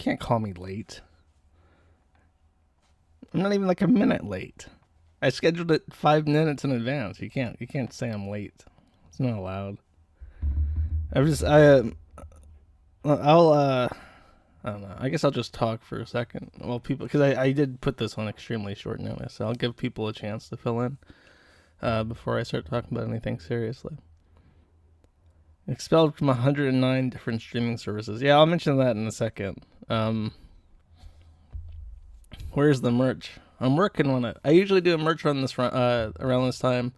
can't call me late. I'm not even like a minute late. I scheduled it 5 minutes in advance. You can't say I'm late. It's not allowed. I don't know. I guess I'll just talk for a second. Well, because I did put this on extremely short notice, so I'll give people a chance to fill in before I start talking about anything seriously. Expelled from 109 different streaming services. Yeah, I'll mention that in a second. Where's the merch? I'm working on it. I usually do a merch run around this time,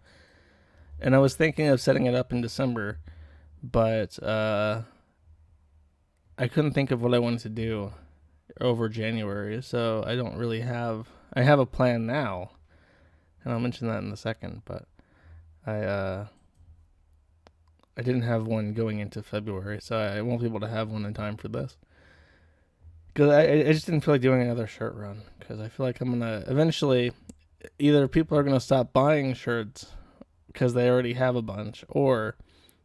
and I was thinking of setting it up in December, but I couldn't think of what I wanted to do over January, so I don't really have. I have a plan now, and I'll mention that in a second. But I didn't have one going into February, so I won't be able to have one in time for this. Because I just didn't feel like doing another shirt run. Because I feel like I'm going to eventually, either people are going to stop buying shirts because they already have a bunch, or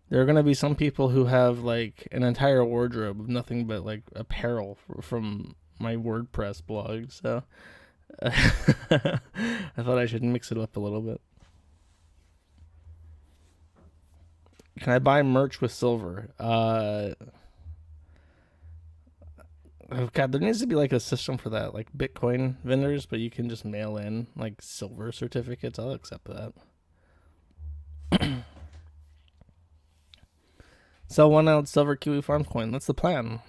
there are going to be some people who have like an entire wardrobe of nothing but like apparel from my WordPress blog. So I thought I should mix it up a little bit. Can I buy merch with silver? Oh God, there needs to be like a system for that, like Bitcoin vendors, but you can just mail in like silver certificates. I'll accept that. Sell 1 ounce silver Kiwi Farms coin. That's the plan.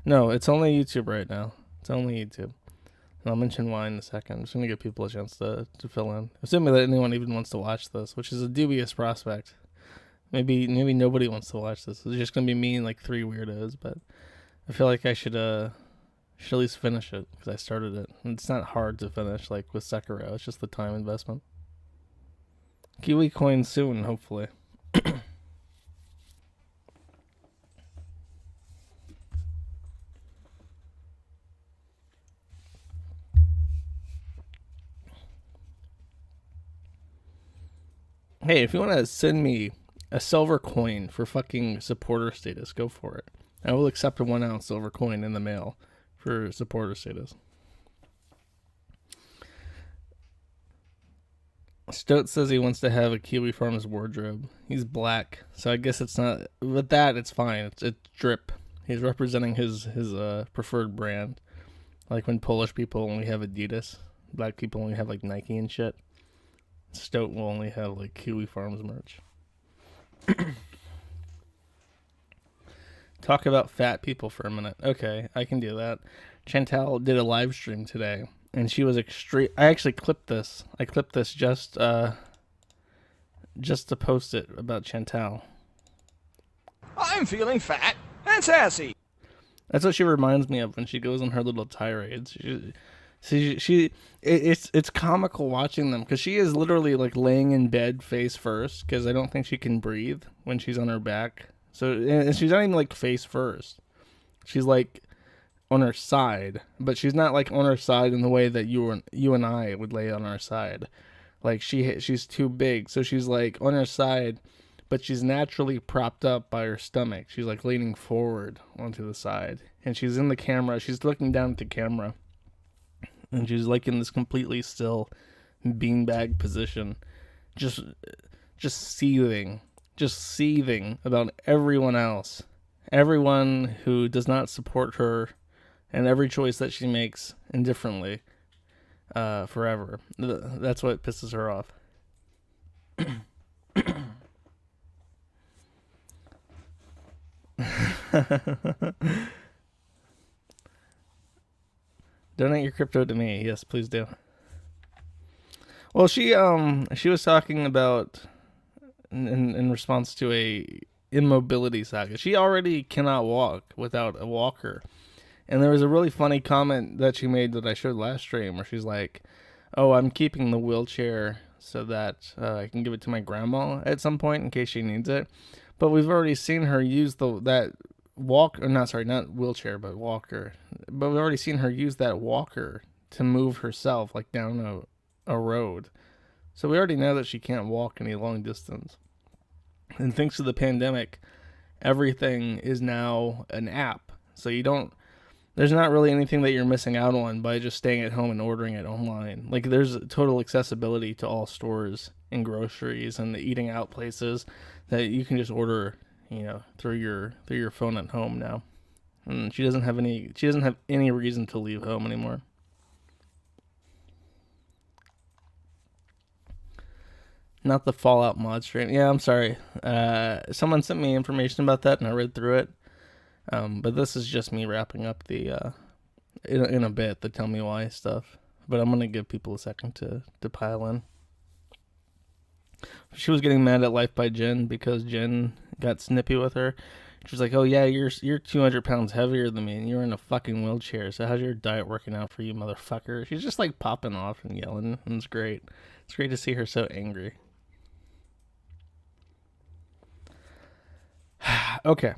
No, it's only YouTube right now. It's only YouTube. And I'll mention why in a second. I'm just going to give people a chance to fill in. Assuming that anyone even wants to watch this, which is a dubious prospect. Maybe nobody wants to watch this. It's just going to be me and like 3 weirdos, but I feel like I should at least finish it because I started it. And it's not hard to finish like with Sekiro. It's just the time investment. Kiwi coin soon, hopefully. Hey, if you want to send me a silver coin for fucking supporter status, go for it. I will accept a 1 ounce silver coin in the mail for supporter status. Stoat says he wants to have a Kiwi Farms wardrobe. He's black, so I guess it's not. With that, it's fine. It's drip. He's representing his preferred brand. Like when Polish people only have Adidas, black people only have like Nike and shit. Stoat will only have like Kiwi Farms merch. Talk about fat people for a minute. Okay, I can do that. Chantal did a live stream today, and she was extreme. I actually clipped this. I clipped this just to post it about Chantal. I'm feeling fat and sassy. That's what she reminds me of when she goes on her little tirades. It's comical watching them because she is literally like laying in bed face first because I don't think she can breathe when she's on her back. So and she's not even like face first. She's like on her side, but she's not like on her side in the way that you and I would lay on our side. Like she's too big, so she's like on her side, but she's naturally propped up by her stomach. She's like leaning forward onto the side, and she's in the camera. She's looking down at the camera, and she's like in this completely still beanbag position, just seething about everyone else, everyone who does not support her, and every choice that she makes indifferently, forever. That's what pisses her off. Donate your crypto to me. Yes, please do. Well, she was talking about in response to a immobility saga. She already cannot walk without a walker. And there was a really funny comment that she made that I showed last stream where she's like, "Oh, I'm keeping the wheelchair so that I can give it to my grandma at some point in case she needs it." But we've already seen her use that walk, or not wheelchair, but walker. But we've already seen her use that walker to move herself like down a road. So we already know that she can't walk any long distance. And thanks to the pandemic, everything is now an app. So you don't there's not really anything that you're missing out on by just staying at home and ordering it online. Like there's total accessibility to all stores and groceries and the eating out places that you can just order, through your phone at home now. And she doesn't have any reason to leave home anymore. Not the Fallout mod stream. Yeah, I'm sorry. Someone sent me information about that and I read through it. But this is just me wrapping up the in a bit the tell me why stuff. But I'm gonna give people a second to pile in. She was getting mad at Life by Jen because Jen got snippy with her. She was like, "Oh yeah, you're 200 pounds heavier than me, and you're in a fucking wheelchair. So how's your diet working out for you, motherfucker?" She's just like popping off and yelling, and it's great. It's great to see her so angry. Okay.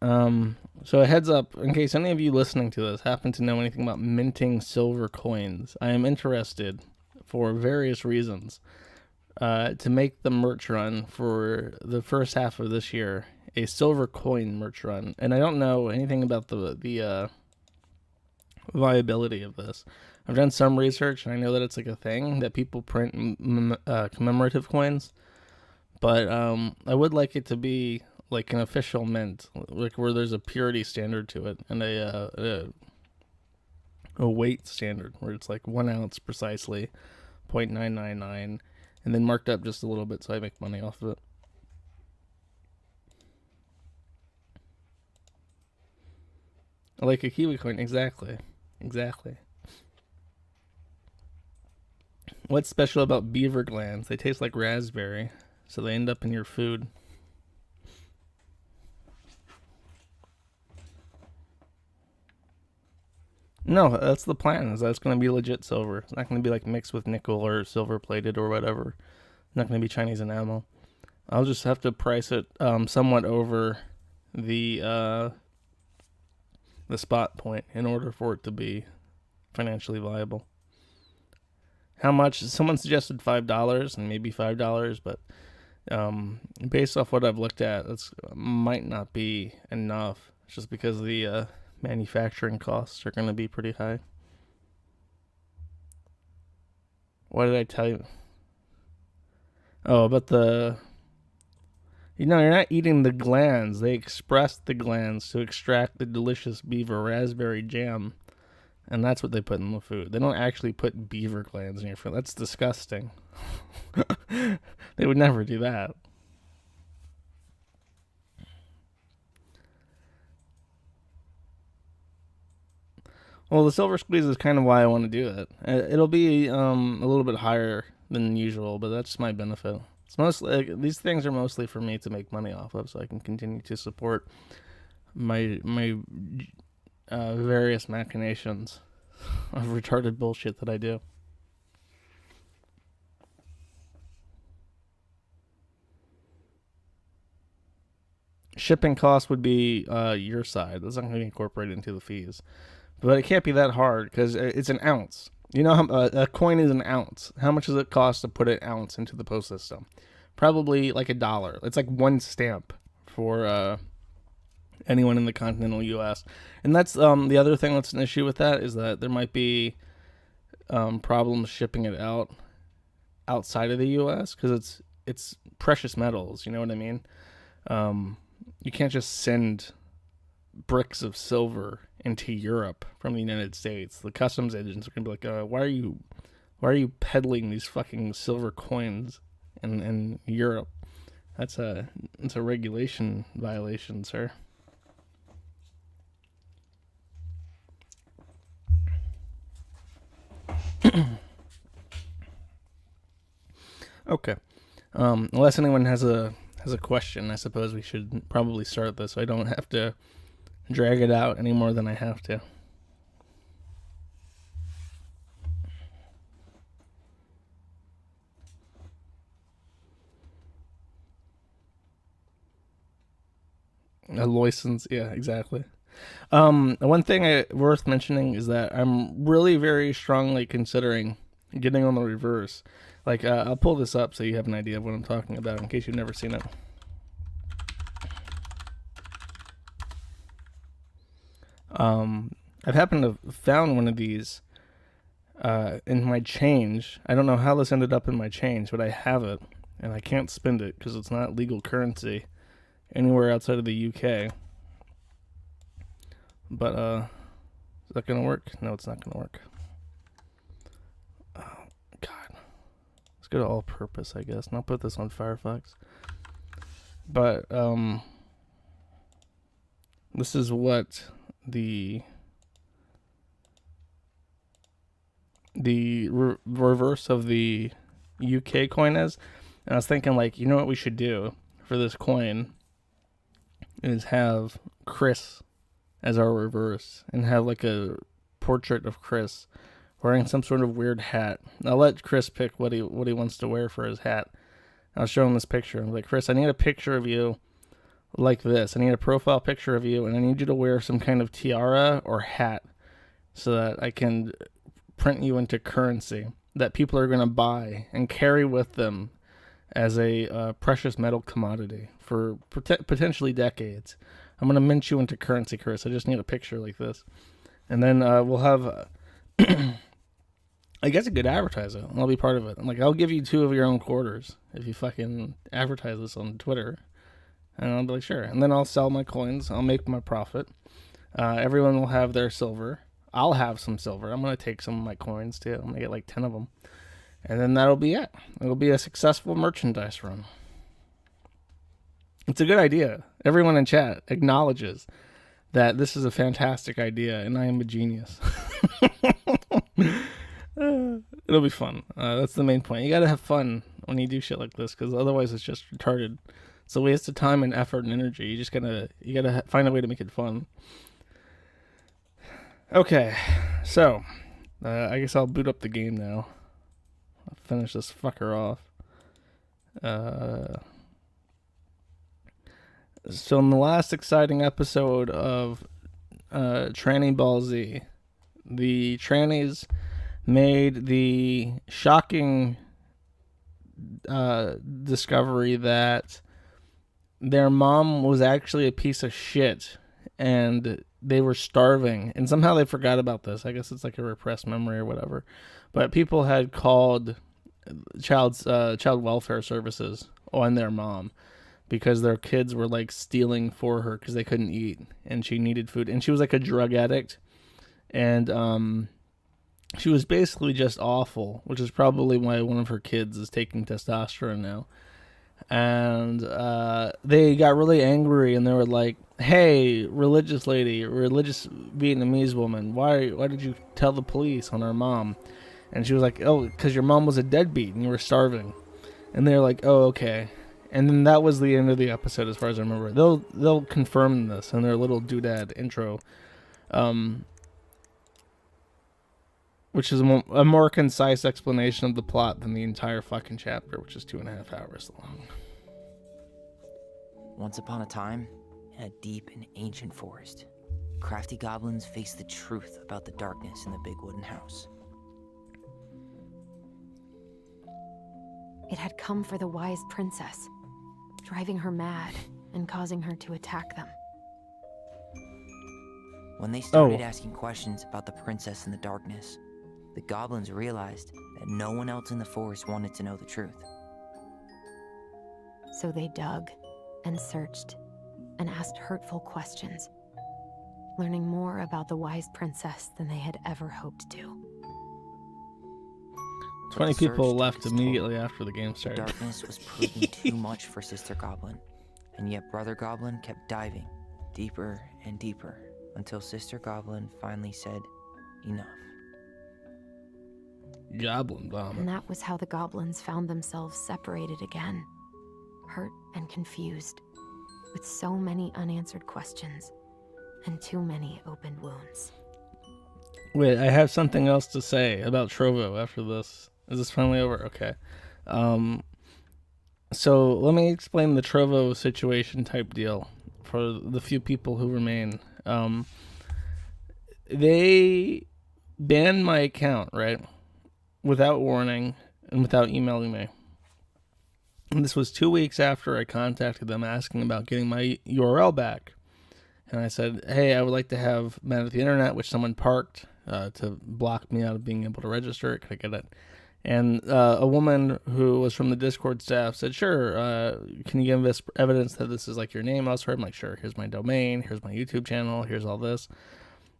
So a heads up, in case any of you listening to this happen to know anything about minting silver coins, I am interested, for various reasons, to make the merch run for the first half of this year, a silver coin merch run. And I don't know anything about the viability of this. I've done some research, and I know that it's like a thing that people print commemorative coins, but I would like it to be like an official mint, like where there's a purity standard to it and a weight standard where it's like 1 ounce precisely, 0.999, and then marked up just a little bit so I make money off of it. Like a Kiwi coin, exactly. What's special about beaver glands? They taste like raspberry, so they end up in your food. No, that's the plan. Is that's going to be legit silver. It's not going to be like mixed with nickel or silver plated or whatever. It's not going to be Chinese enamel. I'll just have to price it somewhat over the spot point in order for it to be financially viable. How much? Someone suggested $5 and maybe $5, but based off what I've looked at, that might not be enough. Just because the manufacturing costs are going to be pretty high. What did I tell you? Oh, about the... you're not eating the glands. They express the glands to extract the delicious beaver raspberry jam. And that's what they put in the food. They don't actually put beaver glands in your food. That's disgusting. They would never do that. Well, the silver squeeze is kind of why I want to do it. It'll be a little bit higher than usual, but that's my benefit. It's mostly these things are mostly for me to make money off of, so I can continue to support my various machinations of retarded bullshit that I do. Shipping costs would be your side. That's not going to be incorporated into the fees. But it can't be that hard because it's an ounce. You know how a coin is an ounce. How much does it cost to put an ounce into the post system? Probably like $1. It's like one stamp for anyone in the continental U.S. And that's the other thing that's an issue with that is that there might be problems shipping it out outside of the U.S. because it's precious metals. You know what I mean? You can't just send bricks of silver into Europe from the United States. The customs agents are gonna be like, why are you peddling these fucking silver coins in Europe? That's a regulation violation, sir. Okay. Unless anyone has a question, I suppose we should probably start this so I don't have to drag it out any more than I have to. A license, yeah, exactly. One thing worth mentioning is that I'm really very strongly considering getting on the reverse. Like, I'll pull this up so you have an idea of what I'm talking about in case you've never seen it. I've happened to found one of these in my change. I don't know how this ended up in my change, but I have it, and I can't spend it because it's not legal currency anywhere outside of the UK. But is that gonna work? No, it's not gonna work. Oh God, let's go to all-purpose, I guess, and I'll put this on Firefox. But this is what the reverse of the UK coin is. And I was thinking, like, you know what we should do for this coin is have Chris as our reverse and have like a portrait of Chris wearing some sort of weird hat. I'll let Chris pick what he wants to wear for his hat. I'll show him this picture. I'm like, Chris, I need a picture of you like this. I need a profile picture of you, and I need you to wear some kind of tiara or hat so that I can print you into currency that people are going to buy and carry with them as a precious metal commodity for potentially decades. I'm going to mint you into currency, Chris. I just need a picture like this. And then we'll have, I guess, a good advertiser. I'll be part of it. I'm like, I'll give you 2 of your own quarters if you fucking advertise this on Twitter. And I'll be like, sure. And then I'll sell my coins. I'll make my profit. Everyone will have their silver. I'll have some silver. I'm going to take some of my coins, too. I'm going to get like 10 of them. And then that'll be it. It'll be a successful merchandise run. It's a good idea. Everyone in chat acknowledges that this is a fantastic idea, and I am a genius. It'll be fun. That's the main point. You gotta have fun when you do shit like this, because otherwise it's just retarded. It's a waste of time and effort and energy. You gotta find a way to make it fun. Okay, so I guess I'll boot up the game now. I'll finish this fucker off. So in the last exciting episode of Tranny Ball Z, the trannies made the shocking discovery that their mom was actually a piece of shit and they were starving, and somehow they forgot about this. I guess it's like a repressed memory or whatever, but people had called child welfare services on their mom because their kids were like stealing for her because they couldn't eat and she needed food, and she was like a drug addict, and she was basically just awful, which is probably why one of her kids is taking testosterone now. And they got really angry, and they were like, hey, religious lady, religious Vietnamese woman, why did you tell the police on our mom? And she was like, oh, because your mom was a deadbeat and you were starving. And they're like, oh, okay. And then that was the end of the episode, as far as I remember. They'll confirm this in their little doodad intro, which is a more concise explanation of the plot than the entire fucking chapter, which is 2.5 hours long. Once upon a time, in a deep and ancient forest, crafty goblins faced the truth about the darkness in the big wooden house. It had come for the wise princess, driving her mad and causing her to attack them. When they started asking questions about the princess in the darkness, the goblins realized that no one else in the forest wanted to know the truth. So they dug and searched and asked hurtful questions, learning more about the wise princess than they had ever hoped to. 20 people left immediately after the game started. The darkness was proving too much for Sister Goblin, and yet Brother Goblin kept diving deeper and deeper until Sister Goblin finally said, enough. Goblin bomb. And that was how the goblins found themselves separated again, hurt and confused, with so many unanswered questions and too many open wounds. Wait, I have something else to say about Trovo after this. Is this finally over? Okay. So let me explain the Trovo situation type deal for the few people who remain. They banned my account, right? Without warning and without emailing me. And this was 2 weeks after I contacted them asking about getting my URL back. And I said, hey, I would like to have Man at the Internet, which someone parked to block me out of being able to register it. Could I get it? And a woman who was from the Discord staff said, sure, can you give us evidence that this is like your name elsewhere? I'm like, sure, here's my domain, here's my YouTube channel, here's all this.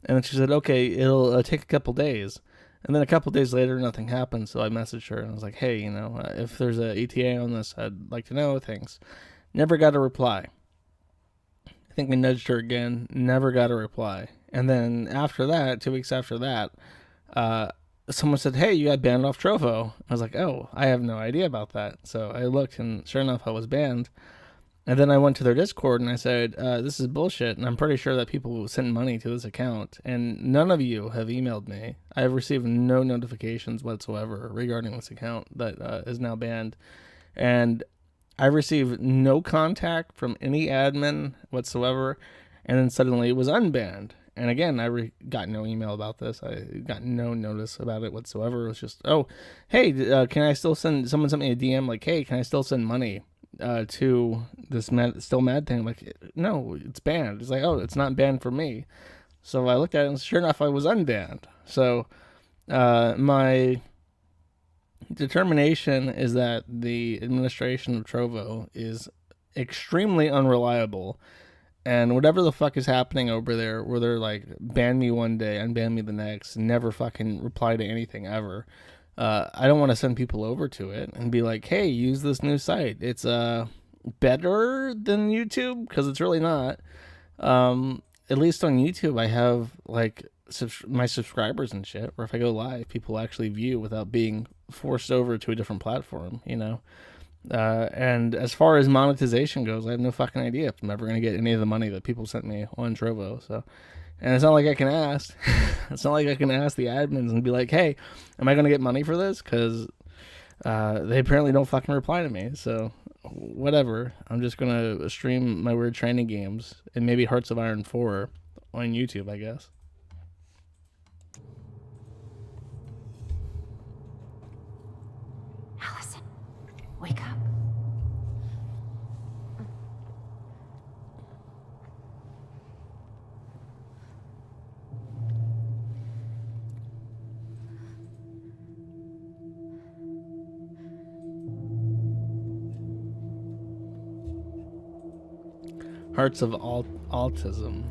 And then she said, okay, it'll take a couple days. And then a couple days later, nothing happened. So I messaged her and I was like, hey, you know, if there's a ETA on this, I'd like to know. Thanks. Never got a reply. I think we nudged her again, never got a reply. And then after that, 2 weeks after that, someone said, hey, you got banned off Trovo. I was like, oh, I have no idea about that. So I looked, and sure enough, I was banned. And then I went to their Discord and I said, this is bullshit. And I'm pretty sure that people sent money to this account. And none of you have emailed me. I have received no notifications whatsoever regarding this account that is now banned. And I received no contact from any admin whatsoever. And then suddenly it was unbanned. And again, I got no email about this. I got no notice about it whatsoever. It was just, oh, hey, can I still send, someone sent me a DM like, hey, can I still send money to this Still Mad thing? I'm like, no, it's banned. It's like, oh, it's not banned for me. So I looked at it and sure enough, I was unbanned. So my determination is that the administration of Trovo is extremely unreliable. And whatever the fuck is happening over there, where they're like, ban me one day, unban me the next, never fucking reply to anything ever. I don't want to send people over to it and be like, hey, use this new site. It's better than YouTube, because it's really not. At least on YouTube, I have like my subscribers and shit, where if I go live, people actually view without being forced over to a different platform, you know? And as far as monetization goes, I have no fucking idea if I'm ever going to get any of the money that people sent me on Trovo. So, and it's not like I can ask. It's not like I can ask the admins and be like, hey, am I going to get money for this? Because they apparently don't fucking reply to me. So, whatever. I'm just going to stream my weird training games and maybe Hearts of Iron 4 on YouTube, I guess. Allison, wake up. Hearts of Autism.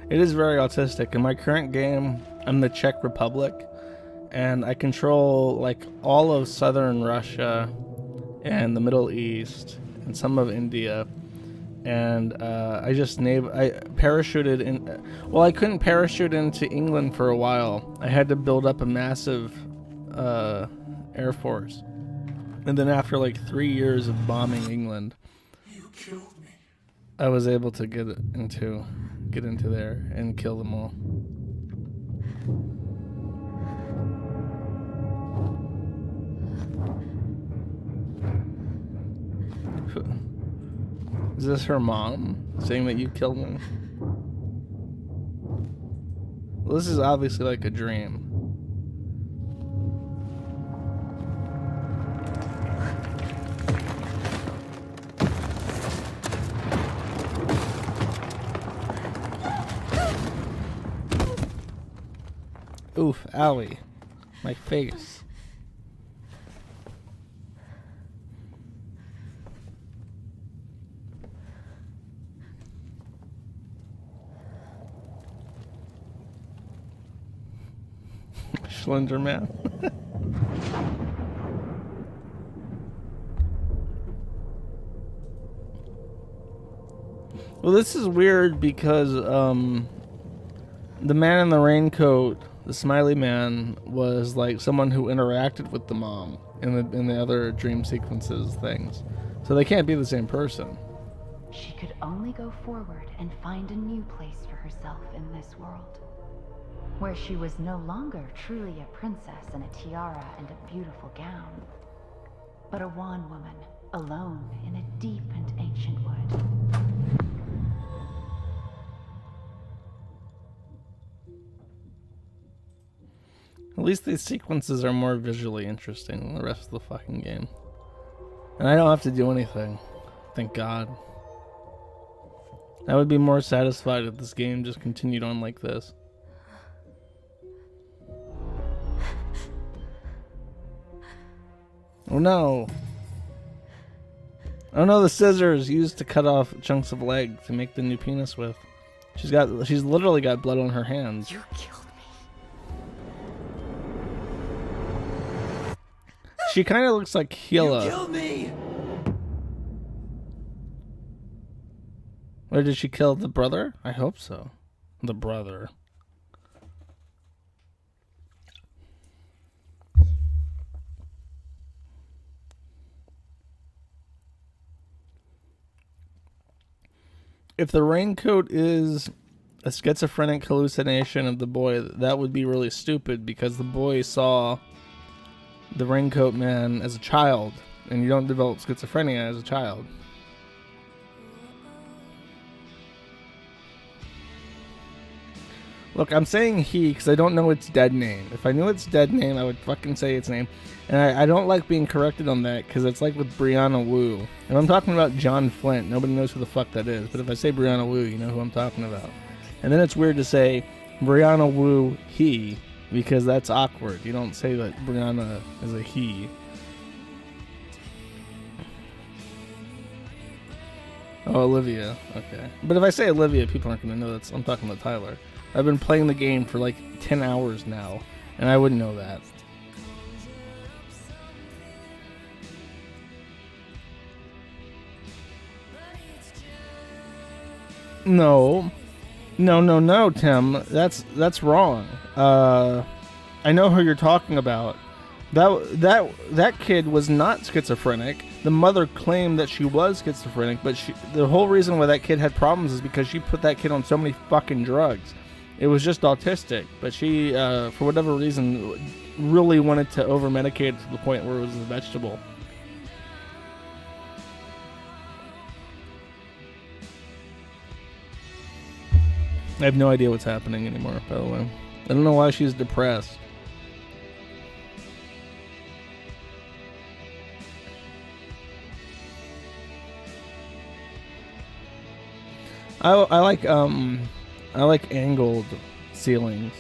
It is very autistic. In my current game, I'm the Czech Republic, and I control like all of southern Russia and the Middle East and some of India. And I parachuted in. Well, I couldn't parachute into England for a while. I had to build up a massive air force. And then after like 3 years of bombing England, You killed me. I was able to get into there and kill them all. Is this her mom saying that you killed me? Well, this is obviously like a dream. Oof, owie. My face. Slender Man. Well, this is weird because the man in the raincoat, the smiley man, was like someone who interacted with the mom in the other dream sequences things. So they can't be the same person. She could only go forward and find a new place for herself in this world, where she was no longer truly a princess in a tiara and a beautiful gown, but a wan woman, alone in a deep and ancient wood. At least these sequences are more visually interesting than the rest of the fucking game. And I don't have to do anything. Thank God. I would be more satisfied if this game just continued on like this. Oh no! Oh no, the scissors used to cut off chunks of leg to make the new penis with. She's literally got blood on her hands. You killed me. She kind of looks like Hila. You killed me! Or did she kill the brother? I hope so. The brother. If the raincoat is a schizophrenic hallucination of the boy, that would be really stupid because the boy saw the raincoat man as a child, and you don't develop schizophrenia as a child. Look, I'm saying he because I don't know its dead name. If I knew its dead name, I would fucking say its name. And I don't like being corrected on that because it's like with Brianna Wu. If I'm talking about John Flint, nobody knows who the fuck that is. But if I say Brianna Wu, you know who I'm talking about. And then it's weird to say Brianna Wu he because that's awkward. You don't say that Brianna is a he. Oh, Olivia. Okay. But if I say Olivia, people aren't going to know that I'm talking about Tyler. I've been playing the game for like 10 hours now, and I wouldn't know that. No, Tim. That's wrong. I know who you're talking about. That kid was not schizophrenic. The mother claimed that she was schizophrenic, but the whole reason why that kid had problems is because she put that kid on so many fucking drugs. It was just autistic, but she, for whatever reason, really wanted to over-medicate it to the point where it was a vegetable. I have no idea what's happening anymore, by the way. I don't know why she's depressed. I like angled ceilings.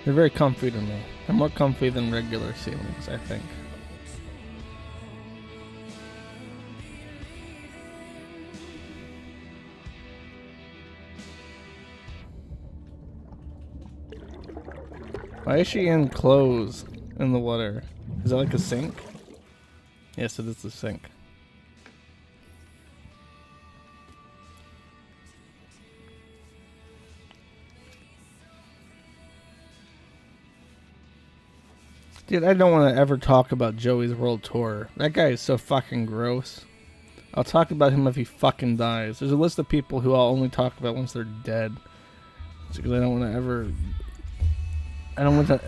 They're very comfy to me. They're more comfy than regular ceilings, I think. Why is she in clothes in the water? Is that like a sink? Yes, it is a sink. Dude, I don't want to ever talk about Joey's World Tour. That guy is so fucking gross. I'll talk about him if he fucking dies. There's a list of people who I'll only talk about once they're dead. It's because I don't want to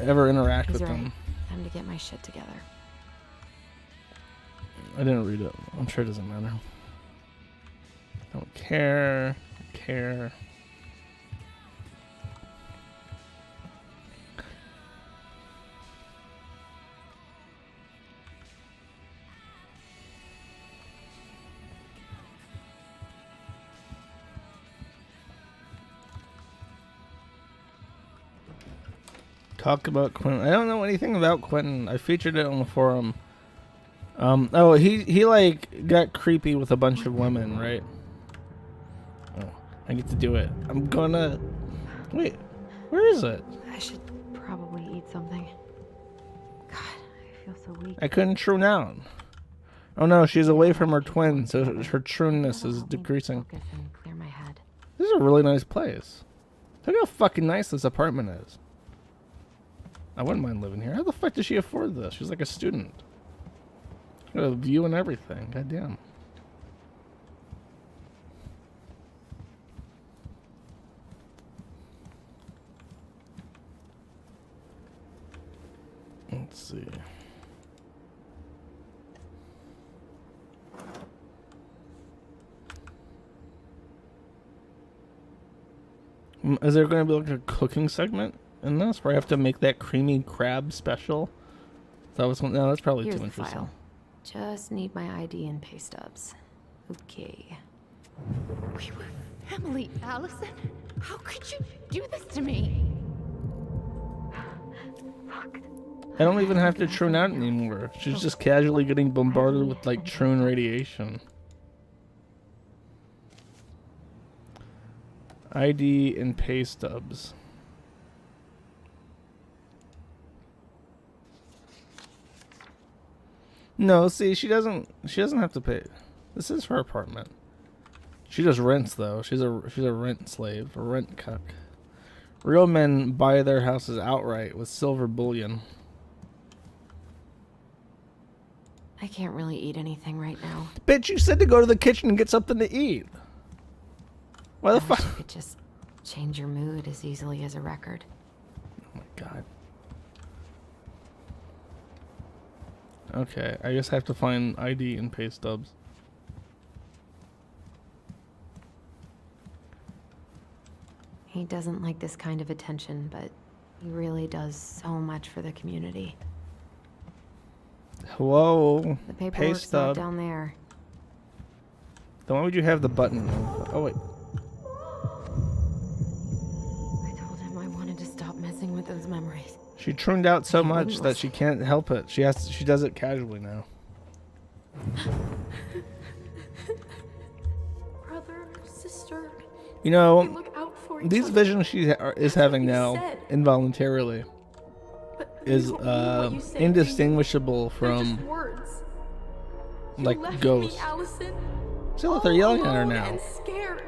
ever interact with them. Time to get my shit together. I didn't read it. I'm sure it doesn't matter. Don't care. Don't care. Talk about Quentin. I don't know anything about Quentin. I featured it on the forum. Oh, he like got creepy with a bunch of women, right? Oh, I get to do it. I'm gonna... Wait, where is it? I should probably eat something. God, I feel so weak. I couldn't true down. Oh no, she's away from her twin, so her trueness is decreasing. Focus and clear my head. This is a really nice place. Look how fucking nice this apartment is. I wouldn't mind living here. How the fuck does she afford this? She's like a student. Got a view and everything. Goddamn. Let's see. Is there going to be like a cooking segment in this where I have to make that creamy crab special? That was no, that's probably Here's too the interesting. file. Just need my ID and pay stubs. Okay. We were family, Allison. How could you do this to me? Fuck. I don't even have to tune out anymore. She's just casually getting bombarded with like trune radiation. ID and pay stubs. No, see, she doesn't have to pay. This is her apartment. She just rents though. She's a rent slave, a rent cuck. Real men buy their houses outright with silver bullion. I can't really eat anything right now. Bitch, you said to go to the kitchen and get something to eat. Why the I wish fuck? you could just change your mood as easily as a record. Oh my god. Okay, I just have to find ID and pay stubs. He doesn't like this kind of attention, but he really does so much for the community. Hello. The Pay paperwork's not stub. down there. Then why would you have the button? Oh wait. I told him I wanted to stop messing with those memories. She tuned out so He much wouldn't that she can't help it. She does it casually now. Brother, sister, You know, we look out for each these other. visions she is having you now said. involuntarily But is you don't mean what you say, do you? indistinguishable They're just from words. You like left ghosts. Me, Allison, See, look, all they're yelling at her alone now. and scared.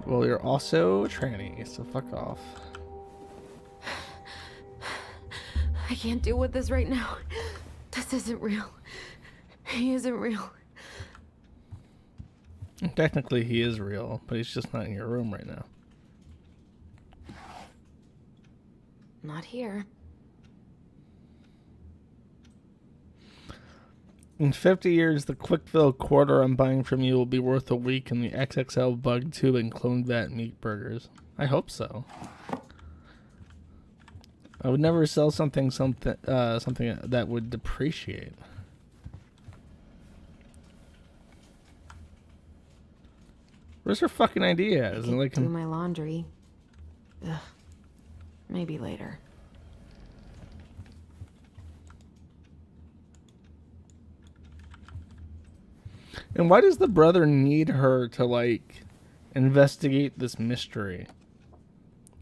Well, you're also a tranny, so fuck off. I can't deal with this right now. This isn't real. He isn't real. Technically, he is real, but he's just not in your room right now. Not here. In 50 years, the Quickville quarter I'm buying from you will be worth a week in the XXL bug tube and clone vat meat burgers. I hope so. I would never sell something that would depreciate. Where's her fucking idea? I Isn't could it like do my laundry. Ugh. Maybe later. And why does the brother need her to like investigate this mystery?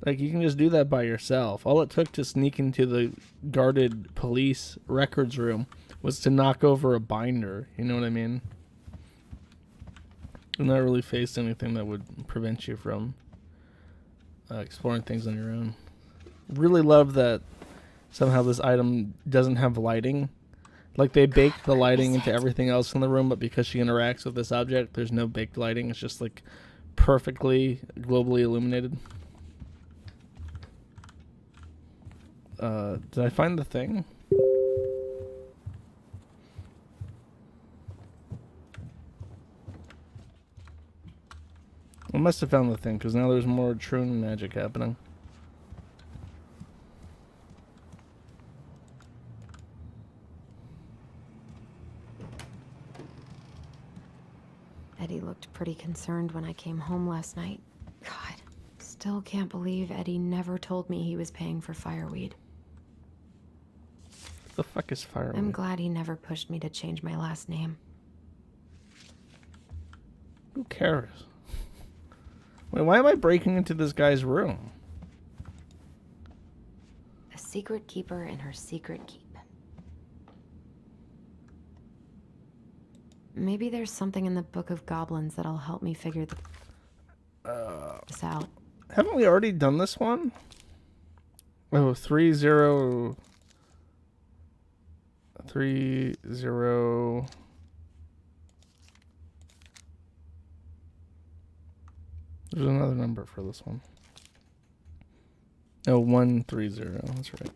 Like, you can just do that by yourself. All it took to sneak into the guarded police records room was to knock over a binder. You know what I mean? And not really face anything that would prevent you from exploring things on your own. Really love that somehow this item doesn't have lighting. Like, they baked the lighting into everything else in the room, but because she interacts with this object, there's no baked lighting. It's just like perfectly globally illuminated. Did I find the thing? I must have found the thing, because now there's more trune magic happening. Eddie looked pretty concerned when I came home last night. God, still can't believe Eddie never told me he was paying for fireweed. The fuck is fireweed? I'm glad he never pushed me to change my last name. Who cares? Wait, why am I breaking into this guy's room? A secret keeper in her secret keep. Maybe there's something in the Book of Goblins that'll help me figure this out. Haven't we already done this one? Oh, 30... 30... There's another number for this one. Oh, 130. That's right.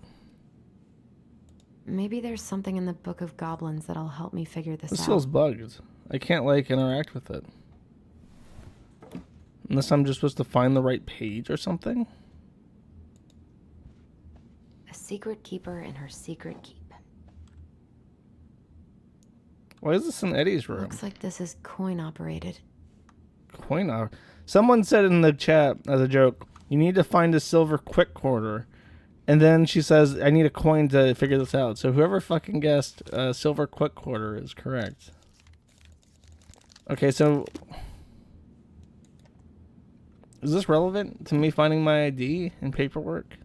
Maybe there's something in the Book of Goblins that'll help me figure this This out. feels bugged. I can't, like, interact with it. Unless I'm just supposed to find the right page or something? A secret keeper in her secret keep. Why is this in Eddie's room? Looks like this is coin operated. Coin op. Someone said in the chat as a joke, you need to find a silver quick quarter. And then she says, I need a coin to figure this out. So whoever fucking guessed silver quick quarter is correct. Okay, so is this relevant to me finding my ID and paperwork?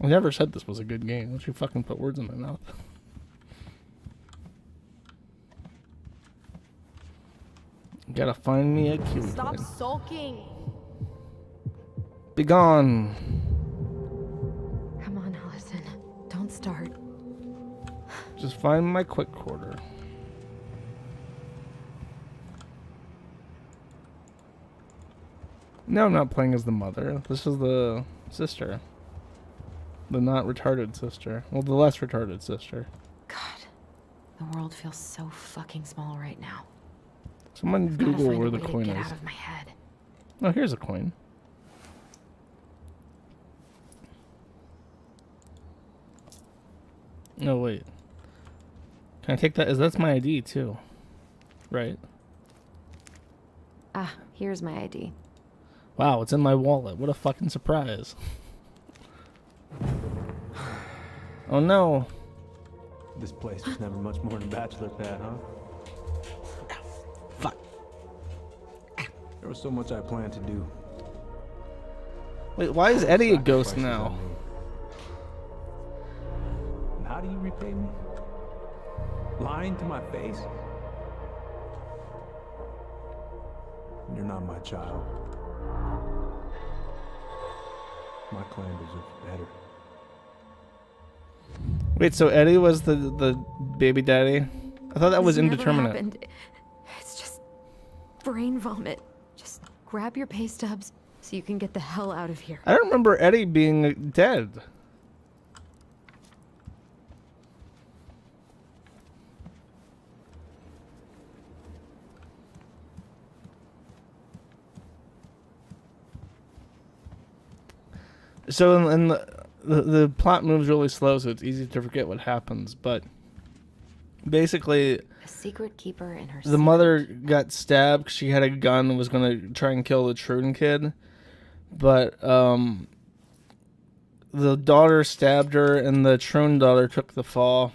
I never said this was a good game. Don't you fucking put words in my mouth. Gotta find me a Kiwi Stop coin. sulking. Be gone. Come on, Allison. Don't start. Just find my quick quarter. No, I'm not playing as the mother. This is the sister. The not retarded sister. Well, the less retarded sister. God, the world feels so fucking small right now. Someone Gotta Google find where a the way to coin get is. out of my head. Oh, here's a coin. No, wait. Can I take that? That's my ID too. Right. Ah, here's my ID. Wow, it's in my wallet. What a fucking surprise. Oh no. This place was never much more than a bachelor pad, huh? Fuck. There was so much I planned to do. Wait, why is Eddie a ghost Sacrifices I now? made. And how do you repay me? Lying to my face? You're not my child. My clan deserves better. Wait, so Eddie was the baby daddy? I thought that was This never indeterminate. happened. It's just brain vomit. Just grab your pay stubs so you can get the hell out of here. I don't remember Eddie being dead. So in the plot moves really slow, so it's easy to forget what happens. But basically, A secret keeper in her the mother got stabbed 'cause she had a gun and was gonna try and kill the Truden kid, but the daughter stabbed her, and the Truden daughter took the fall,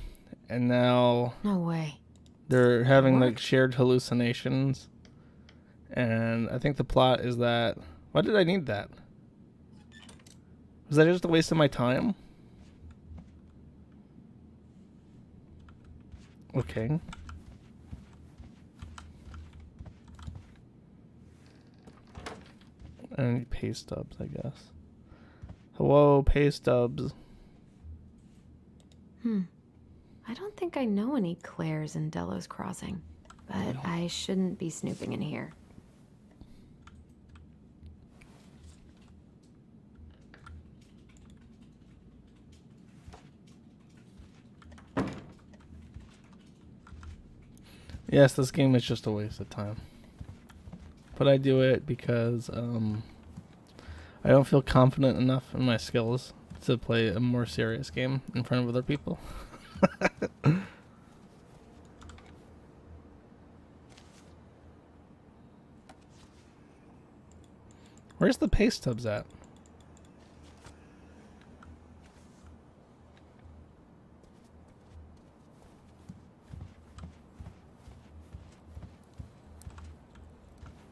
and now No way. they're having like What? shared hallucinations. And I think the plot is that. Why did I need that? Was that just a waste of my time? Okay. I need pay stubs, I guess. Hello, pay stubs. I don't think I know any Claires in Delos Crossing, but I shouldn't be snooping in here. Yes, this game is just a waste of time. But I do it because I don't feel confident enough in my skills to play a more serious game in front of other people. Where's the pay stubs at?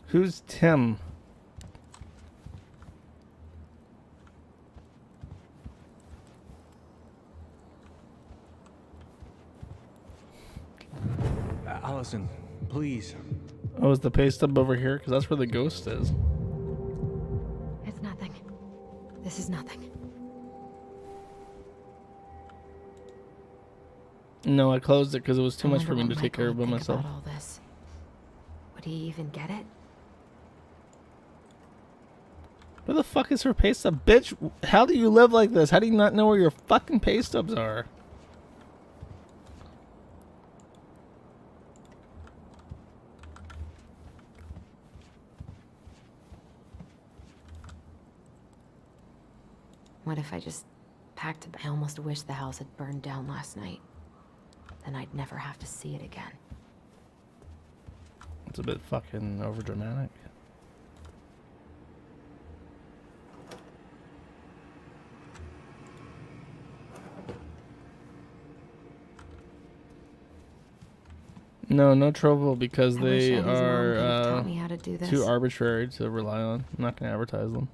Who's Tim? Allison, please. Oh, is the pay stub over here? Because that's where the ghost is. It's nothing. This is nothing. No, I closed it because it was too I much for wonder me to what take care of by Michael would think myself. about all this. Would he even get it? Where the fuck is her pay stub? Bitch, how do you live like this? How do you not know where your fucking pay stubs are? What if I just packed I almost wish the house had burned down last night. then I'd never have to see it again. It's a bit fucking overdramatic. No Trovo because I wish they Eddie's mom could have are taught me how to do this. too arbitrary to rely on. I'm not gonna advertise them.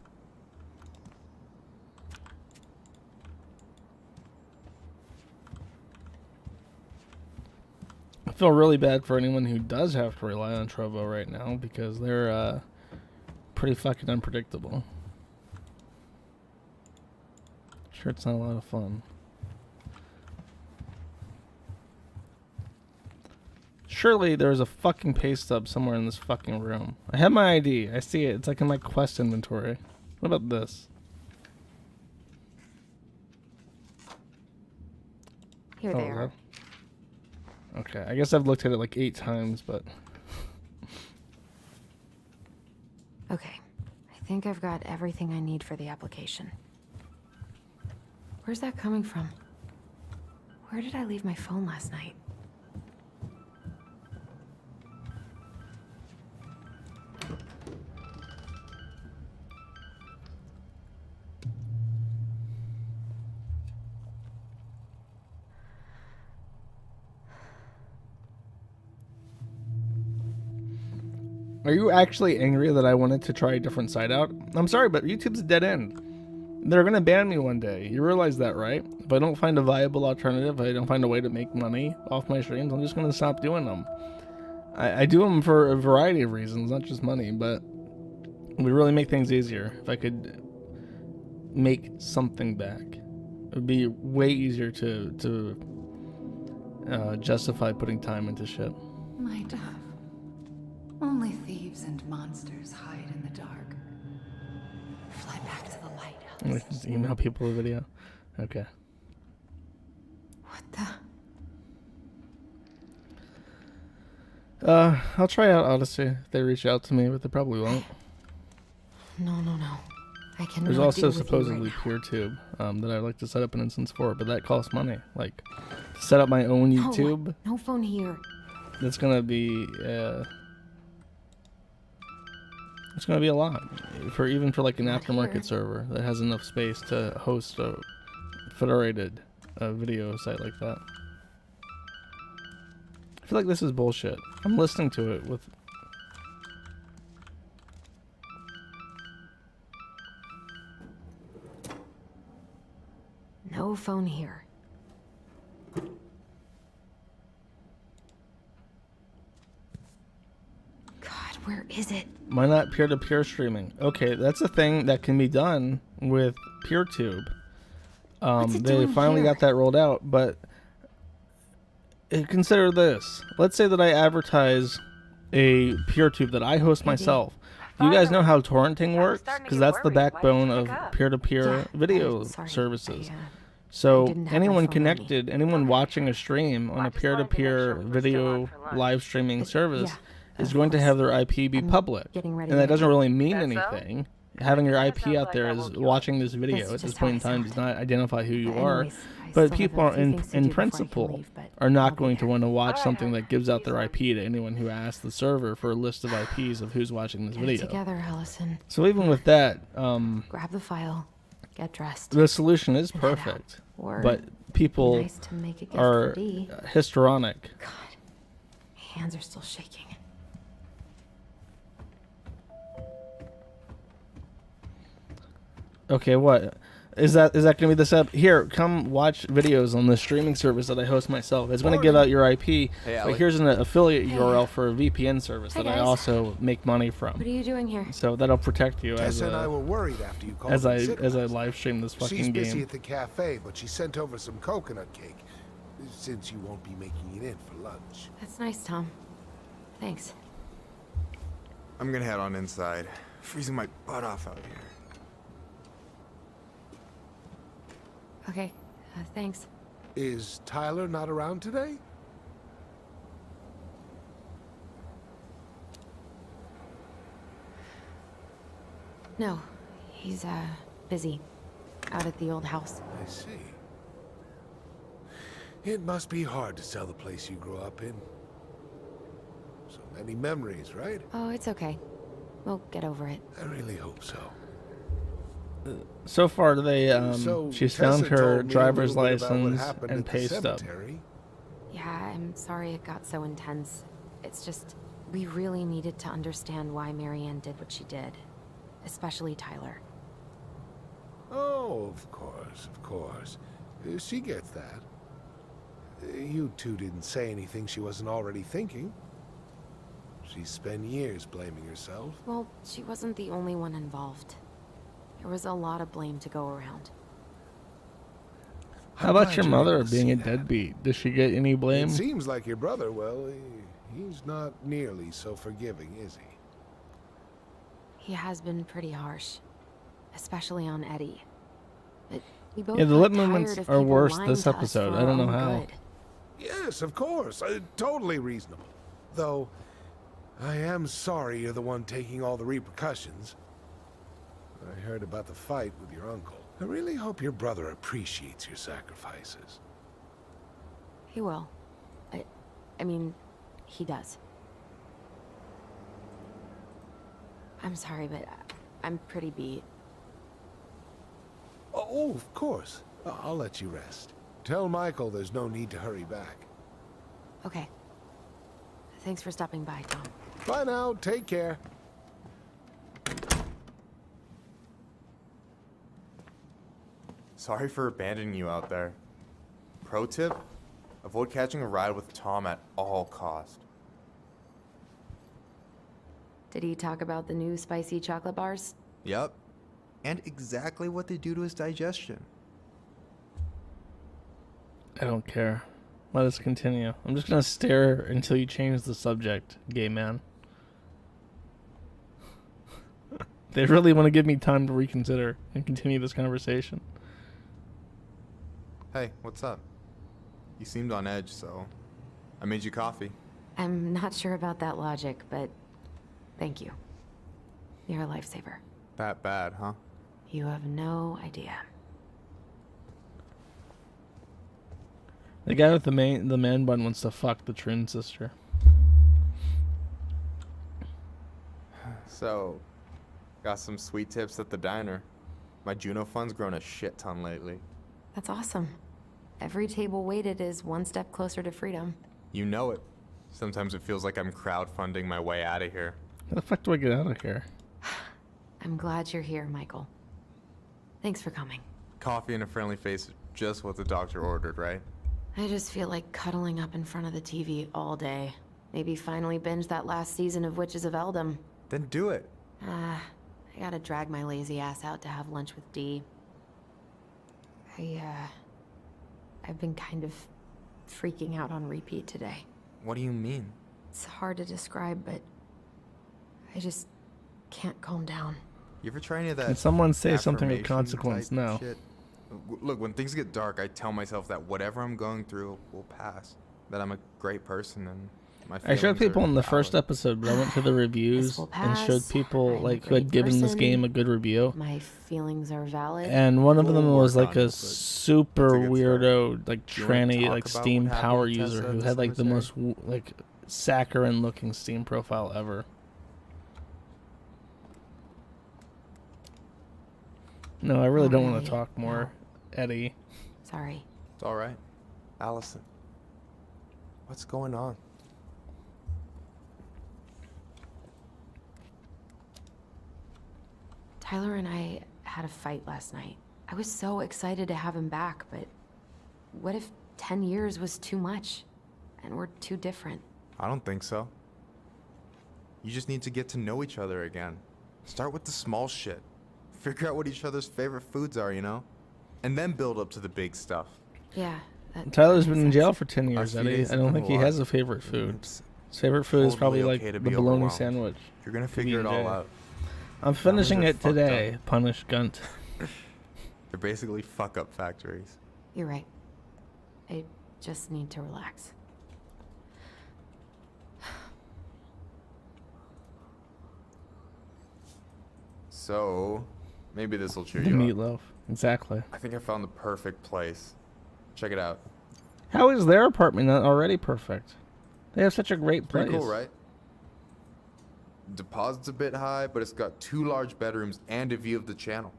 I feel really bad for anyone who does have to rely on Trovo right now because they're pretty fucking unpredictable. Sure, it's not a lot of fun. Surely there's a fucking pay stub somewhere in this fucking room. I have my ID. I see it. It's like in my quest inventory. What about this? Here they are. Okay, I guess I've looked at it like 8 times, but... Okay, I think I've got everything I need for the application. Where's that coming from? Where did I leave my phone last night? Are you actually angry that I wanted to try a different site out? I'm sorry, but YouTube's a dead end. They're gonna ban me one day. You realize that, right? If I don't find a viable alternative, if I don't find a way to make money off my streams, I'm just gonna stop doing them. I do them for a variety of reasons, not just money, but it would really make things easier if I could make something back. It would be way easier to justify putting time into shit. My dove. Only thieves and monsters hide in the dark. Fly back to the lighthouse. Just email people a video. Okay. What the? I'll try out Odysee if they reach out to me, but they probably won't. No. I cannot There's deal also with you supposedly right now. PeerTube that I'd like to set up an instance for, but that costs money. Like, to set up my own YouTube, No phone here. that's gonna be it's gonna be a lot for like an Not aftermarket here. server that has enough space to host a federated video site like that. I feel like this is bullshit. I'm listening to it with. No phone here. God, where is it? Why not peer-to-peer streaming? Okay, that's a thing that can be done with PeerTube. What's it They doing finally here? got that rolled out, but consider this. Let's say that I advertise a PeerTube that I host myself. Do you guys know how torrenting works? Because that's the backbone of peer-to-peer Yeah, video sorry. services. I So didn't have my anyone phone on me. connected, anyone watching a stream on a peer-to-peer video live streaming service is going to have their IP be I'm public. getting ready And that to doesn't go. really mean anything. Having your IP out there as watching this video That's at this just point in how I time does sound. not identify who you But are. anyways, I But still people have a few in things to do before I can principle leave, but are I'll not be going to there. want to watch something that gives out their IP to anyone who asks the server for a list of IPs of who's watching this Get it video. together, Allison. So even with that, Grab the file. Get dressed. the solution is and head out. perfect. Or But be people nice to make a gift are for Dee. histrionic. God, my hands are still shaking. Okay, what? Is that gonna be the setup? Here, come watch videos on the streaming service that I host myself. It's gonna give out your IP, but Allie. here's an affiliate Hey. URL for a VPN service Hi, that I guys. also make money from. What are you doing here? So that'll protect you as Tessa and I were a, worried after you called as I in sick as I last live stream this night. She's fucking busy game. at the cafe, but she sent over some coconut cake, since you won't be making it in for lunch. That's nice, Tom. Thanks. I'm gonna head on inside. Freezing my butt off out here. Okay, thanks. Is Tyler not around today? No, he's, busy. Out at the old house. I see. It must be hard to sell the place you grew up in. So many memories, right? Oh, it's okay. We'll get over it. I really hope so. So far, they So she's Tessa found her told me a driver's little bit about what license happened and at the pay stub. cemetery. Yeah, I'm sorry it got so intense. It's just, we really needed to understand why Marianne did what she did. Especially Tyler. Oh, of course, of course. She gets that. You two didn't say anything she wasn't already thinking. She spent years blaming herself. Well, she wasn't the only one involved. There was a lot of blame to go around. How about your mother being a deadbeat? Does she get any blame? It seems like your brother, well, he's not nearly so forgiving, is he? He has been pretty harsh. Especially on Eddie. But we both Yeah, the got lip tired movements of are people worse lying this to us episode. for I our don't know own how. good. Yes, of course. Totally reasonable. Though, I am sorry you're the one taking all the repercussions. I heard about the fight with your uncle. I really hope your brother appreciates your sacrifices. He will. I mean, he does. I'm sorry, but I'm pretty beat. Oh, of course. I'll let you rest. Tell Michael there's no need to hurry back. Okay. Thanks for stopping by, Tom. Bye now. Take care. Sorry for abandoning you out there. Pro tip? Avoid catching a ride with Tom at all cost. Did he talk about the new spicy chocolate bars? Yep. And exactly what they do to his digestion. I don't care. Let us continue. I'm just gonna stare until you change the subject, gay man. They really want to give me time to reconsider and continue this conversation. Hey, what's up? You seemed on edge, so I made you coffee. I'm not sure about that logic, but thank you. You're a lifesaver. That bad, huh? You have no idea. The guy with the man bun wants to fuck the twin sister. So, got some sweet tips at the diner. My Juno fund's grown a shit ton lately. That's awesome. Every table waited is one step closer to freedom. You know it. Sometimes it feels like I'm crowdfunding my way out of here. How the fuck do I get out of here? I'm glad you're here, Michael. Thanks for coming. Coffee and a friendly face is just what the doctor ordered, right? I just feel like cuddling up in front of the TV all day. Maybe finally binge that last season of Witches of Eldom. Then do it. I gotta drag my lazy ass out to have lunch with Dee. I've been kind of freaking out on repeat today. What do you mean? It's hard to describe, but I just can't calm down. You ever try any of that? Can someone say something of affirmation consequence type now? shit? Look, when things get dark, I tell myself that whatever I'm going through will pass. That I'm a great person and my I showed feelings people are in the valid. first episode, but I went to the reviews will and showed pass. people I'm like a who had great given this person. game a good review. My feelings are valid. And one of them We'll was work like on a it, but super that's a good start. weirdo, like Do you wanna tranny, talk like about Steam what happened power to user Tessa who at had the like the cemetery? most like saccharine looking Steam profile ever. No, I really Not don't want really, to talk more, Eddie. Sorry. It's all right. Allison, what's going on? Tyler and I had a fight last night. I was so excited to have him back, but what if 10 years was too much? And we're too different? I don't think so. You just need to get to know each other again. Start with the small shit. Figure out what each other's favorite foods are, you know? And then build up to the big stuff. Yeah. That Tyler's makes been in sense. jail for 10 years, few Eddie. days I have don't been think a he lot. has a favorite food. It's His favorite food is probably totally like okay to the be bologna overwhelmed. sandwich. You're gonna figure it all PB&J. out. I'm finishing are it fucked today. up. Punish Gunt. They're basically fuck-up factories. You're right. I just need to relax. So, maybe this will cheer The you up. meatloaf. Exactly. I think I found the perfect place. Check it out. How is their apartment not already perfect? They have such a great place. Pretty cool, right? Deposit's a bit high, but it's got 2 large bedrooms and a view of the channel.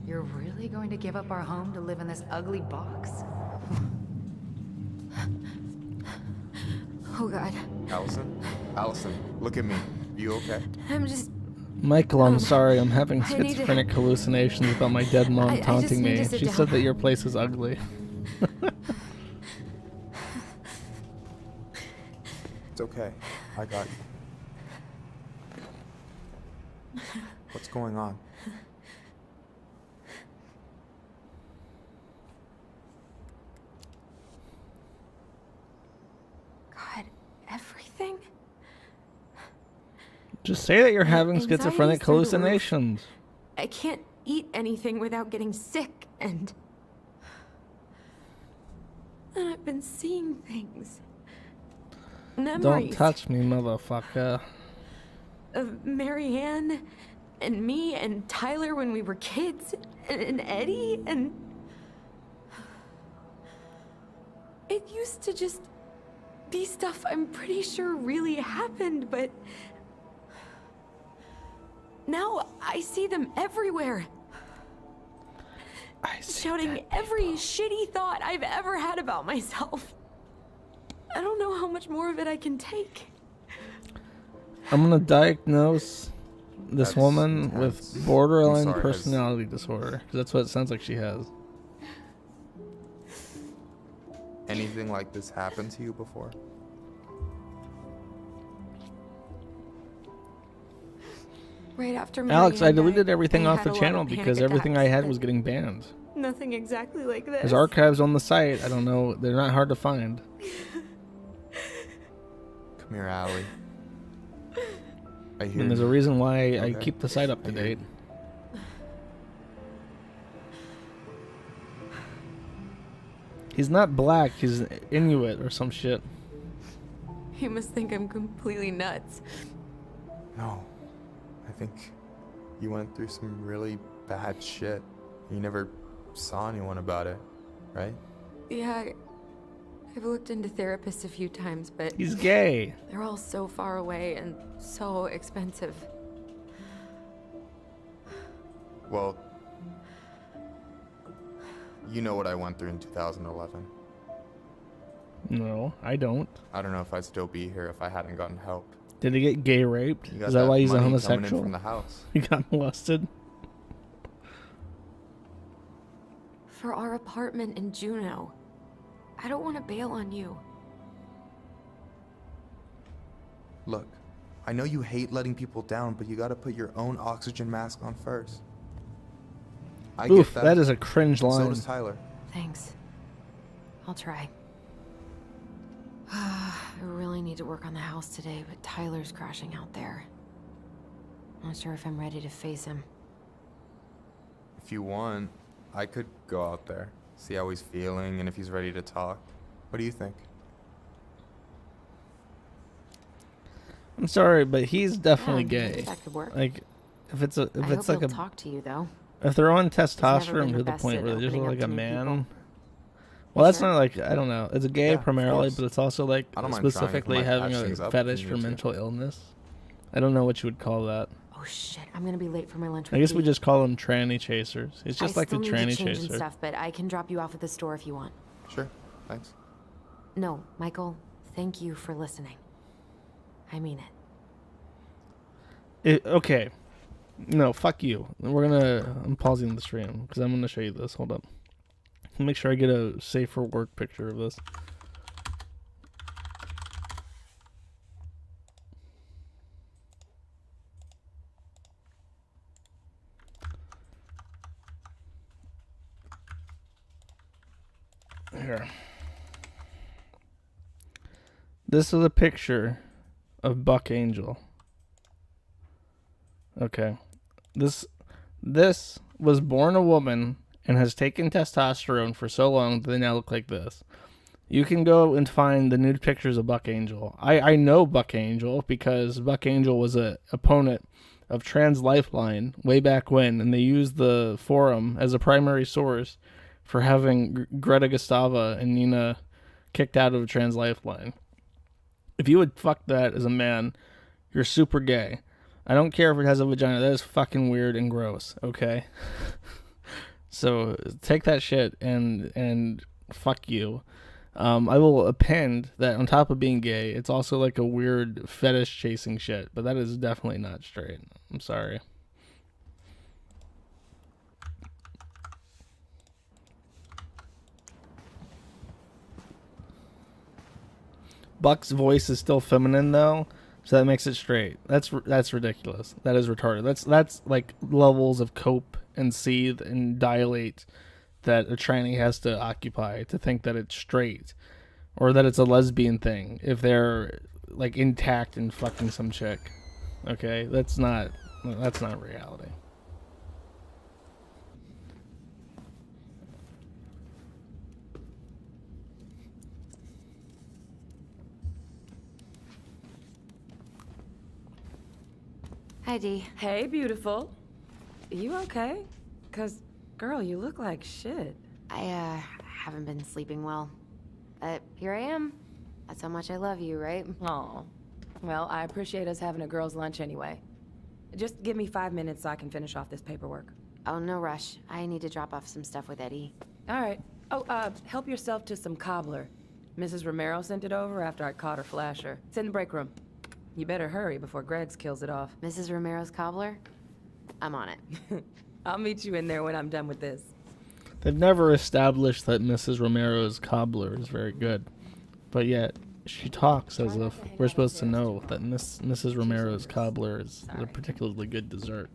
You're really going to give up our home to live in this ugly box? Oh God. Allison, look at me. You okay? I'm just... Michael, I'm sorry. I'm having I need to- schizophrenic hallucinations about my dead mom I just taunting need me. to sit She down. said that your place is ugly. It's okay. I got you. What's going on? God, everything? Just say that you're having Anxiety's schizophrenic through the roof. hallucinations. I can't eat anything without getting sick, and I've been seeing things. Don't Memories touch me, motherfucker. of Marianne and me and Tyler when we were kids, and Eddie, and it used to just be stuff I'm pretty sure really happened, but now I see them everywhere. Shouting every shitty thought I've ever had about myself. I don't know how much more of it I can take. I'm gonna diagnose this That's woman intense. with borderline I'm sorry, personality disorder. 'Cause that's what it sounds like she has. Anything like this happened to you before? Right after Alex, I Marianne deleted died, everything I off had the a lot channel of panic because everything I attacks had that- was getting banned. Nothing exactly like this. There's archives on the site. I don't know. They're not hard to find. Come here, Allie. I hear And there's a you. reason why I Okay. keep the site up to I hear date. He's not black. He's Inuit or some shit. You must think I'm completely nuts. No. I think you went through some really bad shit. You never saw anyone about it, right? Yeah, I've looked into therapists a few times, but He's gay. they're all so far away and so expensive. Well, you know what I went through in 2011. No, I don't. I don't know if I'd still be here if I hadn't gotten help. Did he get gay raped? You got Is that why he's a money coming in homosexual? from the house. He got molested. For our apartment in Juneau. I don't want to bail on you. Look, I know you hate letting people down, but you gotta put your own oxygen mask on first. I Oof, get that is a cringe So line. does Tyler. Thanks. I'll try. I really need to work on the house today, but Tyler's crashing out there. Not sure if I'm ready to face him. If you want, I could go out there, see how he's feeling, and if he's ready to talk. What do you think? I'm sorry, but he's definitely Yeah, gay. that could work. Like, if it's a, I if hope it's like he'll a, talk to you though. if they're on never been testosterone the to the best point at where they're just opening up like to a new man. people. Well, that's Sure. not like, I don't know. It's a gay Yeah, of primarily, course. but it's also like I don't mind trying if specifically it might having patch a things up fetish if for you need to. mental illness. I don't know what you would call that. Oh shit, I'm gonna be late for my lunch. I with guess we Dee. just call them tranny chasers. It's just I like a still need to tranny change and chaser. stuff, but I can drop you off at the store if you want. Sure, thanks. No, Michael, thank you for listening. I mean it. Okay. No, fuck you. I'm pausing the stream because I'm gonna show you this. Hold up. Make sure I get a safe for work picture of this. Here. This is a picture of Buck Angel. Okay. This was born a woman and has taken testosterone for so long that they now look like this. You can go and find the nude pictures of Buck Angel. I know Buck Angel because Buck Angel was a opponent of Trans Lifeline way back when, and they used the forum as a primary source for having Greta Gustava and Nina kicked out of Trans Lifeline. If you would fuck that as a man, you're super gay. I don't care if it has a vagina. That is fucking weird and gross, okay? So take that shit and fuck you. I will append that on top of being gay, it's also like a weird fetish chasing shit, but that is definitely not straight. I'm sorry. Buck's voice is still feminine though, so that makes it straight. That's ridiculous. That is retarded. That's like levels of cope and seethe and dilate that a tranny has to occupy to think that it's straight or that it's a lesbian thing if they're like intact and fucking some chick. Okay, that's not reality. Hi, Dee. Hey, beautiful. You okay? 'Cause, girl, you look like shit. I haven't been sleeping well. But here I am. That's how much I love you, right? Aw. Well, I appreciate us having a girls' lunch anyway. Just give me 5 minutes so I can finish off this paperwork. Oh, no rush. I need to drop off some stuff with Eddie. All right. Oh, help yourself to some cobbler. Mrs. Romero sent it over after I caught her flasher. It's in the break room. You better hurry before Greggs kills it off. Mrs. Romero's cobbler? I'm on it. I'll meet you in there when I'm done with this. They've never established that Mrs. Romero's cobbler is very good, but yet she talks as if we're supposed to know that Mrs. Romero's cobbler is a particularly good dessert.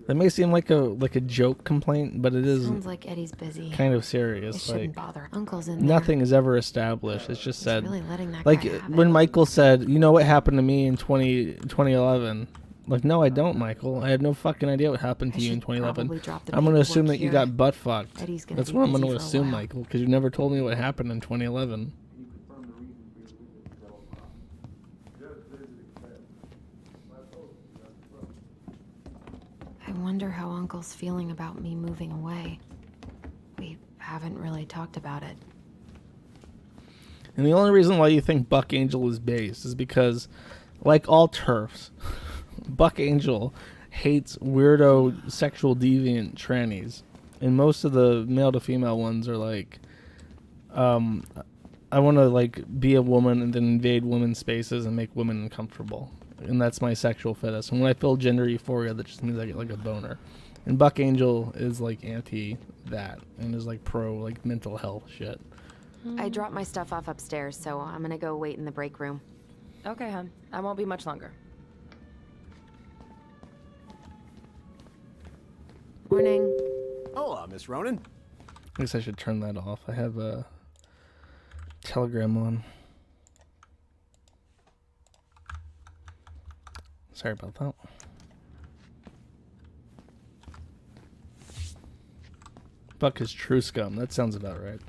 That may seem like a joke complaint, but it is Sounds like Eddie's busy. kind of It serious. shouldn't Like bother. Uncle's in there. nothing is ever established. It's just He's said. really letting that Like guy have when it. Michael said, "You know what happened to me in 2011." Like, no, I don't, Michael. I had no fucking idea what happened to you in should 2011. probably drop the I'm gonna paperwork assume that you here. got butt fucked. Eddie's gonna That's be what I'm busy gonna for a assume, while. Michael, because you never told me what happened in 2011. I wonder how Uncle's feeling about me moving away. We haven't really talked about it. And the only reason why you think Buck Angel is based is because, like all TERFs, Buck Angel hates weirdo sexual deviant trannies. And most of the male to female ones are like, I want to like be a woman and then invade women's spaces and make women uncomfortable. And that's my sexual fetish. And when I feel gender euphoria, that just means I get like a boner. And Buck Angel is like anti that and is like pro like mental health shit. I dropped my stuff off upstairs, so I'm gonna go wait in the break room. Okay, hon. I won't be much longer. Morning. Hola, Miss Ronan. I guess I should turn that off. I have a Telegram on. Sorry about that. Buck is true scum. That sounds about right.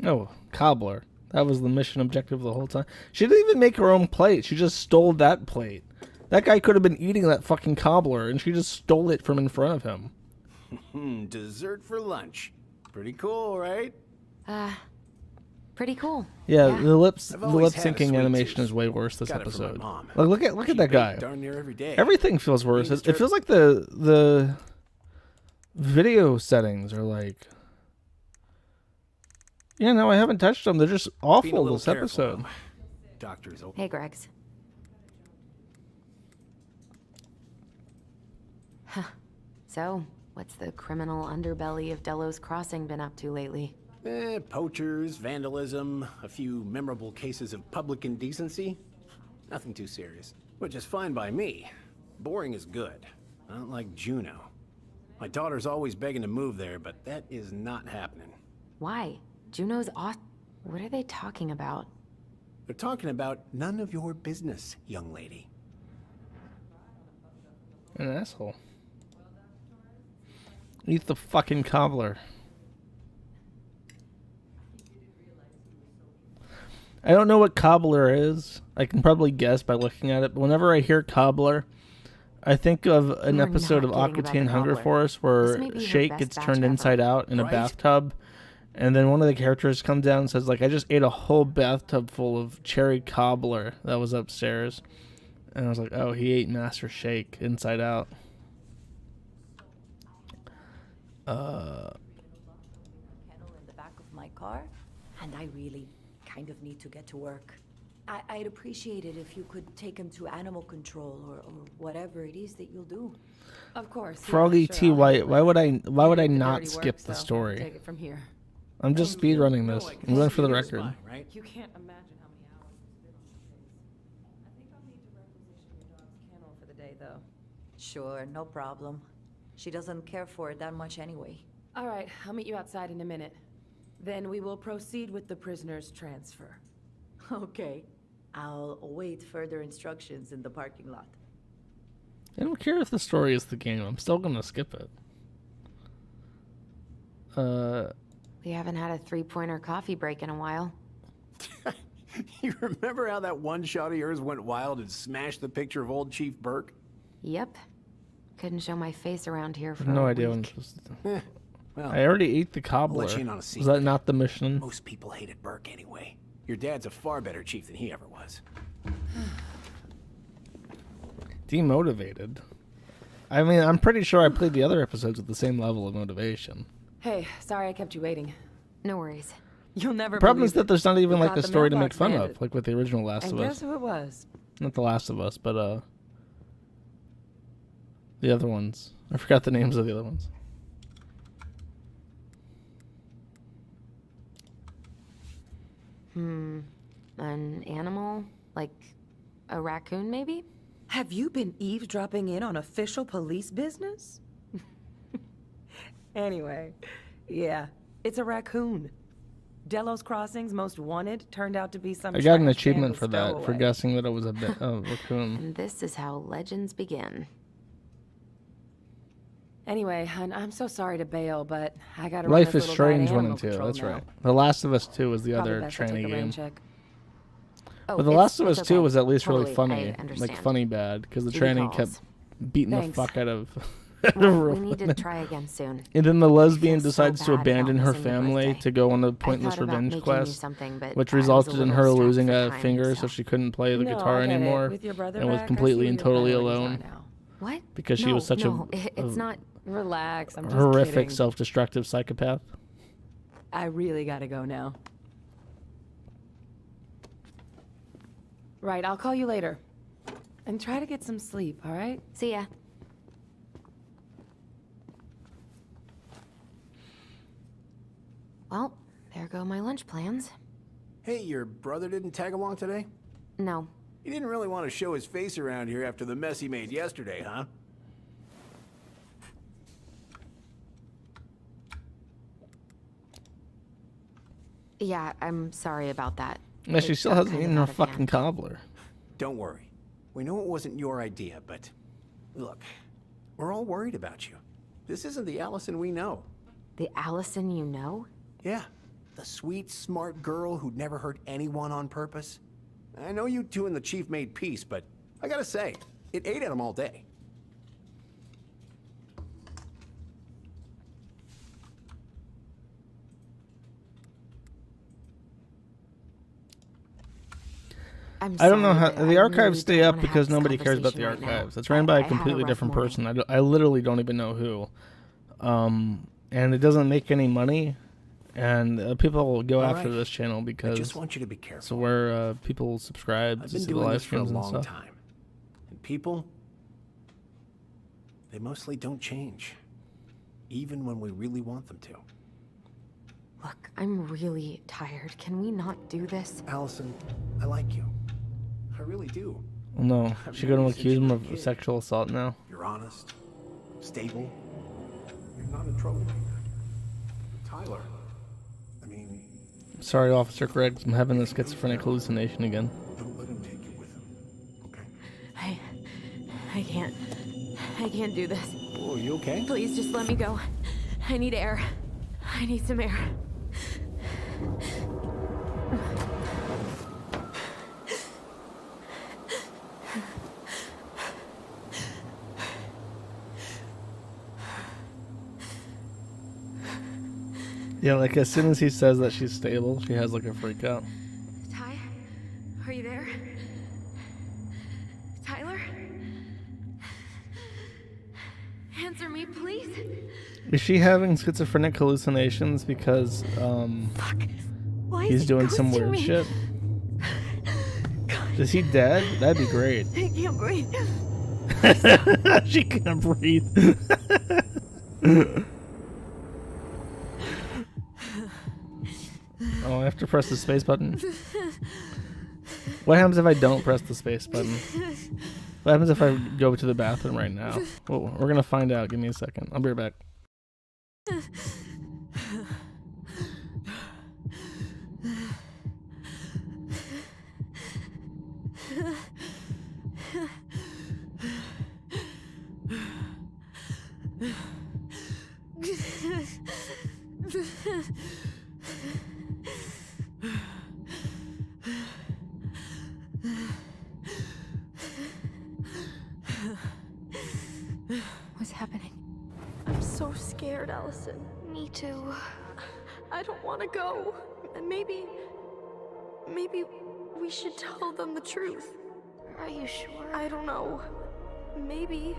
Oh, cobbler. That was the mission objective the whole time. She didn't even make her own plate. She just stole that plate. That guy could have been eating that fucking cobbler, and she just stole it from in front of him. Dessert for lunch. Pretty cool, right? Pretty cool. Yeah, the lip I've always had a syncing sweet animation tooth. is way worse this Got it from my episode. mom. Like, look at that guy. Darn near every day. Everything feels worse. Means It feels like the video settings are like. Yeah, no, I haven't touched them. They're just Being a awful little this careful, episode. though. Doctor's open. Hey, Greggs. Huh. So, what's the criminal underbelly of Delos Crossing been up to lately? Poachers, vandalism, a few memorable cases of public indecency. Nothing too serious. Which is fine by me. Boring is good. Not like Juneau. My daughter's always begging to move there, but that is not happening. Why? Juneau's off. What are they talking about? They're talking about none of your business, young lady. An asshole. Eat the fucking cobbler. I don't know what cobbler is. I can probably guess by looking at it. But whenever I hear cobbler, I think of an You're episode of not kidding Aqua about Teen the Hunger cobbler. Force This where may be her Shake best gets batch turned ever. inside out in a Right? bathtub. And then one of the characters comes down and says, like, I just ate a whole bathtub full of cherry cobbler that was upstairs. And I was like, oh, he ate Master Shake inside out. Kennel in the back of my car, and I really kind of need to get to work. I'd appreciate it if you could take him to animal control or whatever it is that you'll do. Of course. Froggy sure, T I'll White, handle it. why would I The not dirty skip work, the so story? Take it from here. I'm just speedrunning this. I'm going for the record. Right? You can't imagine how many hours it's been on this case. I think I'll need to requisition your dog's kennel for the day, though. Sure, no problem. She doesn't care for it that much anyway. All right, I'll meet you outside in a minute. Then we will proceed with the prisoner's transfer. Okay. I'll await further instructions in the parking lot. I don't care if the story is the game. I'm still going to skip it. We haven't had a 3-pointer coffee break in a while. You remember how that one shot of yours went wild and smashed the picture of old Chief Burke? Yep. Couldn't show my face around here I for have no a idea what I'm week. supposed to do. Well, I already ate the I'll cobbler. let you in on a Was secret. that not the mission? Most people hated Burke anyway. Your dad's a far better chief than he ever was. Demotivated. I mean, I'm pretty sure I played the other episodes with the same level of motivation. Hey, sorry I kept you waiting. No worries. You'll never The problem is believe that there's not even We like got a the story to make mailbox fun bandit. of, like with the original Last And of guess Us. who it was? Not the Last of Us, but the other ones. I forgot the names of the other ones. An animal? Like a raccoon, maybe? Have you been eavesdropping in on official police business? Anyway, yeah, it's a raccoon. Delos Crossing's most wanted turned out to be some I got an trash achievement can for with that, for stowaway. guessing that it was a raccoon. And this is how legends begin. Anyway, hon, I'm so sorry to bail, but I gotta run Life this is little guy to Strange 1 animal and 2, control that's now. right. The Last of Us 2 was the Probably other best I take training a rain game. check. Oh, But The it's- Last of it's Us 2 okay. was at least Totally, really funny. I understand. Like funny bad, because the Duty tranny calls. kept beating Thanks. the fuck out of Well, we need to try again soon. And then the lesbian feel so decides to bad about abandon her missing your family birthday. to go on a I pointless thought about revenge making you quest, something, but which I was a resulted in little her strapped losing for a time, finger, so- so she couldn't play the No, guitar I get it. anymore, With your brother and was back, I completely see and your totally priorities are alone now. What? because she No, was such no, a it's not. Relax, I'm just horrific, kidding. self-destructive psychopath. I really gotta go now. Right, I'll call you later. And try to get some sleep, all right? See ya. Well, there go my lunch plans. Hey, your brother didn't tag along today? No. He didn't really want to show his face around here after the mess he made yesterday, huh? Yeah, I'm sorry about that. Yeah, she It still got hasn't kind eaten of her out of fucking hand. cobbler. Don't worry. We know it wasn't your idea, but look, we're all worried about you. This isn't the Allison we know. The Allison you know? Yeah, the sweet, smart girl who'd never hurt anyone on purpose. I know you two and the chief made peace, but I gotta say, it ate at him all day. I don't know sorry, how but the I archives really stay don't up wanna because have this nobody cares about the conversation right now. archives. It's ran by I a had a completely rough different morning. person. I literally don't even know who. And it doesn't make any money. And people will go All after right. this channel I because just want you to be careful. it's where people subscribe I've to been see the doing live this for a streams and long stuff. time. And people, they mostly don't change. Even when we really want them to. Look, I'm really tired. Can we not do this? Allison, I like you. I really do. Well, no, I've she's going to known you since accuse you him were a of kid. sexual assault now. You're honest, stable. You're not a troublemaker. Tyler, I mean, Sorry, Officer Greggs, I'm having a schizophrenic hallucination again. don't let him take you with him, okay? I can't do this. Oh, are you okay? Please just let me go. I need air. I need some air. Yeah, like as soon as he says that she's stable, she has like a freak out. Ty, are you there? Tyler? Answer me, please. Is she having schizophrenic hallucinations because Why he's is it doing some ghosting weird me? shit? Is he dead? That'd be great. I can't breathe. She can't breathe. Oh, I have to press the space button. What happens if I don't press the space button? What happens if I go to the bathroom right now? Well, we're gonna find out. Give me a second. I'll be right back. What's happening? I'm so scared, Allison. Me too. I don't want to go. And maybe we should tell them the truth. Are you sure? I don't know. Maybe.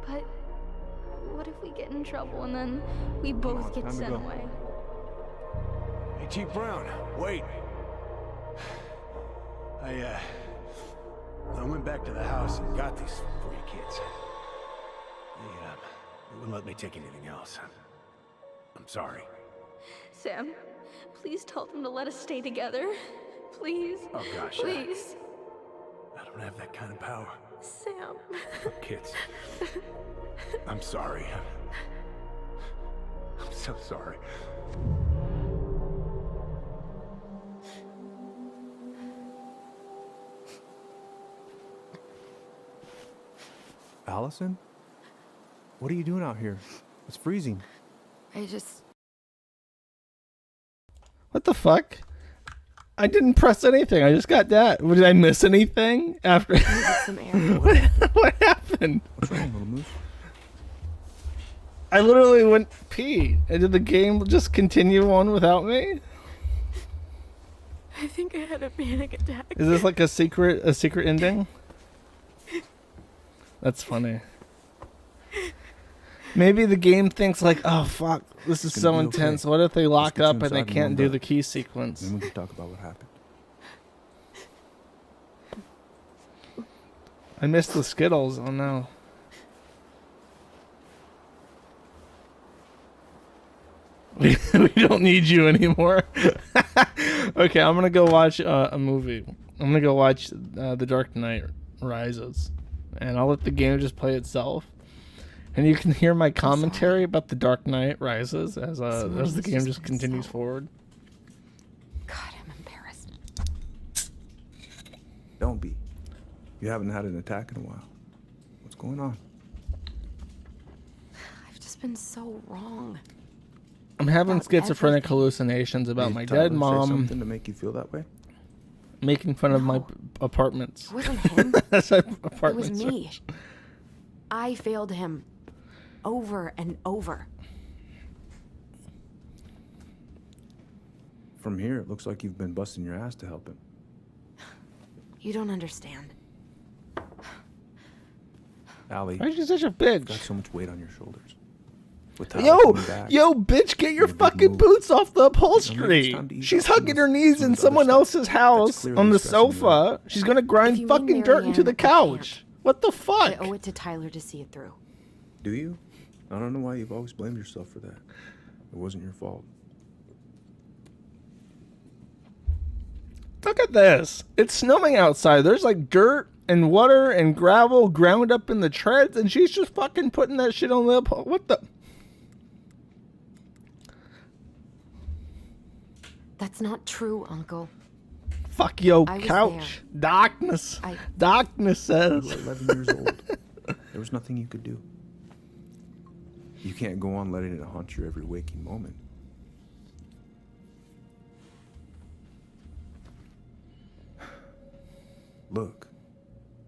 But what if we get in trouble and then we both get sent away? Hey, Chief Brown, wait. I went back to the house and got these for you kids. They wouldn't let me take anything else. I'm sorry. Sam, please tell them to let us stay together. Please. Oh gosh. Please. I don't have that kind of power. Sam. Kids. I'm sorry. I'm so sorry. Allison? What are you doing out here? It's freezing. I just... What the fuck? I didn't press anything. I just got that. Did I miss anything after? Some air. What happened? What's wrong, little moose? I literally went pee. And did the game just continue on without me? I think I had a panic attack. Is this like a secret ending? That's funny. Maybe the game thinks like, oh fuck, this is so intense. What if they lock up and they can't do the key sequence? Then we can talk about what happened. I missed the Skittles. Oh no. We don't need you anymore. Okay, I'm gonna go watch a movie. I'm gonna go watch The Dark Knight Rises, and I'll let the game just play itself. And you can hear my commentary about The Dark Knight Rises as the game just continues forward. God, I'm embarrassed. Don't be. You haven't had an attack in a while. What's going on? I've just been so wrong. I'm having About schizophrenic everything. hallucinations about Did my Tyler dead say mom something to make you feel that way? making fun of my apartments. It wasn't him. That's my It apartment was me. search. I failed him. Over and over. From here, it looks like you've been busting your ass to help him. You don't understand. Allie, Why are you such a bitch? you've got so much weight on your shoulders. With Tyler Yo, coming back, yo, bitch, get your made a big fucking move. boots off the You know, maybe upholstery. it's time to ease She's off hugging her some knees of in this other someone stuff else's that's house clearly on the stressing you sofa. She's gonna If grind you fucking mean dirt into Marianne, the I can't. couch. What the I fuck? owe it to Tyler to see it through. Do you? I don't know why you've always blamed yourself for that. It wasn't your fault. Look at this. It's snowing outside. There's like dirt and water and gravel ground up in the treads, and she's just fucking putting that shit on the upholstery. What the? That's not true, Uncle. Fuck yo I was couch. Darkness. I- Darkness You says. were 11 years old. There was nothing you could do. You can't go on letting it haunt your every waking moment. Look,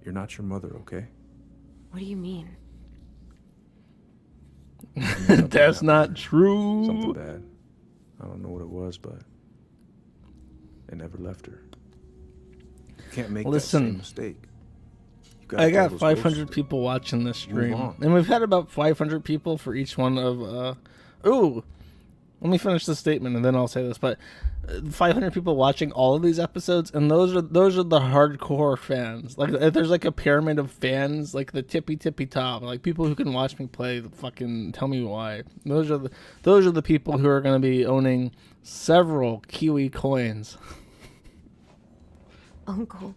you're not your mother, okay? What do you mean? That's not true. Something bad. I don't know what it was, but it never left her. You can't make that same mistake. I got 500 people watching this stream, and we've had about 500 people for each one of. Let me finish the statement and then I'll say this. But 500 people watching all of these episodes, and those are the hardcore fans. Like, if there's like a pyramid of fans, like the tippy top, like people who can watch me play. Fucking tell me why. Those are the people who are going to be owning several Kiwi coins. Uncle.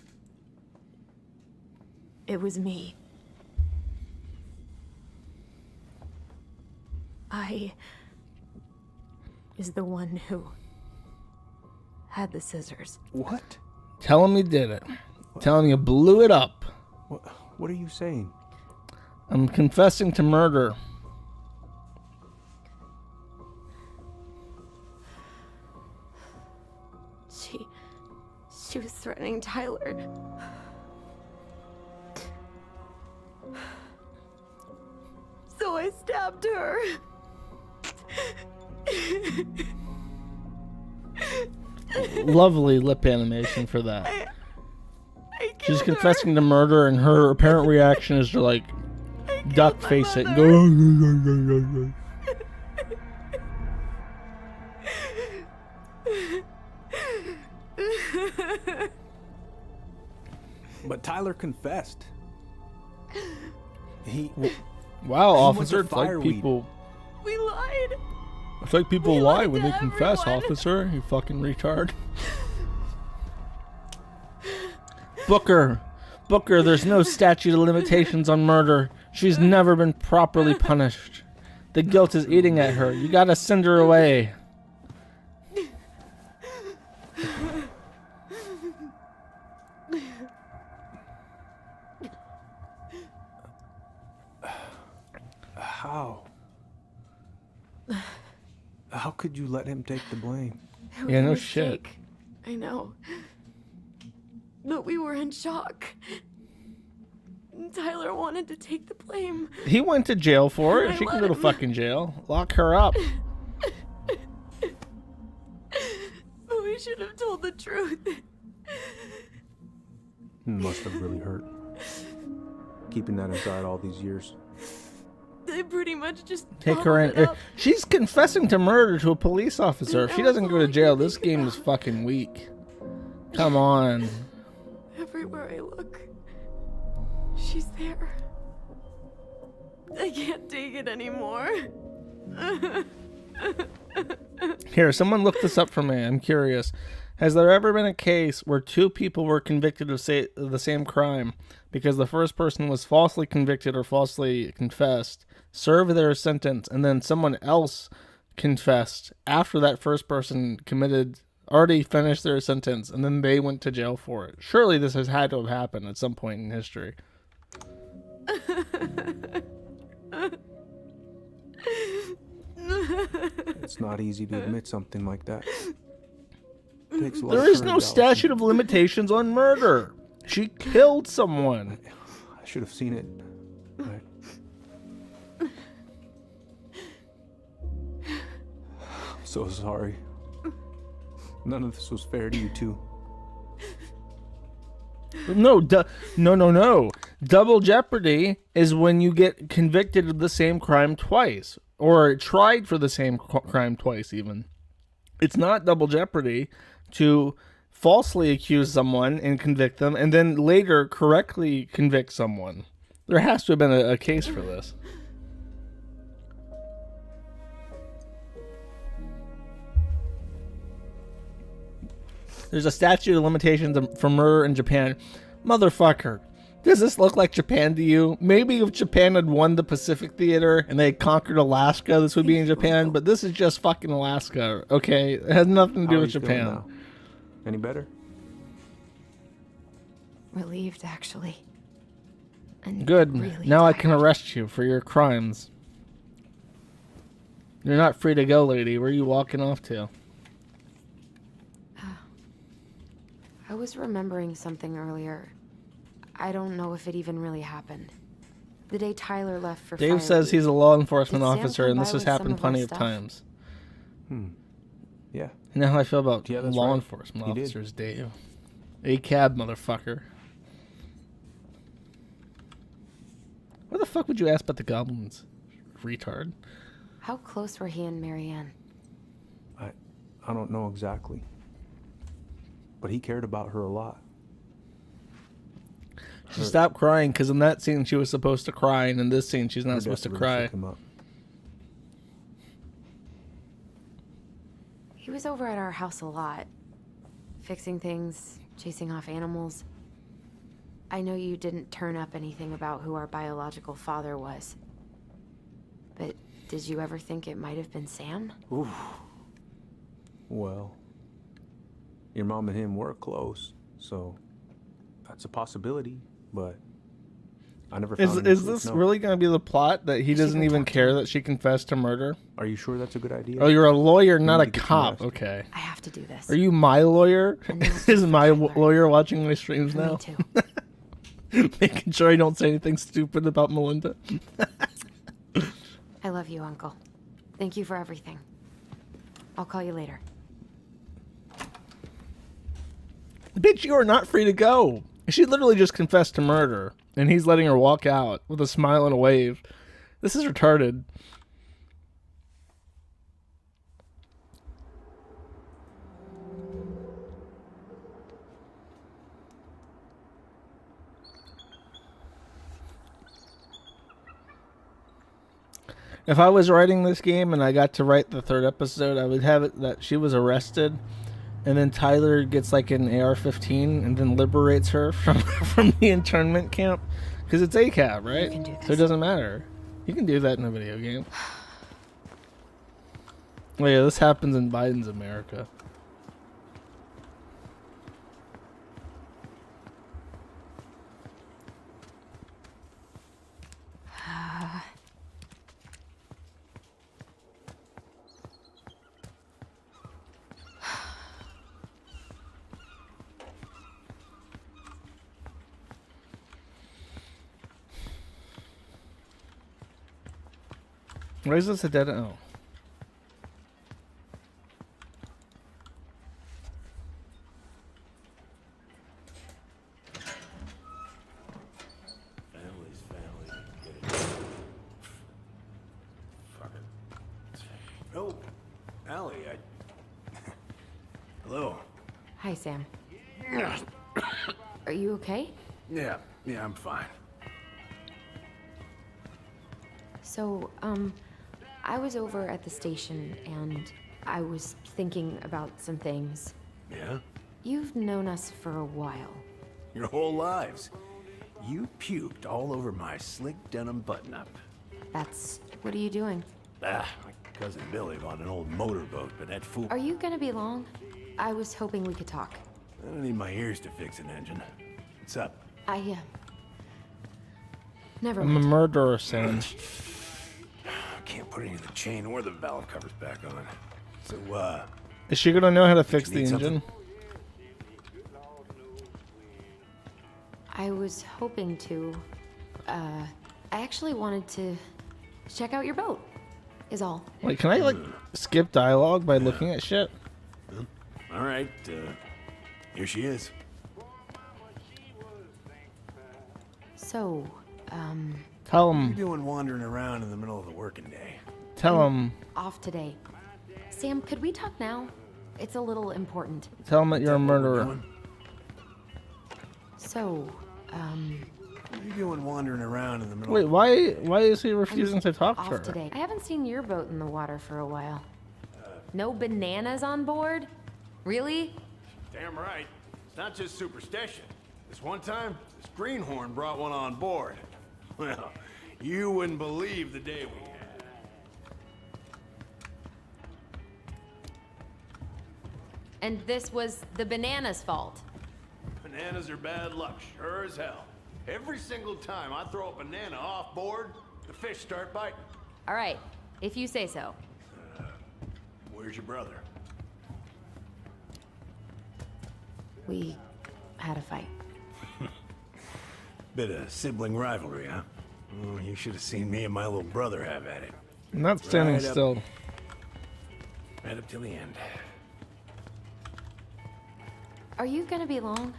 It was me. I is the one who had the scissors. What? Tell him you did it. Tell him you blew it up. What are you saying? I'm confessing to murder. She was threatening Tyler. So I stabbed her. Lovely lip animation for that. She's confessing to murder, and her apparent reaction is to like duck face it and go. But Tyler confessed. Wow, officer, it's like people. We lied. It's like people lie when they confess, officer. You fucking retard. Booker, there's no statute of limitations on murder. She's never been properly punished. The guilt is eating at her. You gotta send her away. How could you let him take the blame? Yeah, no shit. I know. But we were in shock. Tyler wanted to take the blame. He went to jail for it. She can go to fucking jail. Lock her up. But we should have told the truth. Must have really hurt. Keeping that inside all these years. They pretty much just take her in. She's confessing to murder to a police officer. If she doesn't go to jail, this game is fucking weak. Come on. Everywhere I look, she's there. I can't take it anymore. Here, someone look this up for me. I'm curious. Has there ever been a case where two people were convicted of the same crime because the first person was falsely convicted or falsely confessed, served their sentence, and then someone else confessed after that first person already finished their sentence, and then they went to jail for it? Surely this has had to have happened at some point in history. It's not easy to admit something like that. There is no statute of limitations on murder. She killed someone. I should have seen it. I'm so sorry. None of this was fair to you two. No. Double jeopardy is when you get convicted of the same crime twice, or tried for the same crime twice even. It's not double jeopardy to falsely accuse someone and convict them, and then later correctly convict someone. There has to have been a case for this. There's a statute of limitations for murder in Japan. Motherfucker. Does this look like Japan to you? Maybe if Japan had won the Pacific Theater and they conquered Alaska, this would be in Japan, but this is just fucking Alaska, okay? It has nothing to do with Japan. Any better? Relieved, actually. And good. Really now tired. I can arrest you for your crimes. You're not free to go, lady. Where are you walking off to? I was remembering something earlier. I don't know if it even really happened. The day Tyler left for Dave fire says week, he's a law enforcement did Sam officer, come and by this has with some happened of our plenty of stuff? times. Yeah. You know how I feel about Yeah, that's law right. enforcement He did. officers, Dave. A cab, motherfucker. What the fuck would you ask about the goblins? Retard. How close were he and Marianne? I don't know exactly. But he cared about her a lot. She stopped crying because in that scene she was supposed to cry, and in this scene she's Her not death supposed to really cry. shook him up. He was over at our house a lot. Fixing things, chasing off animals. I know you didn't turn up anything about who our biological father was. But did you ever think it might have been Sam? Oof. Well, your mom and him were close, so that's a possibility, but I never found any Is proof, this no. really going to be the plot that he doesn't even care that she confessed to murder? Are you sure that's a good idea? Oh, you're a lawyer, You not need a to get some cop. rest. Okay. I have to do this. Are you my lawyer? Is my lawyer watching my streams Me now? too. Making sure I don't say anything stupid about Melinda. I love you, Uncle. Thank you for everything. I'll call you later. Bitch, you are not free to go. She literally just confessed to murder, and he's letting her walk out with a smile and a wave. This is retarded. If I was writing this game and I got to write the third episode, I would have it that she was arrested, and then Tyler gets like an AR-15 and then liberates her from the internment camp, because it's ACAB, right? You can do So it doesn't matter. You can do that in a video game. Oh yeah, this happens in Biden's America. Why is this a dead end? Oh. Family's family. Get it. Fuck it. Oh, Allie, Hello. Hi, Sam. Are you okay? Yeah, I'm fine. So, I was over at the station and I was thinking about some things. Yeah? You've known us for a while. Your whole lives. You puked all over my slick denim button-up. What are you doing? My cousin Billy bought an old motorboat, but that fool... Are you gonna be long? I was hoping we could talk. I don't need my ears to fix an engine. What's up? Never I'm a mind. murderer, Sam. Can't put any of the chain or the valve covers back on. So, Is she gonna know how to fix you the need engine? I was hoping to. I actually wanted to check out your boat, is all. Like, can I, like, skip dialogue by looking at shit? all right, here she is. So, Tell What are you him. doing wandering around in the middle of the working day? Tell him. off today. Sam, could we talk now? It's a little important. Tell him that you're a murderer. So, What are you doing wandering around in the middle Wait, of... why is he refusing to talk to off her? today. I haven't seen your boat in the water for a while. No bananas on board? Really? Damn right. It's not just superstition. This one time, this greenhorn brought one on board. Well, you wouldn't believe the day we had. And this was the banana's fault. Bananas are bad luck, sure as hell. Every single time I throw a banana off board, the fish start biting. All right, if you say so. Where's your brother? We had a fight. Bit of sibling rivalry, huh? Oh, you should have seen me and my little brother have at it. I'm not standing Right up- still. Right up till the end. Are you gonna be long?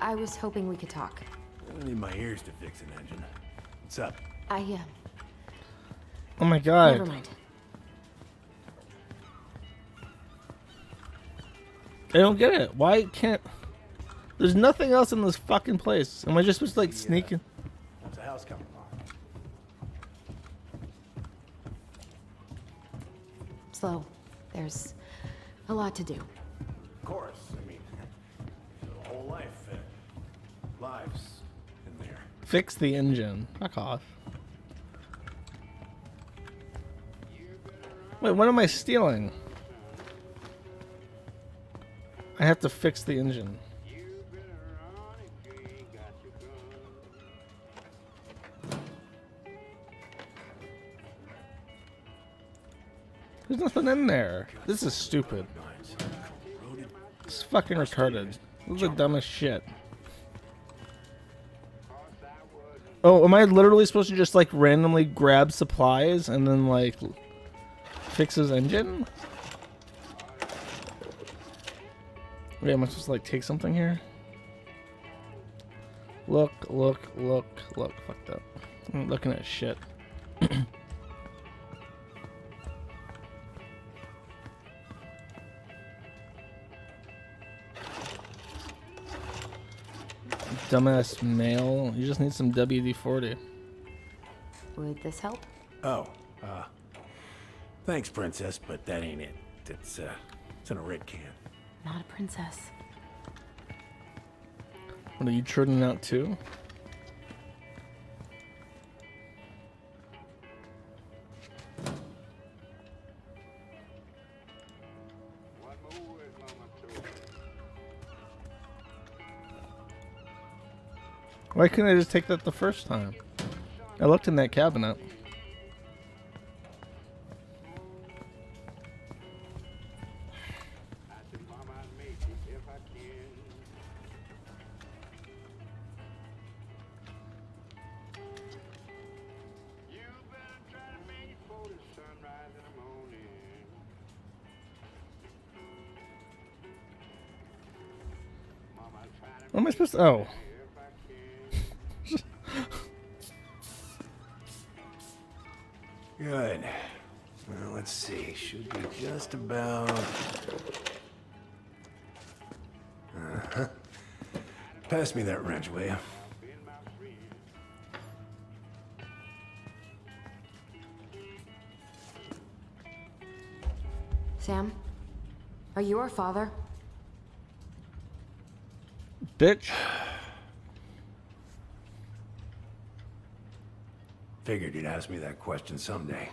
I was hoping we could talk. I don't need my ears to fix an engine. What's up? Oh my god. Never mind. I don't get it. Why can't... There's nothing else in this fucking place. Am I just supposed to like sneak in? What's the house coming on? Slow. There's a lot to do. Of course. I mean, the whole life. Lives in there. Fix the engine. Fuck off. Wait, what am I stealing? I have to fix the engine. There's nothing in there. This is stupid. It's fucking retarded. This is the dumbest shit. Oh, am I literally supposed to just like randomly grab supplies and then like fix his engine? Wait, am I supposed to like take something here? Look. Fucked up. I'm looking at shit. Dumbass mail. You just need some WD-40. Would this help? Oh, thanks, princess, but that ain't it. It's in a red can. Not a princess. What are you churning out too? Why couldn't I just take that the first time? I looked in that cabinet. What am I supposed to... Oh. Good. Well, let's see. Should be just about... Uh-huh. Pass me that wrench, will you? Sam? Are you our father? Bitch. Figured you'd ask me that question someday.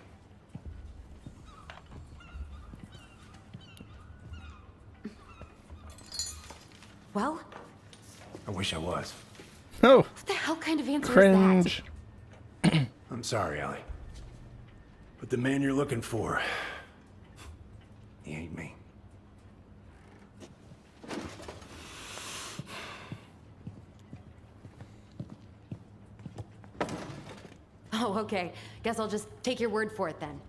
Well? I wish I was. Oh. What the hell kind of answer Cringe. is that? I'm sorry, Allie. But the man you're looking for, he ain't me. Oh, okay. Guess I'll just take your word for it then.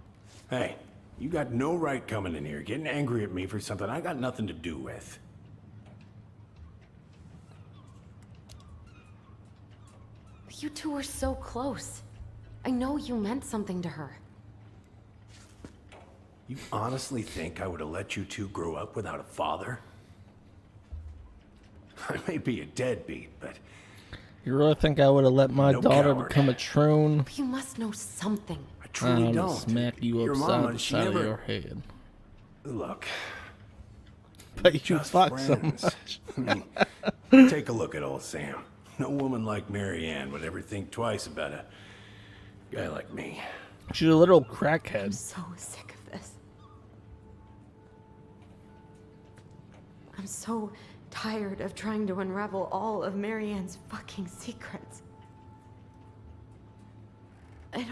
Hey, you got no right coming in here getting angry at me for something I got nothing to do with. You two were so close. I know you meant something to her. You honestly think I would have let you two grow up without a father? I may be a deadbeat, but... You really think I would have let my No daughter coward. become a troon? You must know something. I truly I'm don't. gonna smack you Your upside mama, the she side of never- your head. Look. But you just fuck so friends. much. I mean, take a look at old Sam. No woman like Marianne would ever think twice about a guy like me. She's a little crackhead. I'm so sick of this. I'm so tired of trying to unravel all of Marianne's fucking secrets. I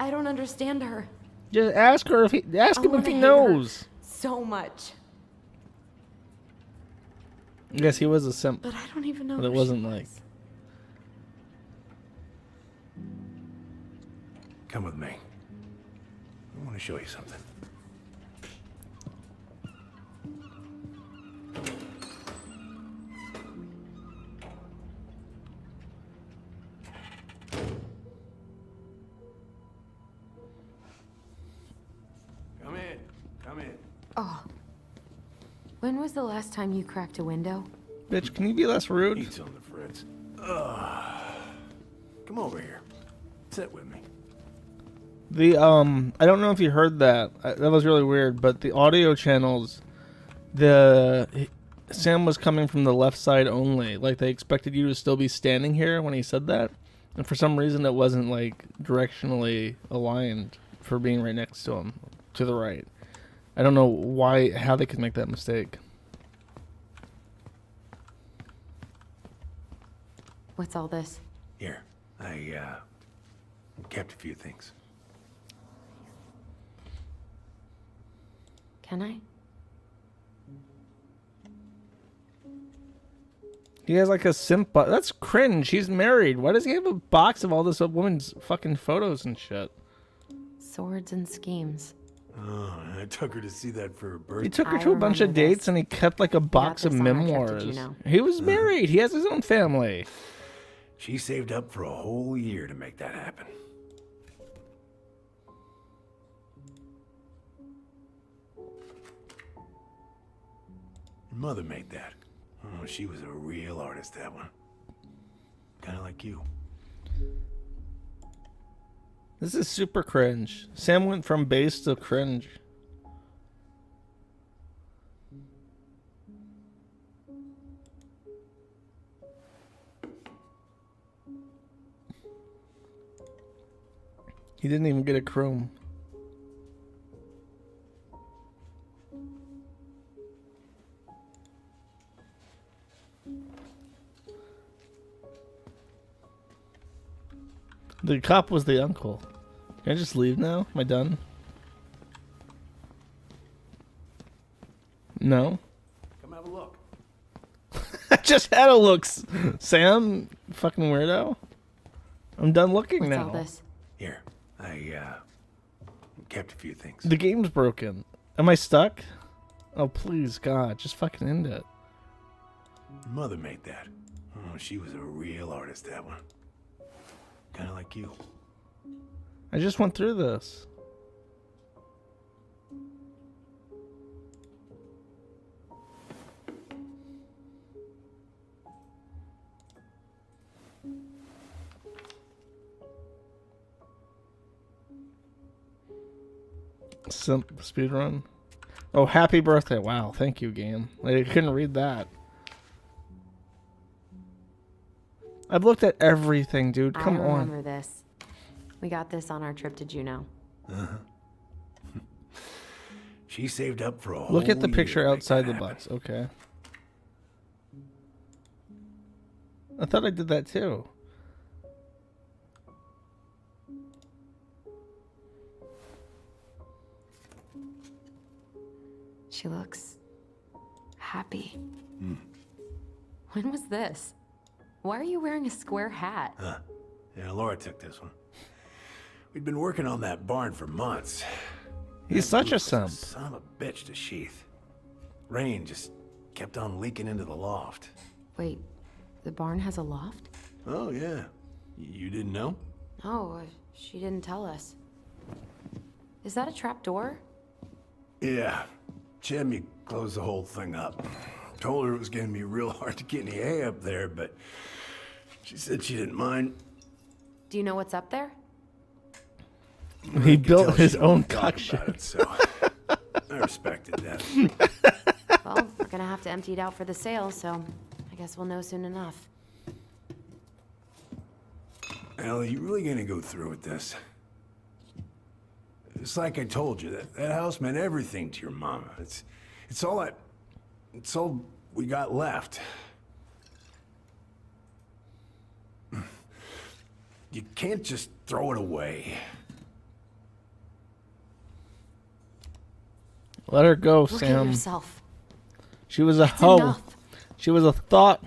don't understand her. Just ask her if ask him if he knows. So much. Yes, he was a simp. But I don't even know But it who wasn't she like. Come with me. I want to show you something. Oh. When was the last time you cracked a window? Bitch, can you be less rude? Need something, Fritz. Come over here. Sit with me. The I don't know if you heard that. That was really weird. But the audio channels, Sam was coming from the left side only. Like they expected you to still be standing here when he said that, and for some reason it wasn't like directionally aligned for being right next to him, to the right. I don't know how they could make that mistake. What's all this? Here, I kept a few things. Can I? He has like a simp. That's cringe. He's married. Why does he have a box of all this woman's fucking photos and shit? Swords and schemes. Oh, I took her to see that for her birthday. He took her to a bunch of dates and he kept like a box of memoirs. He was married. He has his own family. She saved up for a whole year to make that happen. Your mother made that. Oh, she was a real artist, that one. Kind of like you. This is super cringe. Sam went from base to cringe. He didn't even get a chrome. The cop was the uncle. Can I just leave now? Am I done? No? Come have a look. I just had a look, Sam. Fucking weirdo. I'm done looking What's now. all this? Here, I kept a few things. The game's broken. Am I stuck? Oh, please, God. Just fucking end it. Your mother made that. Oh, she was a real artist, that one. Kind of like you. I just went through this. Speedrun. Oh, happy birthday. Wow, thank you, game. I couldn't read that. I've looked at everything, dude. Come I on. remember this. We got this on our trip to Juneau. Uh-huh. She saved up for a whole Look at the year picture to make outside that the happen. box. Okay. I thought I did that too. She looks happy. Hmm. When was this? Why are you wearing a square hat? Huh. Yeah, Laura took this one. We'd been working on that barn for months. He's such a simp. Son of a bitch to sheath. Rain just kept on leaking into the loft. Wait, the barn has a loft? Oh, yeah. You didn't know? Oh, she didn't tell us. Is that a trap door? Yeah. Jimmy closed the whole thing up. Told her it was gonna be real hard to get any hay up there, but she said she didn't mind. Do you know what's up there? He built his own talk cock about shit. it, so I respected that. Well, we're gonna have to empty it out for the sale, so I guess we'll know soon enough. Ellie, you really gonna go through with this? It's like I told you, that house meant everything to your mama. It's all we got left. You can't just throw it away. Let her go, Look at Sam. yourself. She was a That's hoe. enough. She was a thought.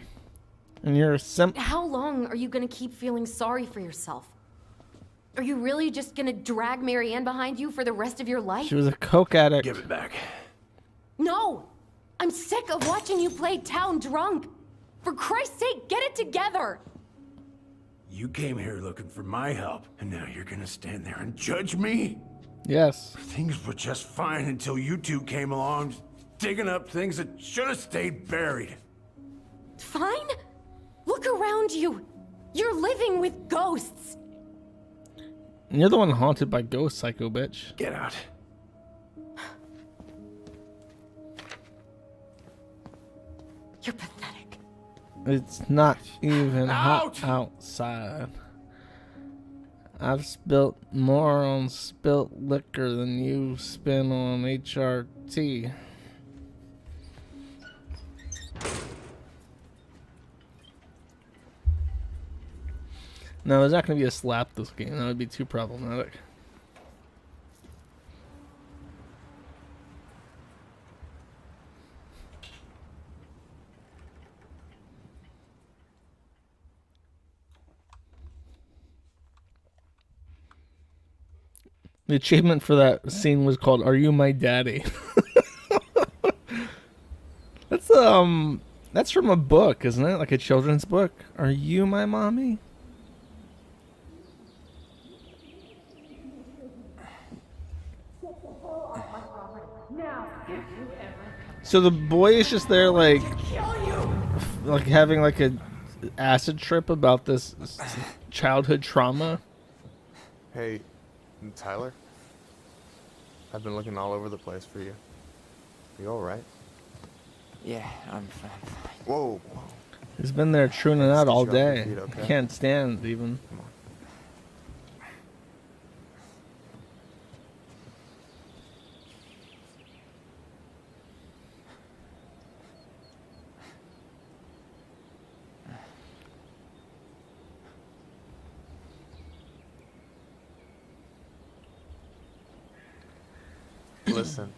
And you're a simp. How long are you gonna keep feeling sorry for yourself? Are you really just gonna drag Marianne behind you for the rest of your life? She was a coke addict. Give it back. No! I'm sick of watching you play town drunk. For Christ's sake, get it together! You came here looking for my help, and now you're gonna stand there and judge me? Yes. Things were just fine until you two came along, digging up things that should have stayed buried. Fine? Look around you. You're living with ghosts. And you're the one haunted by ghosts, psycho bitch. Get out. You're pathetic. It's not even Out! hot outside. I've spilt more on spilt liquor than you spent on HRT. No, there's not going to be a slap this game. That would be too problematic. The achievement for that scene was called "Are You My Daddy?" That's from a book, isn't it? Like a children's book. Are you my mommy? So the boy is just there, like having like a acid trip about this childhood trauma. Hey, Tyler? I've been looking all over the place for you. You alright? Yeah, I'm fine. Whoa, whoa. He's been there tuning out all Stitch you up day. your feet, okay? Can't stand it even. Come on. Listen,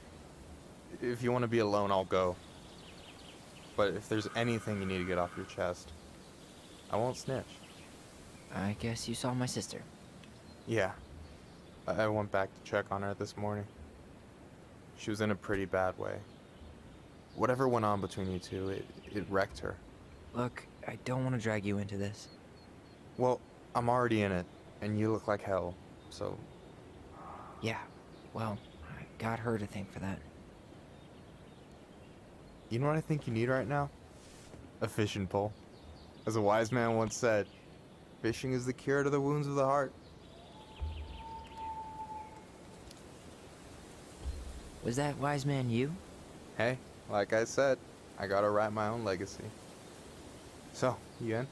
if you want to be alone, I'll go. But if there's anything you need to get off your chest, I won't snitch. I guess you saw my sister. Yeah. I went back to check on her this morning. She was in a pretty bad way. Whatever went on between you two, it wrecked her. Look, I don't want to drag you into this. Well, I'm already in it, and you look like hell, so... Yeah, well, I got her to thank for that. You know what I think you need right now? A fishing pole. As a wise man once said, fishing is the cure to the wounds of the heart. Was that wise man you? Hey, like I said, I gotta write my own legacy. So, you in?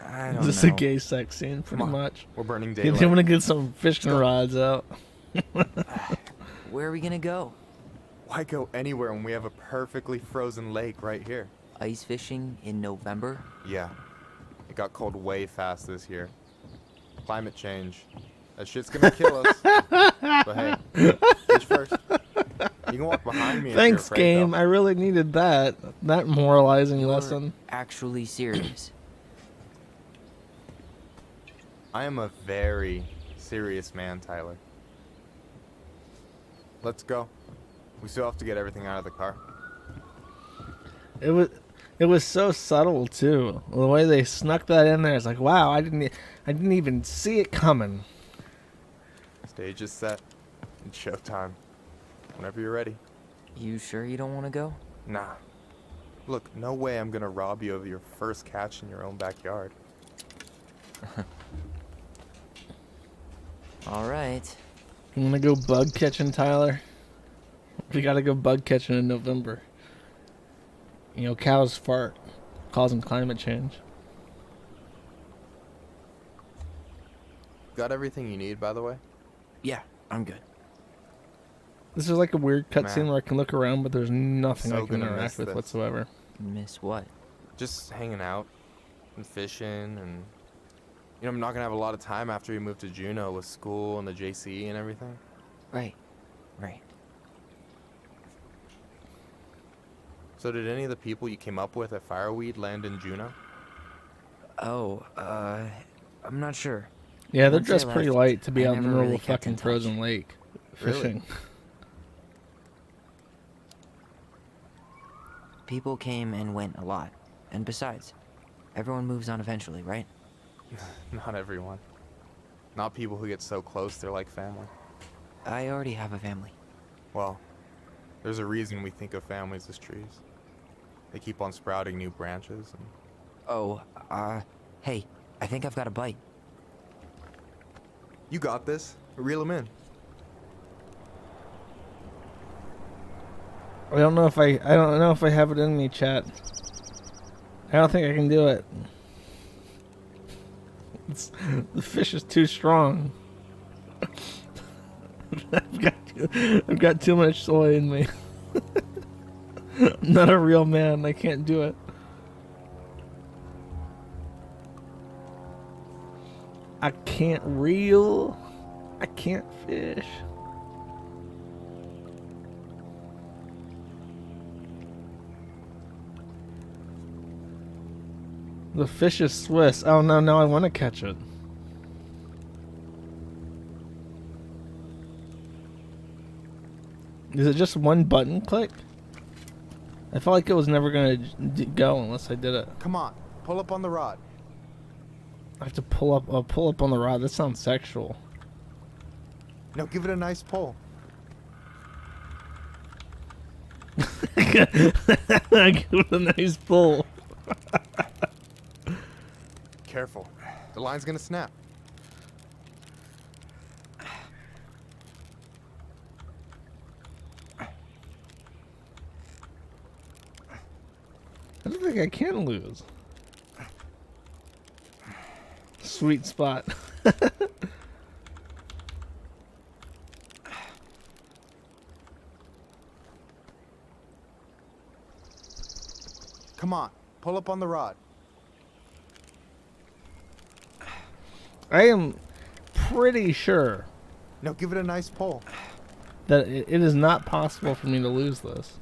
I don't Just know. a gay sex scene, pretty much. We're burning They daylight. want to get some fishing rods out. Where are we gonna go? Why go anywhere when we have a perfectly frozen lake right here? Ice fishing in November? Yeah. It got cold way fast this year. Climate change. That shit's gonna kill us. But hey, fish first. You can walk behind me if Thanks, you're afraid, game. though. I really needed that moralizing lesson. Actually serious. I am a very serious man, Tyler. Let's go. We still have to get everything out of the car. It was so subtle too. The way they snuck that in there, it's like, wow, I didn't even see it coming. Stage is set. It's showtime. Whenever you're ready. You sure you don't want to go? Nah. Look, no way I'm gonna rob you of your first catch in your own backyard. All right. You wanna go bug catching, Tyler? We gotta go bug catching in November. You know, cows fart, causing climate change. Got everything you need, by the way? Yeah, I'm good. This is like a weird cutscene Man. where I can look around, but there's nothing So I can gonna interact miss with this. whatsoever. Miss what? Just hanging out and fishing and... You know, I'm not gonna have a lot of time after we move to Juneau with school and the JC and everything. Right. Right. So did any of the people you came up with at Fireweed land in Juneau? Oh, I'm not sure. Yeah, they're Once I dressed pretty left, light to be I out in the never middle really of a kept in fucking touch. frozen lake Really? fishing. People came and went a lot. And besides, everyone moves on eventually, right? Not everyone. Not people who get so close they're like family. I already have a family. Well, there's a reason we think of families as trees. They keep on sprouting new branches and... Oh, hey, I think I've got a bite. You got this. Reel him in. I don't know if I have it in me, chat. I don't think I can do it. The fish is too strong. I've got too much soy in me. I'm not a real man. I can't do it. I can't reel. I can't fish. The fish is Swiss. Oh no, now I want to catch it. Is it just one button click? I felt like it was never gonna go unless I did it. Come on, pull up on the rod. I have to pull up on the rod. That sounds sexual. No, give it a nice pull. Give it a nice pull. Careful, the line's gonna snap. I don't think I can lose. Sweet spot. Come on, pull up on the rod. I am pretty sure. No, give it a nice pull. That it is not possible for me to lose this.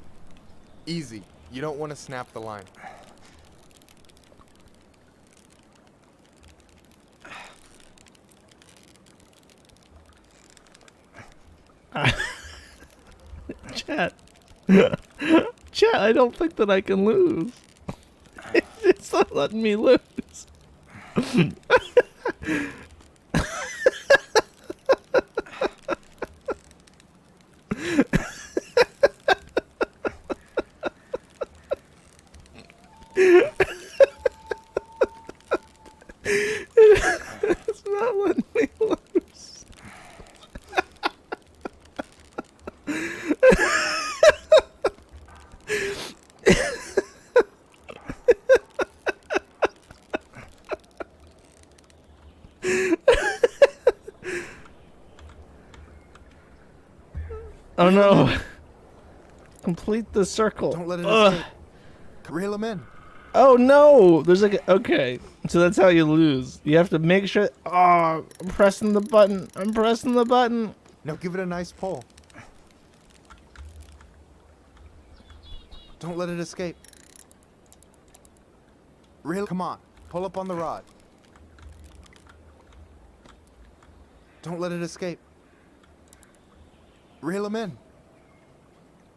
Easy. You don't want to snap the line. Chat. Chat, I don't think that I can lose. It's not letting me lose. It's not letting me loose. Oh no. Complete the circle. Don't let it escape. Reel him in. Oh no! There's like okay, so that's how you lose. You have to make sure. Oh, I'm pressing the button. I'm pressing the button. No, give it a nice pull. Don't let it escape. Reel. Come on, pull up on the rod. Don't let it escape. Reel him in.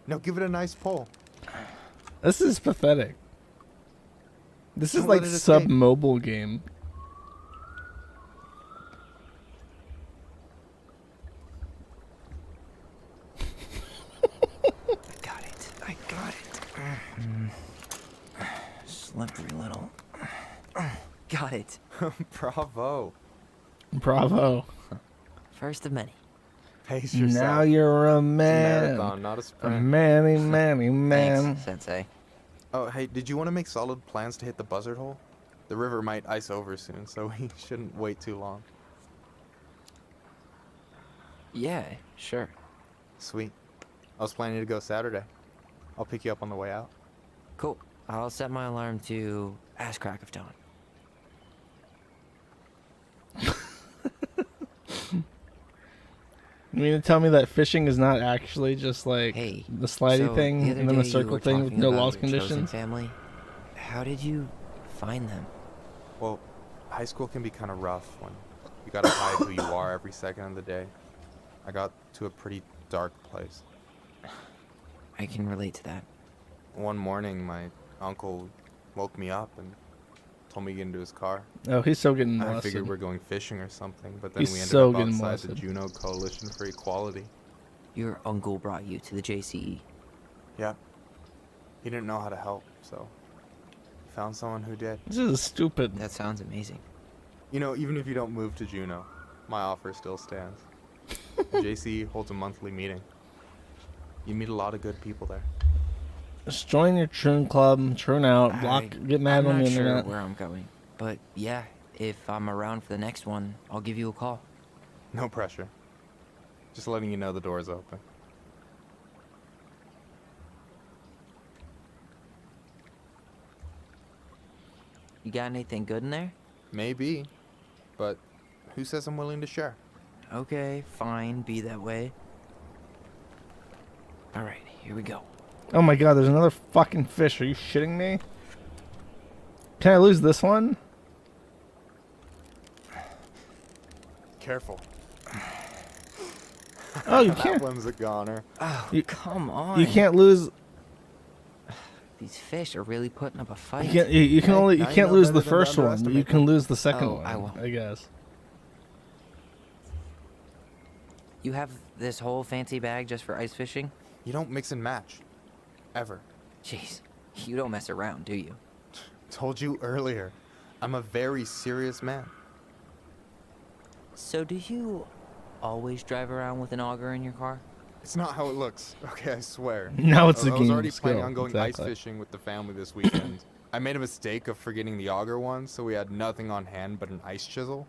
No, give it a nice pull. This is pathetic. This is Don't like let it sub escape. mobile game. I got it. Slippery little. Got it. Bravo. Bravo. First of many. Pace yourself. Now you're a It's man. a marathon, not a A sprint. manny man. Thanks, Sensei. Oh, hey, did you want to make solid plans to hit the buzzard hole? The river might ice over soon, so we shouldn't wait too long. Yeah, sure. Sweet. I was planning to go Saturday. I'll pick you up on the way out. Cool. I'll set my alarm to ass crack of dawn. You mean to tell me that fishing is not actually just like the slidey So, thing the other and then the day you circle were thing with talking no about loss your chosen conditions? family. How did you find them? Well, high school can be kind of rough when you gotta hide who you are every second of the day. I got to a pretty dark place. I can relate to that. One morning, my uncle woke me up and told me to get into his car. Oh, he's so getting I molested. figured we're going fishing or something, but then He's we ended so up getting outside the molested. Juno Coalition for Equality. Your uncle brought you to the JCE. Yeah. He didn't know how to help, so he found someone who did. This is stupid. That sounds amazing. You know, even if you don't move to Juno, my offer still stands. The JCE holds a monthly meeting. You meet a lot of good people there. Just join your Troon Club, Troon out, get mad I'm on the not sure internet. where I'm going, but yeah, if I'm around for the next one, I'll give you a call. No pressure. Just letting you know the door's open. You got anything good in there? Maybe, but who says I'm willing to share? Okay, fine, be that way. Alright, here we go. Oh my god, there's another fucking fish. Are you shitting me? Can I lose this one? Careful. Oh, you That can't. one's a goner. Oh, come on. You can't lose. These fish are really putting up a fight. You can only now you can't know lose better the than to first one. You underestimate can them. lose the second Oh, one. I won't. I guess. You have this whole fancy bag just for ice fishing? You don't mix and match. Ever. Jeez, you don't mess around, do you? Told you earlier. I'm a very serious man. So do you always drive around with an auger in your car? It's not how it looks. Okay, I swear. Now it's a I was game already planning skill, on going exactly. ice fishing with the family this weekend. I made a mistake of forgetting the auger one, so we had nothing on hand but an ice chisel.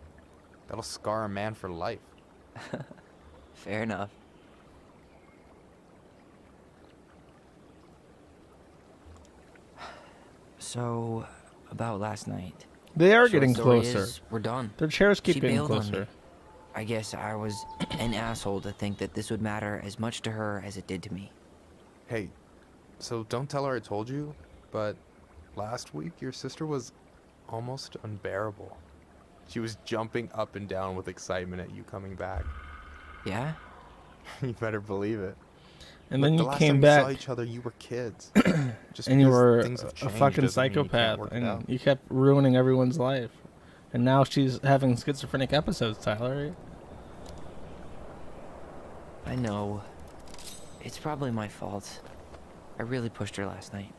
That'll scar a man for life. Fair enough. So, about last night. They are Short getting story closer. is, we're done. Their chairs keep She getting bailed on me. closer. I guess I was an asshole to think that this would matter as much to her as it did to me. Hey, so don't tell her I told you, but last week your sister was almost unbearable. She was jumping up and down with excitement at you coming back. Yeah? You better believe it. And Look, then the you last came time back. We saw each other, you were kids. Just And you because were things have a changed fucking doesn't mean you can't psychopath, work it and out. you kept ruining everyone's life. And now she's having schizophrenic episodes, Tyler. Right? I know. It's probably my fault. I really pushed her last night.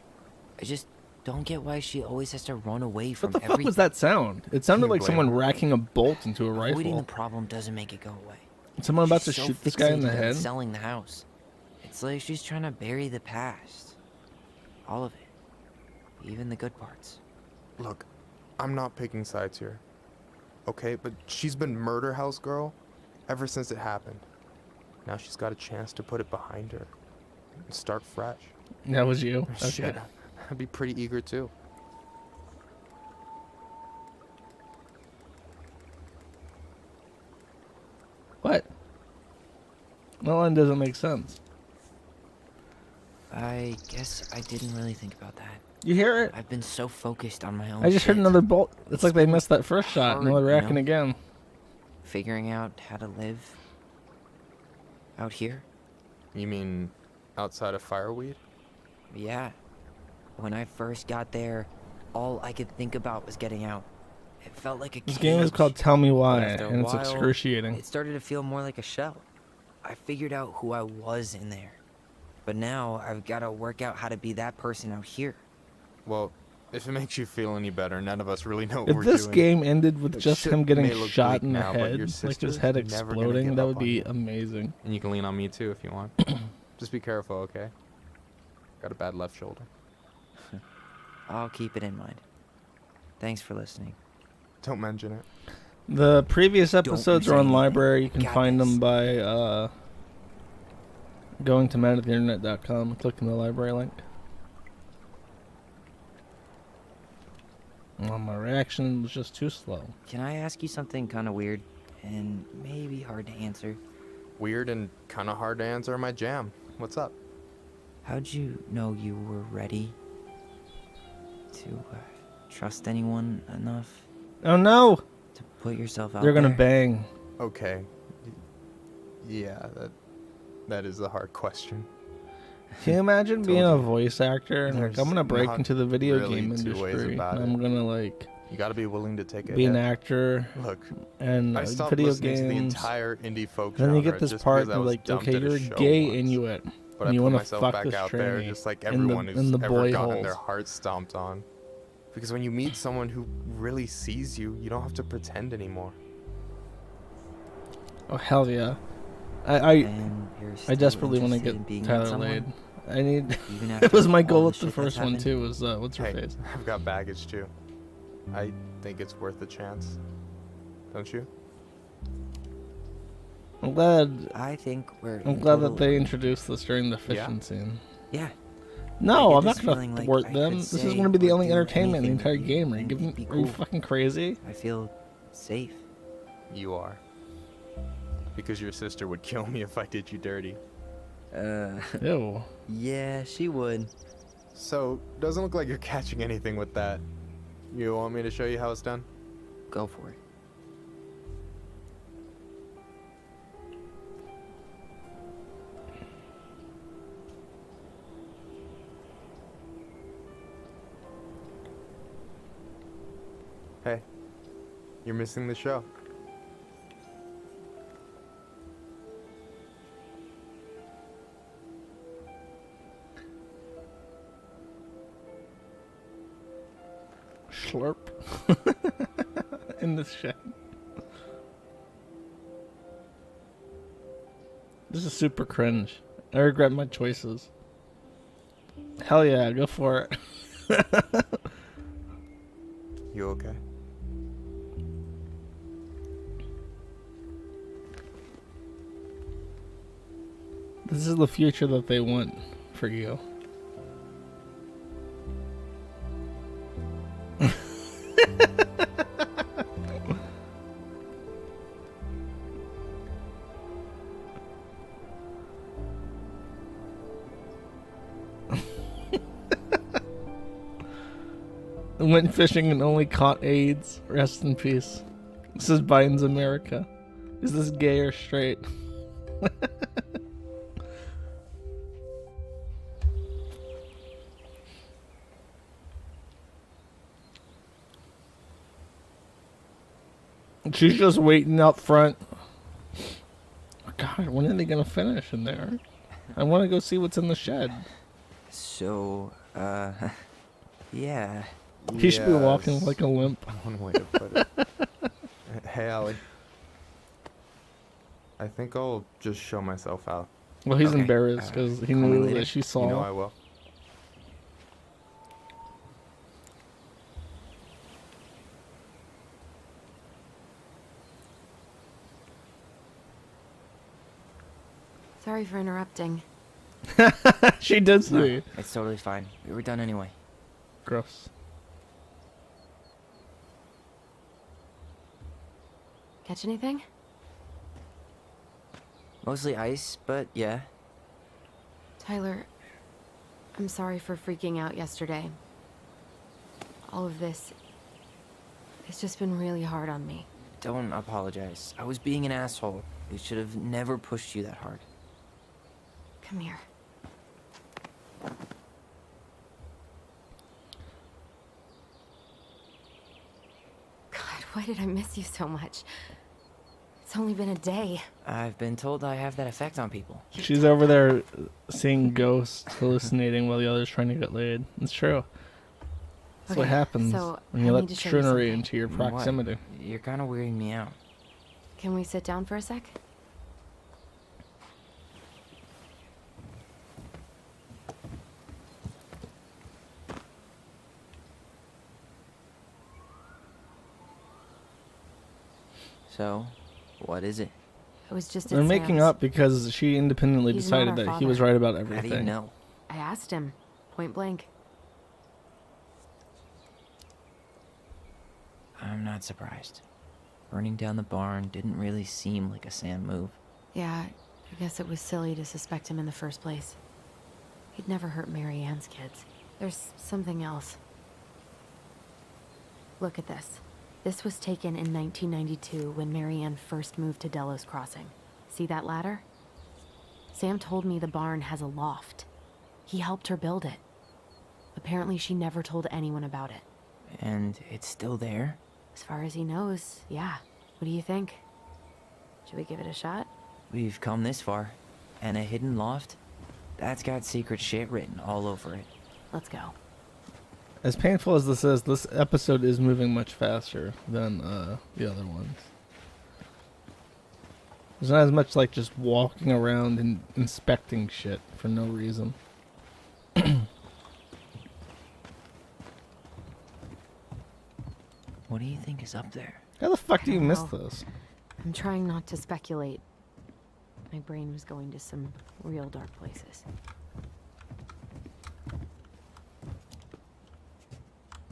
I just don't get why she always has to run away from What the fuck everything. was that sound? It sounded you like blame someone her? racking a bolt into a Avoiding rifle. the problem doesn't make it go away. Someone about to She's so shoot this guy in the fixated on head? selling the house. It's like she's trying to bury the past. All of it. Even the good parts. Look, I'm not picking sides here. Okay, but she's been murder house girl ever since it happened. Now she's got a chance to put it behind her and start fresh. That was you? Shit, Okay. I'd be pretty eager too. What? That line doesn't make sense. I guess I didn't really think about that. You hear it? I've been so focused on my own I just heard shit. another bolt. It's like they missed that first shot, and hard, they're you racking know? again. Figuring out how to live out here. You mean outside of Fireweed? Yeah. When I first got there, all I could think about was getting out. It felt like a This game is cage. called Tell Me But Why, after a and it's while, excruciating. It started to feel more like a shell. I figured out who I was in there. But now I've got to work out how to be that person out here. Well, if it makes you feel any better, none of us really know what If we're this doing. game ended with It just should- him getting may look shot bleak in the now, but head, your like his sister's head never gonna exploding, give that up would on be you. amazing. And you can lean on me too if you want. Just be careful, okay? Got a bad left shoulder. I'll keep it in mind. Thanks for listening. Don't mention it. The previous episodes say are on anything. library. You can Got find this. them by going to manoftheinternet.com and clicking the library link. Well, my reaction was just too slow. Can I ask you something kind of weird and maybe hard to answer? Weird and kind of hard to answer my jam. What's up? How'd you know you were ready to trust anyone enough Oh no! to put yourself out They're gonna there? bang. Okay. Yeah, that is a hard question. Can you imagine being a voice actor and like, There's I'm gonna break not into the video really game two ways industry and about I'm it. gonna like You gotta be willing to take a be an hit. actor. Look, and I stopped video listening games. to the entire indie folk And then you genre get this just part because I where was like, dumped okay, at a you're a show gay once. Inuit. But and I you put want to myself fuck back this out there tranny just like in everyone the, who's in the ever boy gotten holes. their heart stomped on. Because when you meet someone who really sees you, you don't have to pretend anymore. Oh hell yeah! I desperately want to get Tyler laid. I need. It was my goal with the first one too. Was what's her face? I've got baggage too. I think it's worth a chance. Don't you? I'm glad. I think we're. I'm glad that they introduced this during the fishing scene. Yeah. No, I I'm get not this gonna feeling like thwart I them. could This is say gonna be the or only do entertainment in the entire anything game. Are you and giving? it'd be Are you cool. fucking crazy? I feel safe. You are. Because your sister would kill me if I did you dirty. Ew. Yeah, she would. So, doesn't look like you're catching anything with that. You want me to show you how it's done? Go for it. Hey, you're missing the show. Slurp. In the shed. This is super cringe. I regret my choices. Hell yeah, go for it. You okay? This is the future that they want for you. Went fishing and only caught AIDS. Rest in peace. This is Biden's America. Is this gay or straight? She's just waiting up front. God, when are they gonna finish in there? I want to go see what's in the shed. So, yeah. He should be walking like a limp. One way to put it. Hey, Allie. I think I'll just show myself out. Well, he's embarrassed because he knew that she saw. You know I will. Sorry for interrupting. She did see. No, it's totally fine. We were done anyway. Gross. Catch anything? Mostly ice, but yeah. Tyler, I'm sorry for freaking out yesterday. All of this, it's just been really hard on me. Don't apologize. I was being an asshole. We should have never pushed you that hard. Come here. God, why did I miss you so much? It's only been a day. I've been told I have that effect on people. She's over there seeing ghosts, hallucinating while the other's trying to get laid. It's true. That's what Okay, happens so when you I let need to show you Trunnery something. into your What? proximity. You're kind of weirding me out. Can we sit down for a sec? So, what is it? It was just They're making up because she independently He's not decided our that he was father. right about How everything. do you know? I asked him, point blank. I'm not surprised. Burning down the barn didn't really seem like a Sam move. Yeah, I guess it was silly to suspect him in the first place. He'd never hurt Mary Ann's kids. There's something else. Look at this. This was taken in 1992 when Mary Ann first moved to Delos Crossing. See that ladder? Sam told me the barn has a loft. He helped her build it. Apparently she never told anyone about it. And it's still there? As far as he knows, yeah. What do you think? Should we give it a shot? We've come this far. And a hidden loft? That's got secret shit written all over it. Let's go. As painful as this is, this episode is moving much faster than the other ones. There's not as much like just walking around and inspecting shit for no reason. What do you think is up there? How the fuck do you miss know. this? I'm trying not to speculate. My brain was going to some real dark places.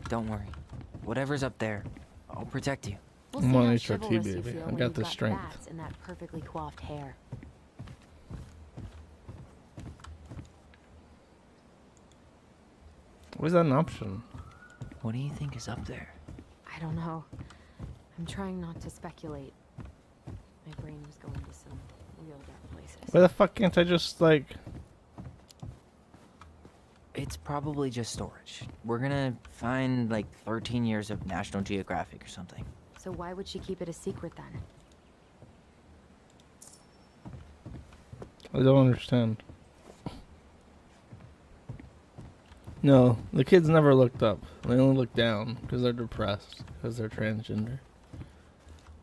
Don't worry. Whatever's up there, I'll protect you. We'll I'm see on how HRT, chivalrous you baby. feel I've when got you've the strength. bats in that perfectly coiffed hair. Why is that an option? What do you think is up there? I don't know. I'm trying not to speculate. My brain was going to some real dark places. Why the fuck can't I just, like... It's probably just storage. We're gonna find, like, 13 years of National Geographic or something. So why would she keep it a secret then? I don't understand. No, the kids never looked up. They only looked down because they're depressed, because they're transgender.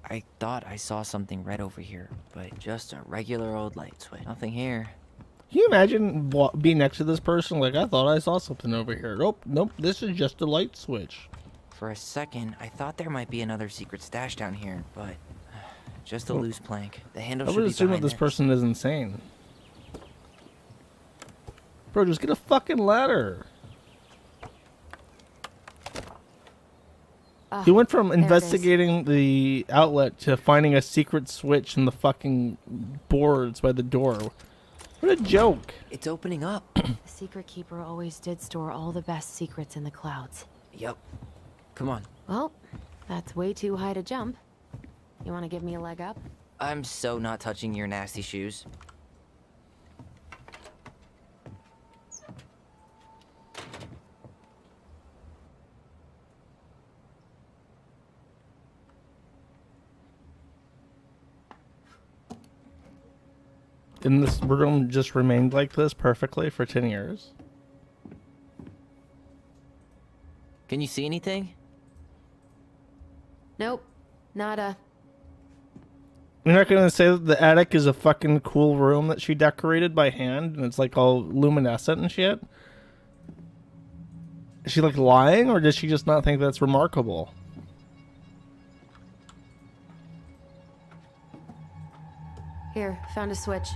I thought I saw something red over here, but just a regular old light switch. Nothing here. Can you imagine being next to this person? Like, I thought I saw something over here. Nope, this is just a light switch. For a second, I thought there might be another secret stash down here, but just a loose plank. The handle I should would be assume that behind this person is insane. Bro, just get a fucking ladder. He went from investigating the outlet to finding a secret switch in the fucking boards by the door. What a joke. It's opening up. The secret keeper always did store all the best secrets in the clouds. Yep. Come on. Well, that's way too high to jump. You want to give me a leg up? I'm so not touching your nasty shoes. And this room just remained like this perfectly for 10 years. Can you see anything? Nope. Nada. You're not gonna say that the attic is a fucking cool room that she decorated by hand and it's like all luminescent and shit? Is she like lying, or does she just not think that's remarkable? Here, found a switch.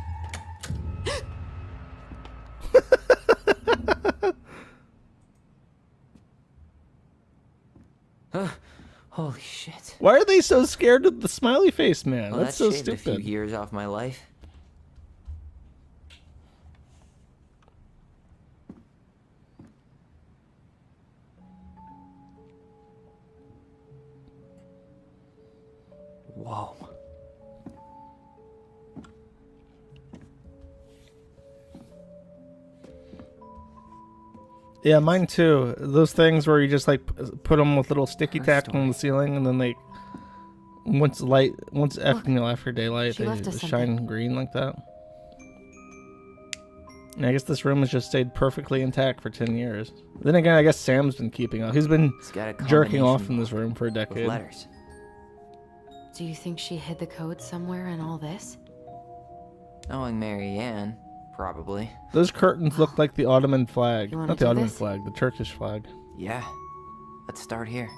Holy shit. Why are they so scared of the smiley face man? Well, That's so shaved stupid. a few years off my life. Whoa. Yeah, mine too. Those things where you just like put them with little sticky tack on the ceiling, and then they, once after daylight, She they left us shine something. green like that. And I guess this room has just stayed perfectly intact for 10 years. Then again, I guess Sam's been keeping up. He's been got a jerking off combination in this room for a With decade. letters. Do you think she hid the code somewhere in all this? Knowing Mary Ann, probably. Those curtains look like the Ottoman flag. You wanna Not the do Ottoman this? flag, the Turkish flag. Yeah. Let's start here.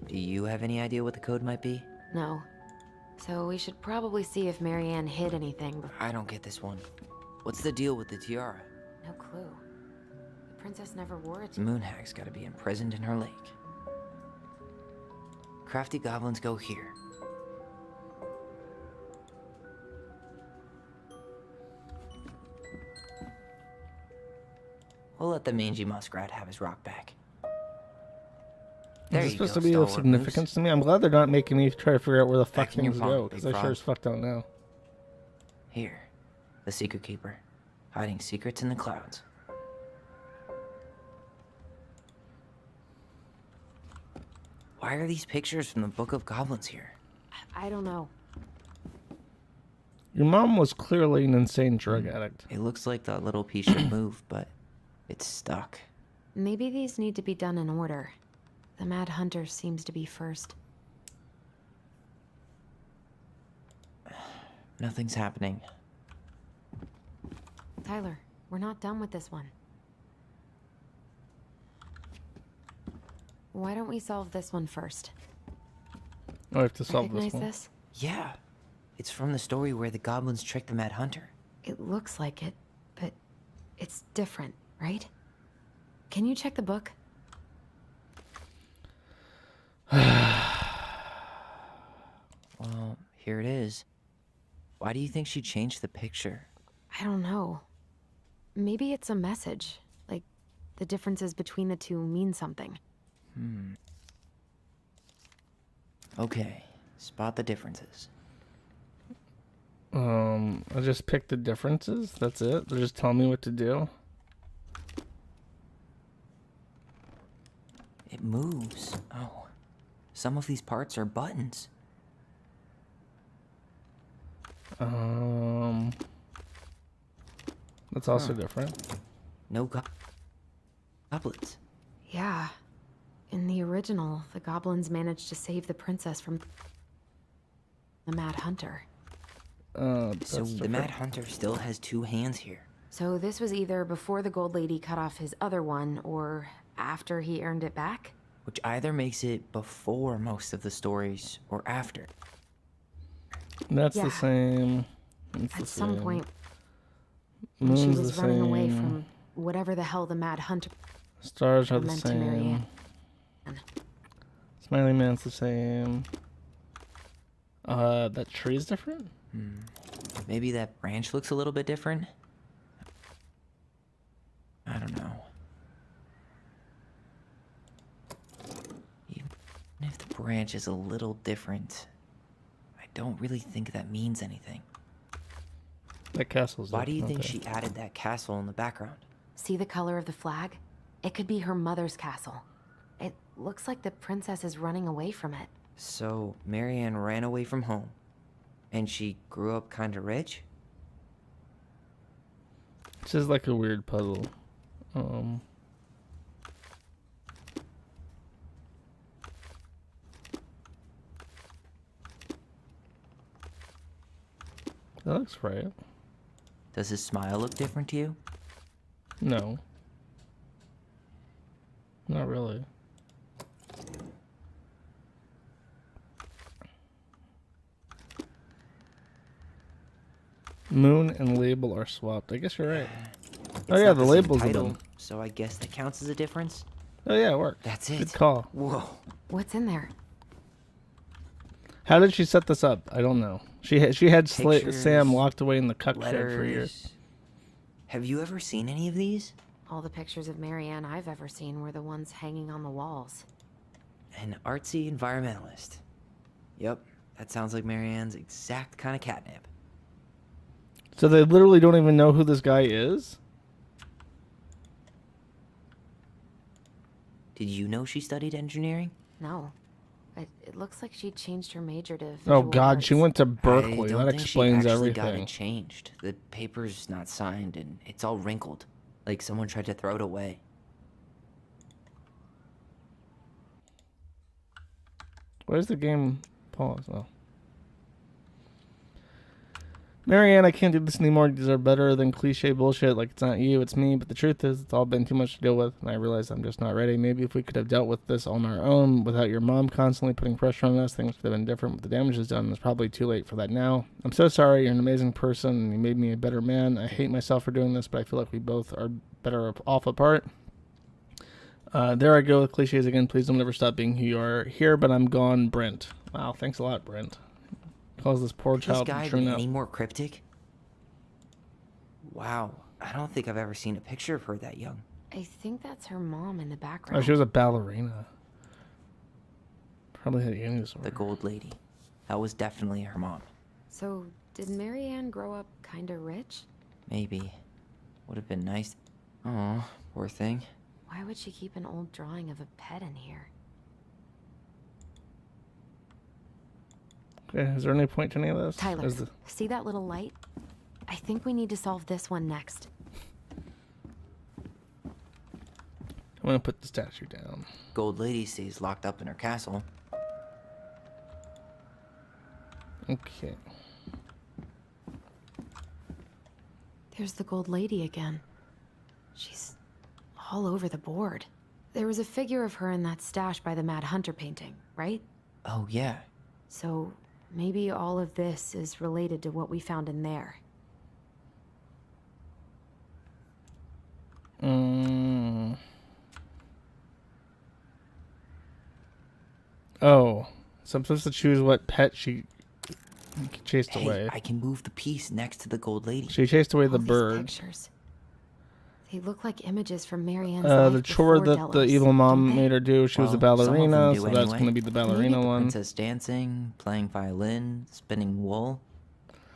Do you have any idea what the code might be? No. So we should probably see if Marianne hid anything. I don't get this one. What's the deal with the tiara? No clue. The princess never wore it. Moonhag's gotta be imprisoned in her lake. Crafty goblins go here. We'll let the mangy muskrat have his rock back. There Is you this supposed go, to be of stalwart significance to me? I'm glad they're not making me try to figure out where the fuck Back in your things palm, go, big because I frog. sure as fuck don't know. Here, the secret keeper, hiding secrets in the clouds. Why are these pictures from the Book of Goblins here? I don't know. Your mom was clearly an insane drug addict. It looks like that little piece should move, but it's stuck. Maybe these need to be done in order. The Mad Hunter seems to be first. Nothing's happening. Tyler, we're not done with this one. Why don't we solve this one first? Oh, I have to solve Recognize this one. this? Yeah, it's from the story where the goblins tricked the Mad Hunter. It looks like it, but it's different, right? Can you check the book? Well, here it is. Why do you think she changed the picture? I don't know. Maybe it's a message. Like, the differences between the two mean something. Okay, spot the differences. I just picked the differences. That's it. They're just telling me what to do. It moves. Oh, some of these parts are buttons. That's also different. No goblins. Yeah. In the original, the goblins managed to save the princess from the Mad Hunter. So That's the Mad Hunter still has two hands here. So this was either before the Gold Lady cut off his other one, or after he earned it back? Which either makes it before most of the stories, or after. That's Yeah. the same. It's the At some same. point, when she Moon's was the running away same. from whatever the hell the Mad Hunter Stars are the meant to Marianne. same. Smiley Man's the same. That tree's different? Maybe that branch looks a little bit different? I don't know. Even if the branch is a little different, I don't really think that means anything. That castle's Why do you different, think okay. she added that castle in the background? See the color of the flag? It could be her mother's castle. It looks like the princess is running away from it. So, Marianne ran away from home, and she grew up kinda rich? This is like a weird puzzle. That looks right. Does his smile look different to you? No. Not really. Moon and label are swapped. I guess you're right. Oh It's yeah, not the same labels are title, done. so I guess that counts as a difference? Oh yeah, it worked. That's it. Good call. Whoa. What's in there? How did she set this up? I don't know. She had Pictures, Sam locked away in the cuck shed for years. Letters. Have you ever seen any of these? All the pictures of Marianne I've ever seen were the ones hanging on the walls. An artsy environmentalist. Yep, that sounds like Marianne's exact kind of catnip. So they literally don't even know who this guy is? Did you know she studied engineering? No. It looks like she changed her major to Oh visual God, she arts. went to I Berkeley. don't That think explains she actually got everything. it changed. The paper's not signed and it's all wrinkled. Like someone tried to throw it away. Where's the game pause? Oh. Marianne, I can't do this anymore. You deserve better than cliche bullshit like it's not you, it's me. But the truth is, it's all been too much to deal with, and I realize I'm just not ready. Maybe if we could have dealt with this on our own without your mom constantly putting pressure on us, things could have been different. But the damage is done. It's probably too late for that now. I'm so sorry. You're an amazing person, and you made me a better man. I hate myself for doing this, but I feel like we both are better off apart. There I go with cliches again. Please don't ever stop being who you are. Here, but I'm gone, Brent. Wow, thanks a lot, Brent. Calls this poor Could this child guy true be now. any more cryptic? Wow, I don't think I've ever seen a picture of her that young. I think that's her mom in the background. Oh, she was a ballerina. Probably had eating disorder. The gold lady. That was definitely her mom. So, did Mary Ann grow up kinda rich? Maybe. Would have been nice. Oh, poor thing. Why would she keep an old drawing of a pet in here? Okay, is there any point to any of this? Tyler, see that little light? I think we need to solve this one next. I'm gonna put the statue down. Gold lady stays locked up in her castle. Okay. There's the gold lady again. She's all over the board. There was a figure of her in that stash by the Mad Hunter painting, right? Oh, yeah. So maybe all of this is related to what we found in there. Oh, so I'm supposed to choose what pet she chased away. I can move the piece next to the gold lady. She chased away the All these bird. pictures. They look like images from Mary Ann's The life chore before that the Delos, evil mom don't they? made her do. She was a Well, some of them ballerina, do so that's anyway. going to be the ballerina one. Princess dancing, playing violin, spinning wool.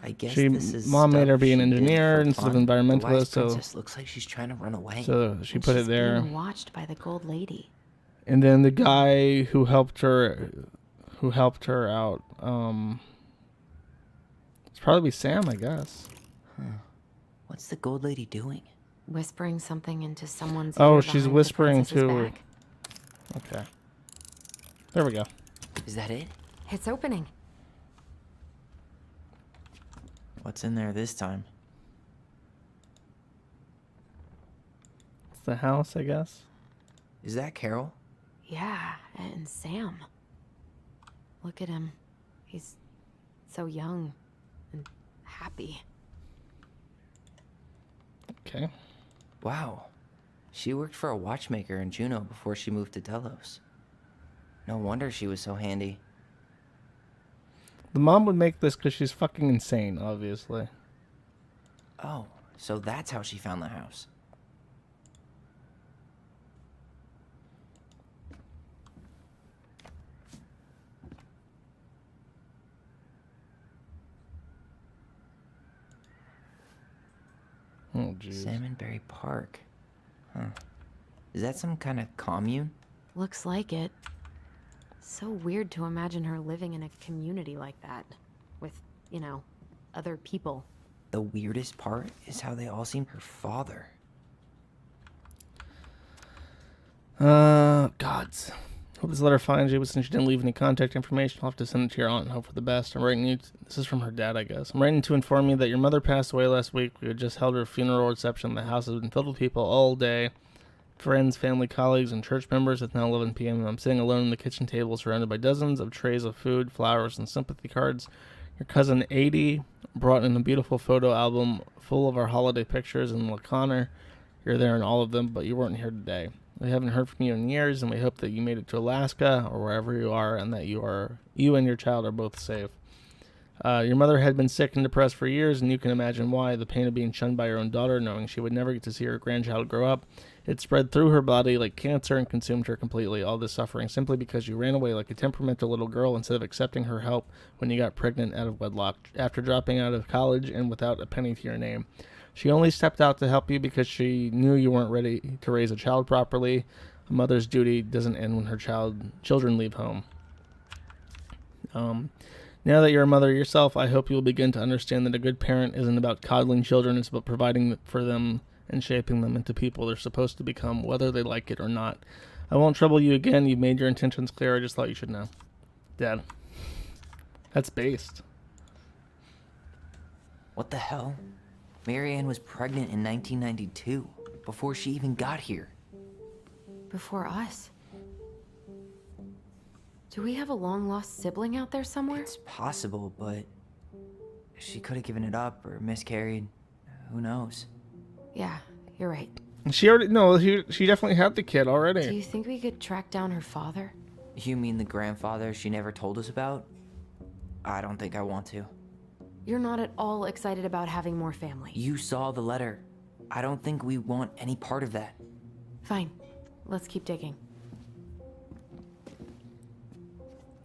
I guess She this is mom made her stuff be an she did engineer for instead of fun. The wise environmentalist, so princess looks like she's trying to run away. so she And put it she's there. being watched by the gold lady. And then the guy who helped her out, it's probably Sam, I guess. What's the gold lady doing? Whispering something into someone's Oh, ear she's behind the whispering princess's to. back. Okay. There we go. Is that it? It's opening. What's in there this time? It's the house, I guess. Is that Carol? Yeah, and Sam. Look at him. He's so young and happy. Okay. Wow. She worked for a watchmaker in Juneau before she moved to Delos. No wonder she was so handy. The mom would make this because she's fucking insane, obviously. Oh, so that's how she found the house. Oh, jeez. Salmonberry Park. Huh. Is that some kind of commune? Looks like it. So weird to imagine her living in a community like that. With, you know, other people. The weirdest part is how they all seem her father. Gods. Hope this letter finds you, but since you didn't leave any contact information, I'll have to send it to your aunt and hope for the best. I'm writing you. This is from her dad, I guess. I'm writing to inform you that your mother passed away last week. We had just held her funeral reception. The house has been filled with people all day. Friends, family, colleagues, and church members. It's now 11 p.m. and I'm sitting alone at the kitchen table surrounded by dozens of trays of food, flowers, and sympathy cards. Your cousin 80 brought in a beautiful photo album full of our holiday pictures, and Connor, you're there in all of them, but you weren't here today. We haven't heard from you in years, and we hope that you made it to Alaska or wherever you are, and that you and your child are both safe. Your mother had been sick and depressed for years, and you can imagine why. The pain of being shunned by your own daughter, knowing she would never get to see her grandchild grow up. It spread through her body like cancer and consumed her completely. All this suffering simply because you ran away like a temperamental little girl instead of accepting her help when you got pregnant out of wedlock, after dropping out of college and without a penny to your name. She only stepped out to help you because she knew you weren't ready to raise a child properly. A mother's duty doesn't end when her children leave home. Now that you're a mother yourself, I hope you'll begin to understand that a good parent isn't about coddling children. It's about providing for them and shaping them into people they're supposed to become, whether they like it or not. I won't trouble you again. You've made your intentions clear. I just thought you should know. Dad. That's based. What the hell? Mary Ann was pregnant in 1992, before she even got here. Before us? Do we have a long-lost sibling out there somewhere? It's possible, but she could have given it up or miscarried. Who knows? Yeah, you're right. She already... No, she definitely had the kid already. Do you think we could track down her father? You mean the grandfather she never told us about? I don't think I want to. You're not at all excited about having more family. You saw the letter. I don't think we want any part of that. Fine. Let's keep digging.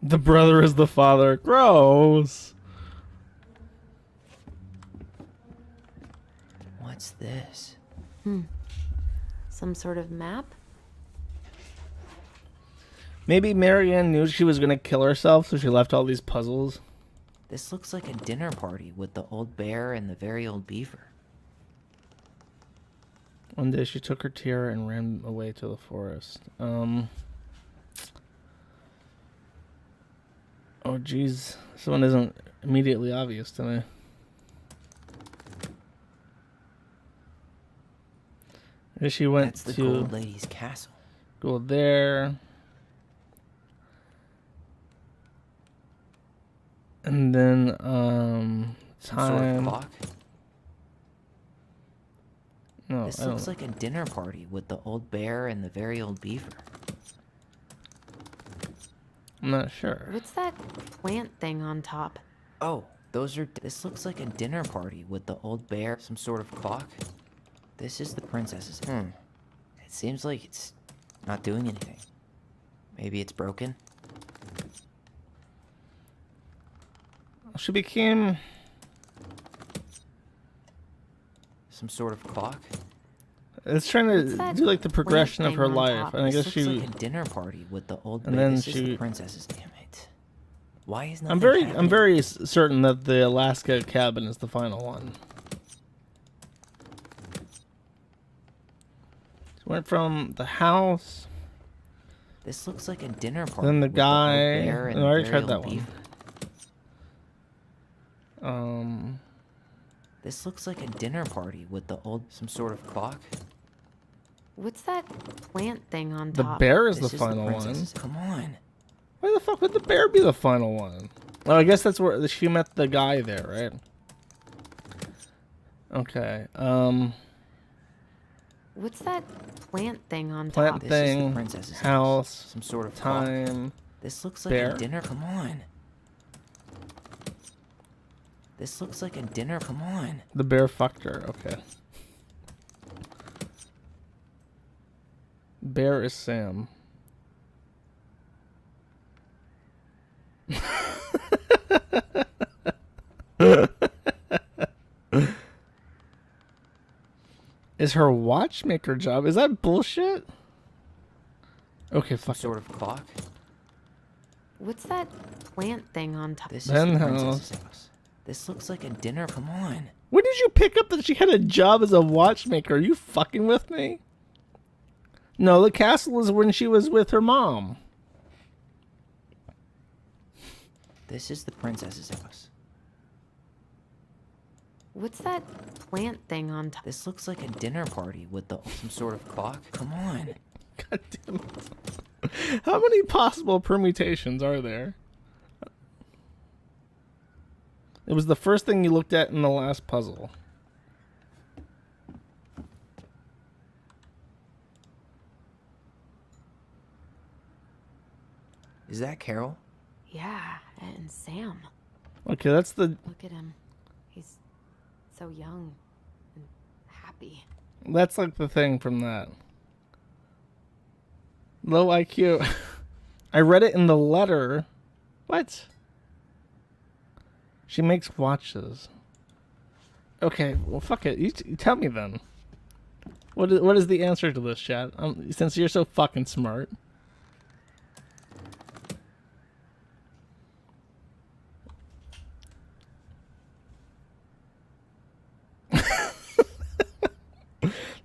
The brother is the father. Gross. What's this? Some sort of map? Maybe Marianne knew she was gonna kill herself, so she left all these puzzles. This looks like a dinner party with the old bear and the very old beaver. One day she took her tiara and ran away to the forest. Oh geez, this one isn't immediately obvious to me. I guess she went That's the to Gold Lady's castle. go there. And then Some sort of time. clock. No, This I looks don't. like a dinner party with the old bear and the very old beaver. I'm not sure. What's that plant thing on top? Oh, those are. This looks like a dinner party with the old bear. Some sort of clock. This is the princess's. It seems like it's not doing anything. Maybe it's broken. She became Some sort of clock. it's trying What's to that do like the progression of thing her on life, top? and I This guess looks she. like a dinner party with the old And bear. then This is the she- princess's. Damn it! Why is nothing I'm very happening? certain that the Alaska cabin is the final one. She went from the house. This looks like a dinner party. Then the with guy. old bear and I the already very tried that old one. beaver. This looks like a dinner party with the old. Some sort of clock. What's that plant thing on The top? bear is the This final one. princess's. Come on. Why the fuck would the bear be the final one? Oh, I guess that's where she met the guy there, right? Okay. What's that plant thing on Plant top? This is the thing, princess's house, Some sort of clock. time. This looks like bear. a dinner. Come on. This looks like a dinner. Come on. The bear fucked her. Okay. Bear is Sam. Is her watchmaker job? Is that bullshit? Okay, fuck Sort of clock. What's that plant thing on top? This is Then the house. princess's house. This looks like a dinner. Come on. When did you pick up that she had a job as a watchmaker? Are you fucking with me? No, the castle is when she was with her mom. This is the princess's house. What's that plant thing on top? This looks like a dinner party with the some sort of clock. Come on. God damn it. How many possible permutations are there? It was the first thing you looked at in the last puzzle. Is that Carol? Yeah, and Sam. Okay, that's the... Look at him. He's so young and happy. That's like the thing from that. Low IQ. I read it in the letter. What? She makes watches. Okay, well, fuck it. You tell me then. What is the answer to this, chat? Since you're so fucking smart.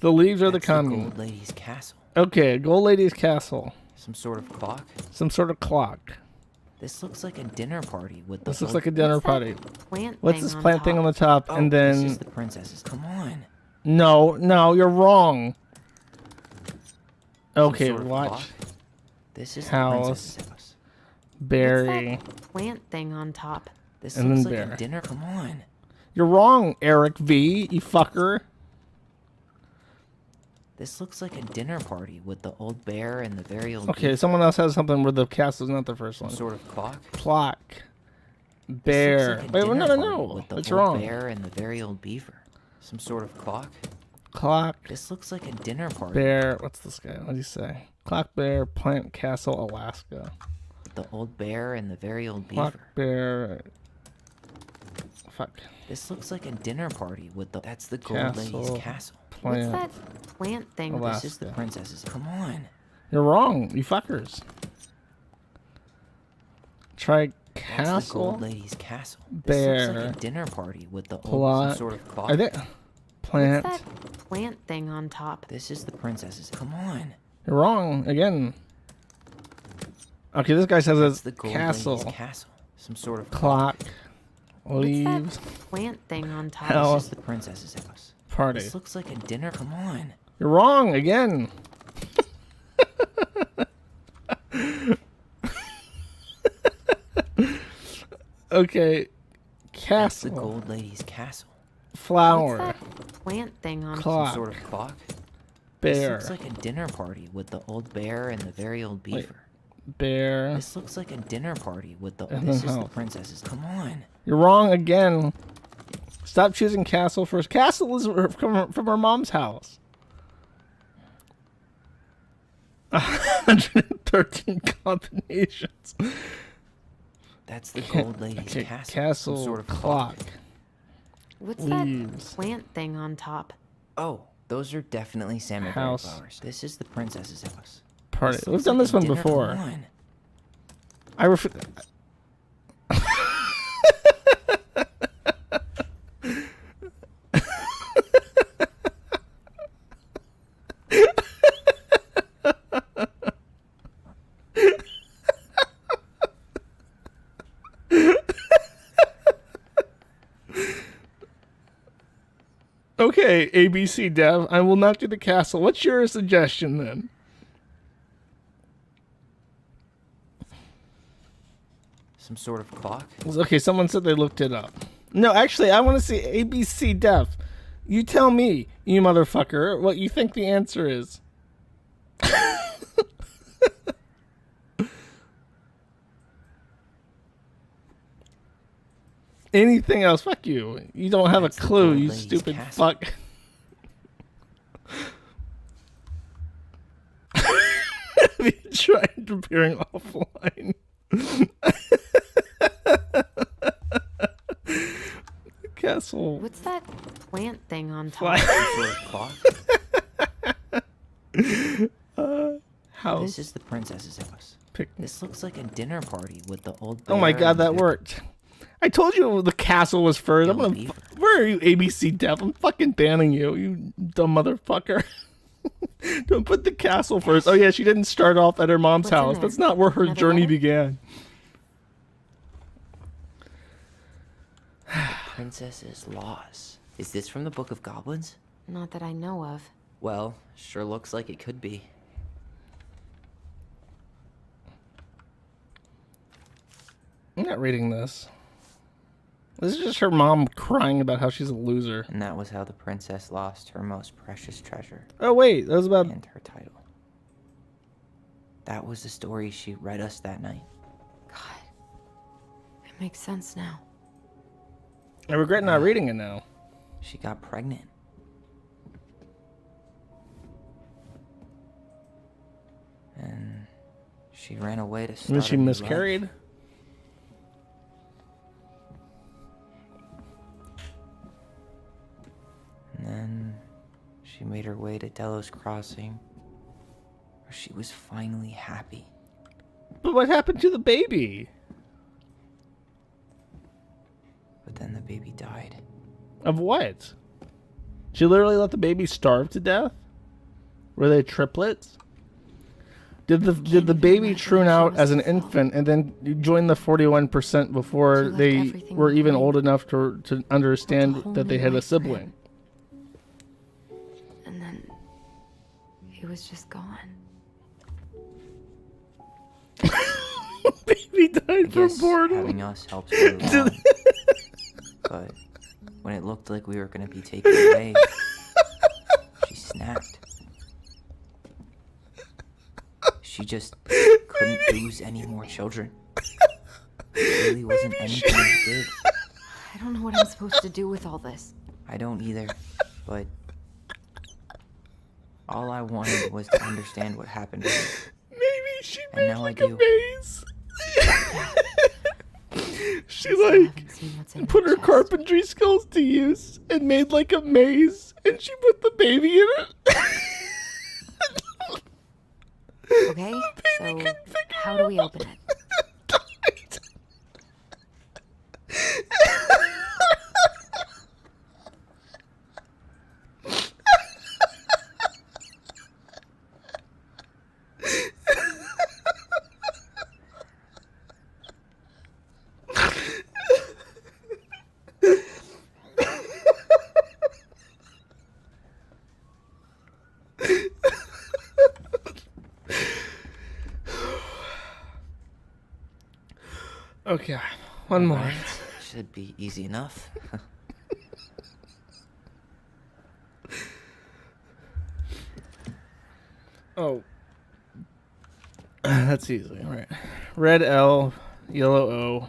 The leaves are the That's commune. Gold Lady's castle. Okay, Gold Lady's castle. Some sort of clock. Some sort of clock. This looks like a dinner party with the. This looks old- like a dinner What's that party. plant What's thing this on plant thing top? on the top? Oh, And this then... is the princess's. Come on. No, you're wrong. Some Okay, sort of watch. clock. This is House. the princess's house. Berry. What's that plant thing on top? This And looks then like bear. a dinner. Come on. You're wrong, Eric V, you fucker. This looks like a dinner party with the old bear and the very old. Okay, beaver. someone else has something where the castle's not the first Some one. sort of clock. Clock. This Bear. looks like a Wait, dinner no, party no. with the It's old wrong. Bear and the very old beaver. Some sort of clock. Clock. This looks like a dinner party. Bear. What's this guy? What do you say? Clock, bear, plant, castle, Alaska. with the old bear and the very old Clock beaver. bear. Fuck. This looks like a dinner party with the... That's the gold lady's castle. What's that plant thing? This is the princess's... Come on. You're wrong, you fuckers. Try castle. That's the gold lady's castle. Bear. This looks like a dinner party with the old... Plot. Some sort of clock. Are they... Plant. What's that plant thing on top? This is the princess's... Come on. You're wrong, again. Okay, this guy says it's the gold castle. lady's castle. Some sort of Clock. What's Leaves. that plant thing on top? Hell. This is the princess's house. Party. This looks like a dinner. Come on. You're wrong, again. Okay. Castle. That's the gold lady's castle. Flower. What's that plant thing on Clock. Some sort of clock. Bear. This looks like a dinner party with the old bear and the very old beaver. Bear. This looks like a dinner party with the... And This then is the house. princess's... Come on. You're wrong again. Stop choosing castle first. Castle is from her mom's house. 113 combinations. That's the gold lady's Okay, castle. castle. Some sort of clock. What's Leaves. that plant thing on top? Oh, those are definitely salmon House. flowers. This is the princess's house. Party. This We've looks done like this a one dinner. before. Come on. I refer. Okay, ABC Dev, I will not do the castle. What's your suggestion then? Some sort of clock? Okay, someone said they looked it up. No, actually, I want to see ABC Dev. You tell me, you motherfucker, what you think the answer is. Anything else? Fuck you. You don't have That's a the clue, gold you lady's stupid castle. fuck. Have you tried preparing offline? Castle. What's that plant thing on top? Some sort of clock? House. This is the princess's house. This looks like a dinner party with the old Oh my bear god, and that the- worked. I told you the castle was first. I'm Young gonna. beaver. Where are you, ABC Dev? I'm fucking banning you, you dumb motherfucker. Don't put the castle first. Oh yeah, she didn't start off at her mom's What's in house. there? That's not where her Another journey letter? began. Princess's Laws. Is this from the Book of Goblins? Not that I know of. Well, sure looks like it could be. I'm not reading this. This is just her mom crying about how she's a loser. And that was how the princess lost her most precious treasure Oh wait, that was about. and her title. That was the story she read us that night. It makes sense now. I regret not reading it now. She got pregnant. And she ran away to And start then she a new miscarried. life. And then she made her way to Delos Crossing, where she was finally happy. But what happened to the baby? But then the baby died. Of what? She literally let the baby starve to death? Were they triplets? Did the baby tune out as an infant and then join the 41% before they were even old enough to understand that they had a sibling? And then he was just gone. Baby died from Guess boredom. having us helped her along. But when it looked like we were going to be taken away, she snapped. She just couldn't lose any more children. There really wasn't anything we did. I don't know what I'm supposed to do with all this. I don't either, but all I wanted was to understand what happened to her. Maybe she And made now like I a do. vase. She like put her carpentry skills to use and made like a maze, and she put the baby in it. Okay, so how do we open it? Okay, one more. Alright, should be easy enough. Oh. That's easy. All right. Red L, yellow O.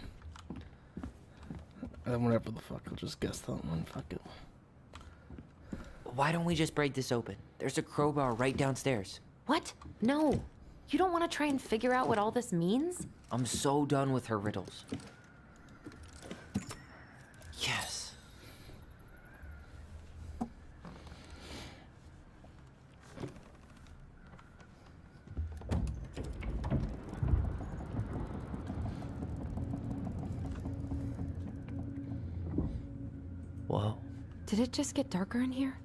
And whatever the fuck, I'll just guess that one. Fuck it. Why don't we just break this open? There's a crowbar right downstairs. What? No. You don't want to try and figure out what all this means? I'm so done with her riddles. Yes. Whoa. Did it just get darker in here?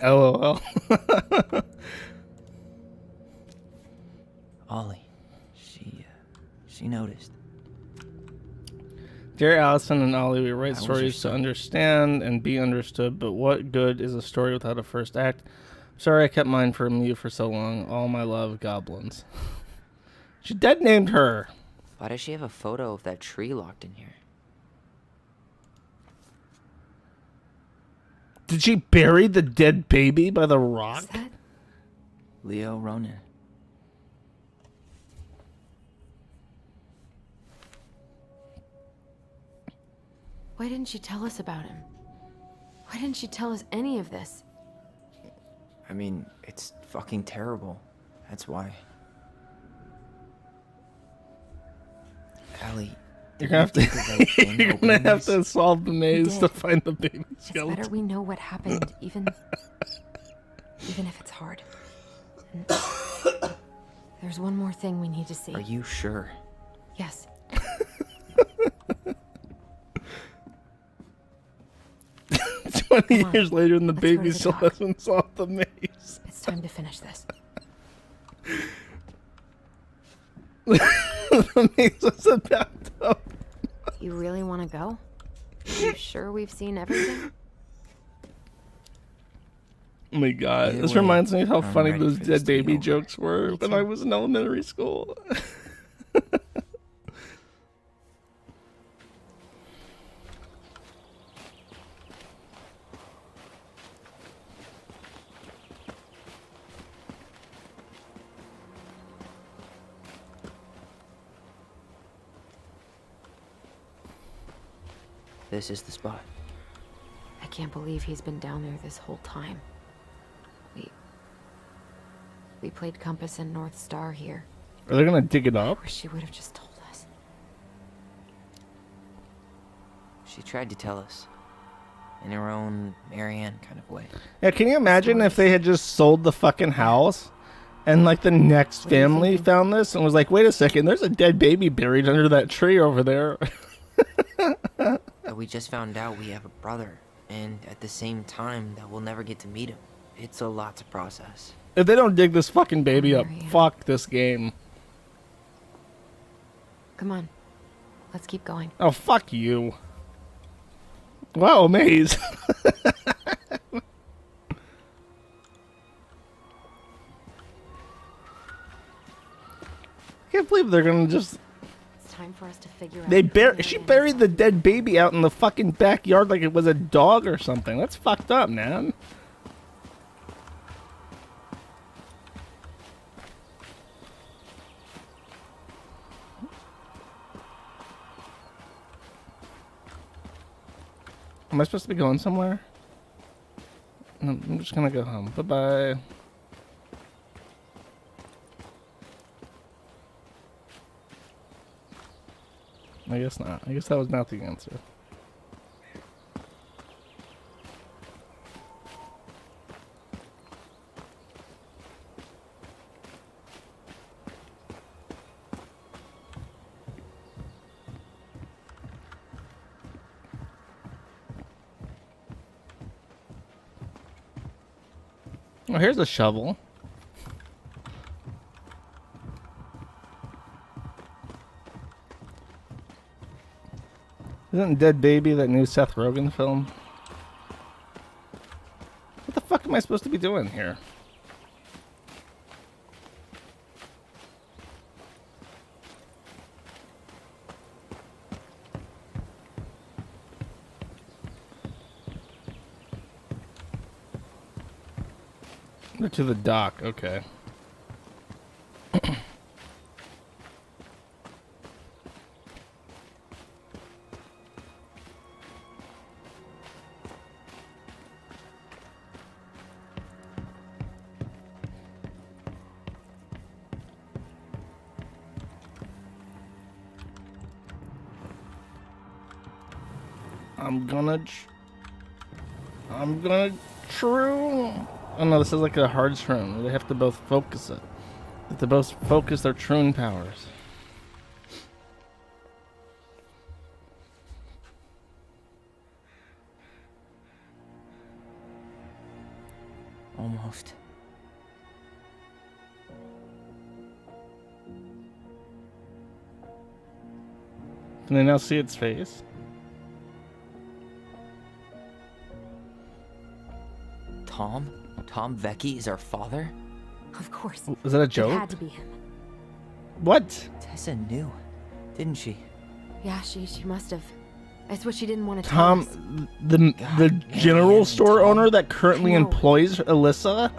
LOL. Ollie. She noticed. Dear Allison and Ollie, we write How was stories to your understand and be understood, but what good is a story without a first act? Sorry I kept mine from you for so long. All my love, goblins. She dead named her. Why does she have a photo of that tree locked in here? Did she bury the dead baby by the rock? Leo Ronan. Why didn't she tell us about him? Why didn't she tell us any of this? I mean, it's fucking terrible. That's why. Allie, You're gonna have to. You're gonna have to solve the maze to find the baby skeleton. It's better we know what happened, even if it's hard. And there's one more thing we need to see. Are you sure? Yes. 20 years later, and the Let's go baby to the still dock. hasn't solved the maze. It's time to finish this. The maze was about to. You really want to go? You sure we've seen everything? Oh my god, Either this way, reminds me of how I'm funny ready those for this dead to be baby over. jokes were when I was in elementary school. This is the spot. I can't believe he's been down there this whole time. We played Compass and North Star here. Are they gonna dig it I up? wish she would have just told us. She tried to tell us. In her own Marianne kind of way. Yeah, can you imagine if they had just sold the fucking house and like the next family found this and was like, wait a second, there's a dead baby buried under that tree over there. But we just found out we have a brother. And at the same time that we'll never get to meet him. It's a lot to process. If they don't dig this fucking baby up, fuck this game. Come on. Let's keep going. Oh, fuck you. Wow, maze. I can't believe they're gonna just. It's time for us to figure out. She buried the dead baby out in the fucking backyard like it was a dog or something. That's fucked up, man. Am I supposed to be going somewhere? No, I'm just gonna go home. Bye-bye. I guess not. I guess that was not the answer. Oh, here's a shovel. Isn't Dead Baby that new Seth Rogen film? What the fuck am I supposed to be doing here? Or to the dock, okay. I'm gonna true. Oh no, this is like a hard shroom. They have to both focus it. They have to both focus their troon powers. Almost. Can they now see its face? Tom? Tom Vecchi is our father? Of course. Is that a joke? It had to be him. What? Tessa knew, didn't she? Yeah, she must have. It's what she didn't want to tell us. Tom, the general store owner that currently employs Alyssa?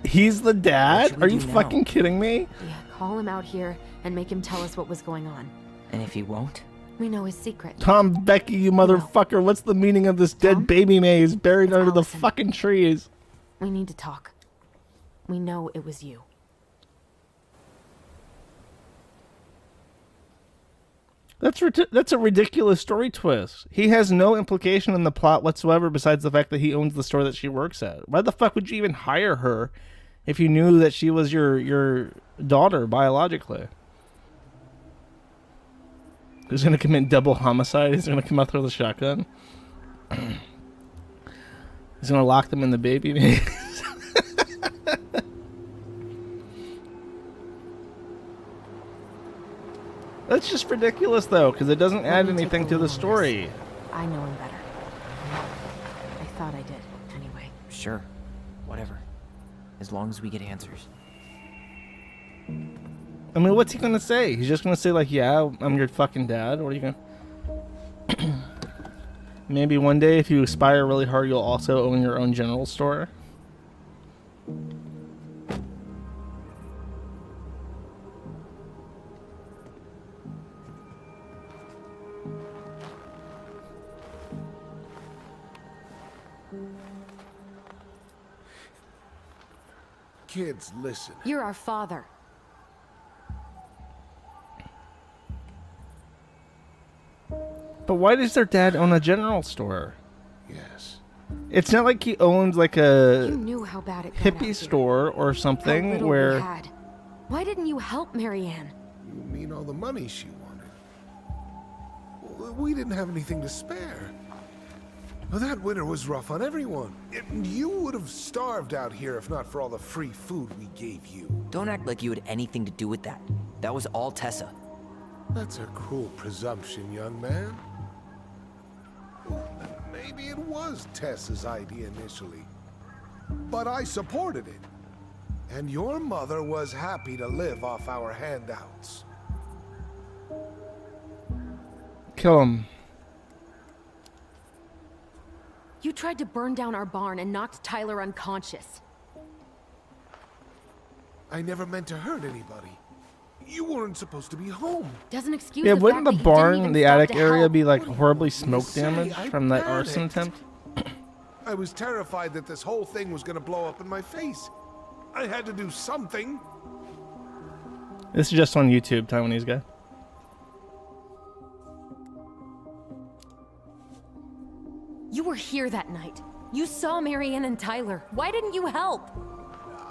He's the dad? Are you fucking kidding me? Yeah, call him out here and make him tell us what was going on. And if he won't? We know his secret. Tom Becky, you motherfucker. What's the meaning of this dead baby maze buried under the fucking trees? We need to talk. We know it was you. That's a ridiculous story twist. He has no implication in the plot whatsoever besides the fact that he owns the store that she works at. Why the fuck would you even hire her if you knew that she was your daughter biologically? He's gonna commit double homicide. He's gonna come out there with a shotgun. He's gonna lock them in the baby maze. That's just ridiculous, though, because it doesn't add anything to the story. I know him better. I thought I did, anyway. Sure. Whatever. As long as we get answers. I mean, what's he gonna say? He's just gonna say, like, yeah, I'm your fucking dad? What are you gonna... Maybe one day, if you aspire really hard, you'll also own your own general store? Kids, listen. You're our father. But why does their dad own a general store? Yes. It's not like he owns like a You knew how bad it got hippie out store or here. How something little where... we had. Why didn't you help Marianne? You mean all the money she wanted? We didn't have anything to spare. Well, that winter was rough on everyone. You would have starved out here if not for all the free food we gave you. Don't act like you had anything to do with that. That was all Tessa. That's a cruel presumption, young man. Maybe it was Tessa's idea initially, but I supported it. And your mother was happy to live off our handouts. Kill him. You tried to burn down our barn and knocked Tyler unconscious. I never meant to hurt anybody. You weren't supposed to be home. Doesn't excuse Yeah, the wouldn't fact the that you didn't barn, even the stop attic to area help. be like horribly smoke say? damage I from that panicked. arson attempt? I was terrified that this whole thing was going to blow up in my face. I had to do something. This is just on YouTube, Taiwanese guy. You were here that night. You saw Marianne and Tyler. Why didn't you help?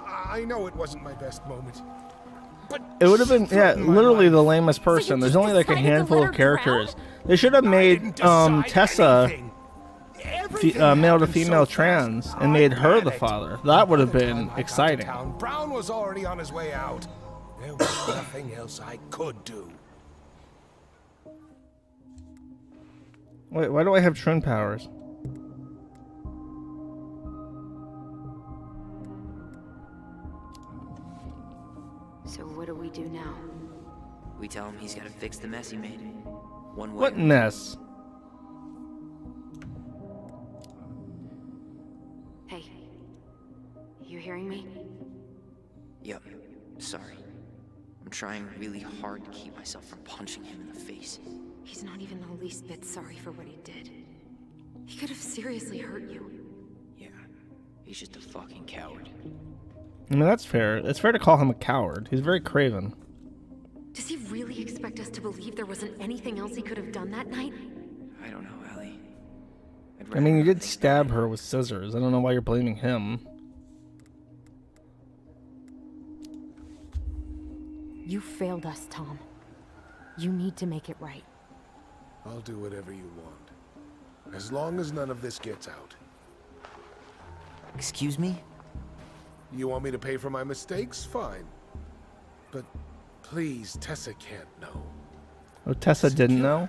I know it wasn't my best moment. But It would have been, yeah, literally the lamest person. There's only like a handful of characters. They should have made Tessa male to female trans and made her the father. That would have been exciting. Brown was already on his way out. There was nothing else I could do. Wait, why do I have Trin powers? So what do we do now? We tell him he's got to fix the mess he made. One way. What mess? Hey, you hearing me? Yep. Sorry. I'm trying really hard to keep myself from punching him in the face. He's not even the least bit sorry for what he did. He could have seriously hurt you. Yeah. He's just a fucking coward. I mean, that's fair. It's fair to call him a coward. He's very craven. Does he really expect us to believe there wasn't anything else he could have done that night? I don't know, Ellie. I mean, you did stab her with scissors. I don't know why you're blaming him. You failed us, Tom. You need to make it right. I'll do whatever you want. As long as none of this gets out. Excuse me? You want me to pay for my mistakes? Fine. But please, Tessa can't know. Oh, Tessa didn't know?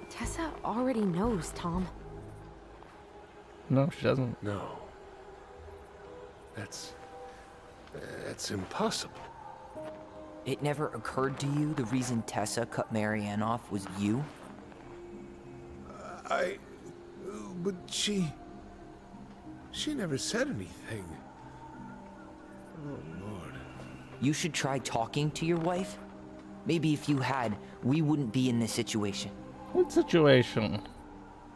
Tessa already knows, Tom. No, she doesn't. No. That's impossible. It never occurred to you the reason Tessa cut Marianne off was you? But she never said anything. Oh, Lord. You should try talking to your wife. Maybe if you had, we wouldn't be in this situation. What situation?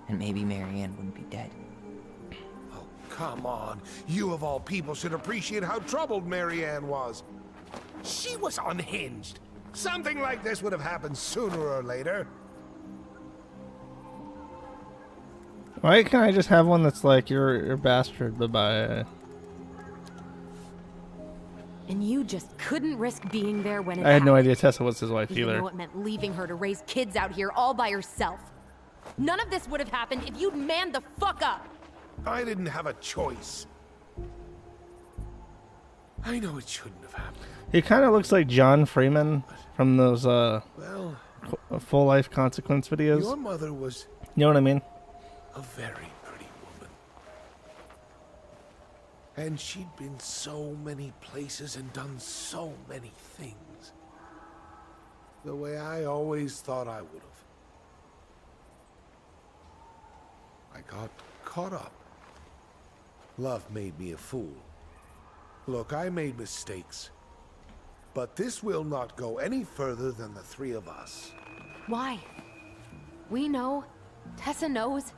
And maybe Marianne wouldn't be dead. Oh, come on. You of all people should appreciate how troubled Marianne was. She was unhinged. Something like this would have happened sooner or later. Why can't I just have one that's like, you're a bastard, bye-bye? And you just couldn't risk being there when it I had no happened. idea Tessa was his wife Even either. though it meant leaving her to raise kids out here all by herself. None of this would have happened if you'd manned the fuck up. I didn't have a choice. I know it shouldn't have happened. He kind of looks like John Freeman from those Well, full life consequence videos. your mother was You know what I mean? a very pretty woman. And she'd been so many places and done so many things. The way I always thought I would have. I got caught up. Love made me a fool. Look, I made mistakes. But this will not go any further than the three of us. Why? We know. Tessa knows.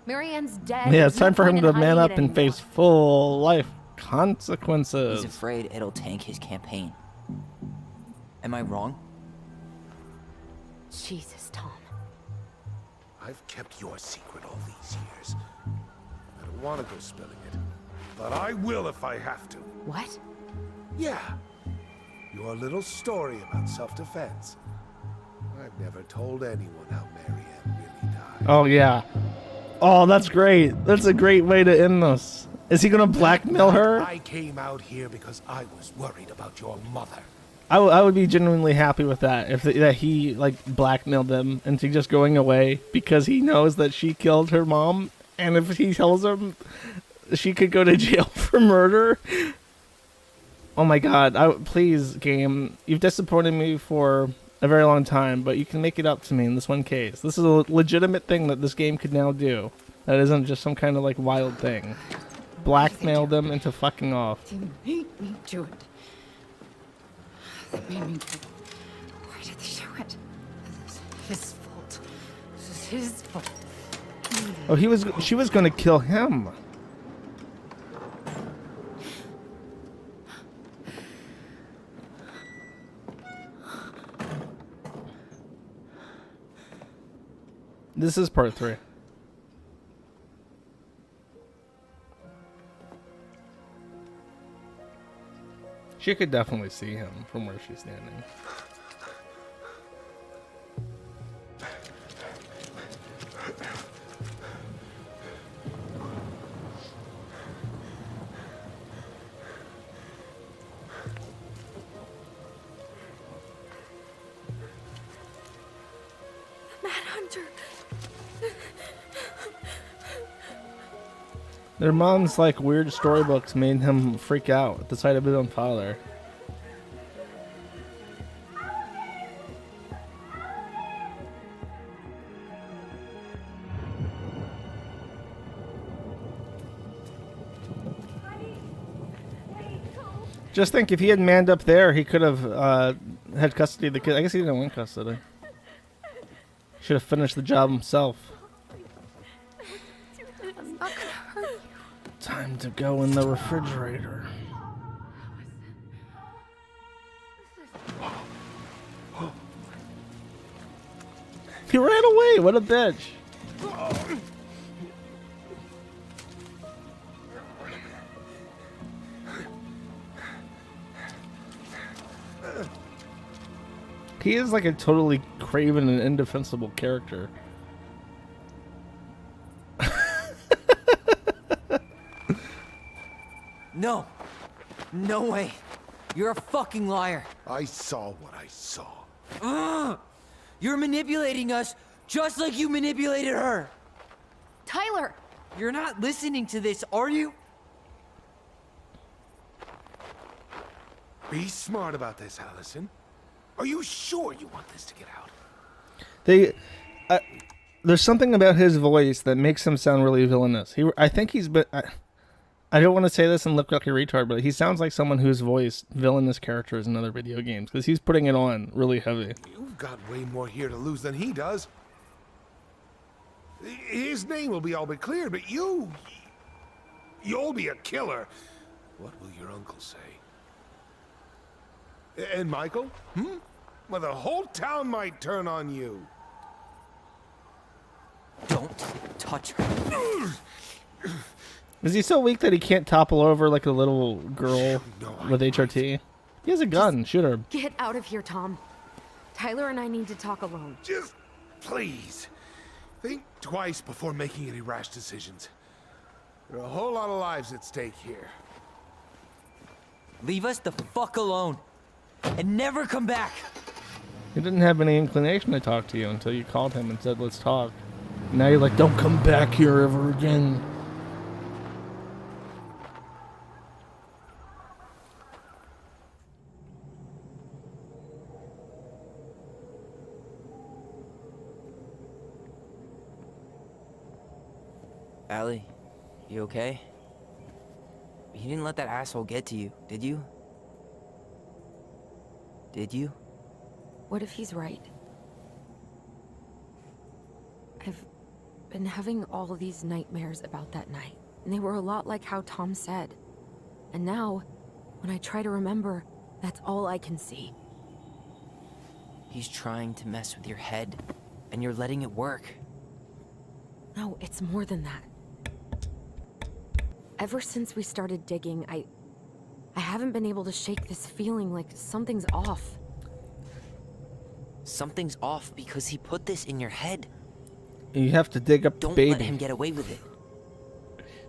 Marianne's dead. Yeah, it's There's no time for him point to in man hiding up it and anymore. face full life consequences. He's afraid it'll tank his campaign. Am I wrong? Jesus, Tom. I've kept your secret all these years. I don't want to go spilling it. But I will if I have to. What? Yeah. Your little story about self-defense. I've never told anyone how Marianne really died. Oh, yeah. Oh, that's great. That's a great way to end this. Is he going to blackmail her? I came out here because I was worried about your mother. I would be genuinely happy with that if that he like blackmailed them into just going away because he knows that she killed her mom, and if he tells him she could go to jail for murder. Oh my God! Please, game, you've disappointed me for a very long time, but you can make it up to me in this one case. This is a legitimate thing that this game could now do. That isn't just some kind of like wild thing. Blackmail them into fucking off. They made me do it. They made me do it. Why did they do it? This is his fault. This is his fault. Oh, she was going to kill him. This is part 3. She could definitely see him from where she's standing. Their mom's like weird storybooks made him freak out at the sight of his own father. Just think, if he had manned up there, he could have had custody of the kid. I guess he didn't win custody. Should have finished the job himself. I'm not gonna hurt you. Time to go in the refrigerator. He ran away. What a bitch. He is like a totally craven and indefensible character. No. No way. You're a fucking liar. I saw what I saw. You're manipulating us just like you manipulated her. Tyler! You're not listening to this, are you? Be smart about this, Allison. Are you sure you want this to get out? There's something about his voice that makes him sound really villainous. I think he's been... I don't want to say this and look like a retard, but he sounds like someone who's voiced villainous characters in other video games, because he's putting it on really heavy. You've got way more here to lose than he does. His name will be all but clear, but you'll be a killer. What will your uncle say? And Michael? Well, the whole town might turn on you. Don't touch her. Is he so weak that he can't topple over like a little girl with HRT? He has a gun. Shoot her. Get out of here, Tom. Tyler and I need to talk alone. Just please think twice before making any rash decisions. There are a whole lot of lives at stake here. Leave us the fuck alone. And never come back. He didn't have any inclination to talk to you until you called him and said, let's talk. Now you're like, don't come back here ever again. Allie, you okay? You didn't let that asshole get to you, did you? Did you? What if he's right? I've been having all these nightmares about that night, and they were a lot like how Tom said. And now, when I try to remember, that's all I can see. He's trying to mess with your head, and you're letting it work. No, it's more than that. Ever since we started digging, I haven't been able to shake this feeling like something's off. Something's off because he put this in your head. You have to dig up the baby. Don't let him get away with it.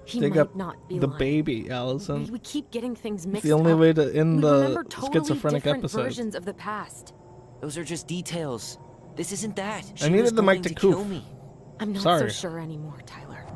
He dig might up not be the lying. baby, Allison. We keep getting things mixed up. It's the only way to end We the remember totally schizophrenic different episode. versions of the past. Those are just details. This isn't that. I She needed was the mic going to kill coof. me. I'm not Sorry. so sure anymore, Tyler.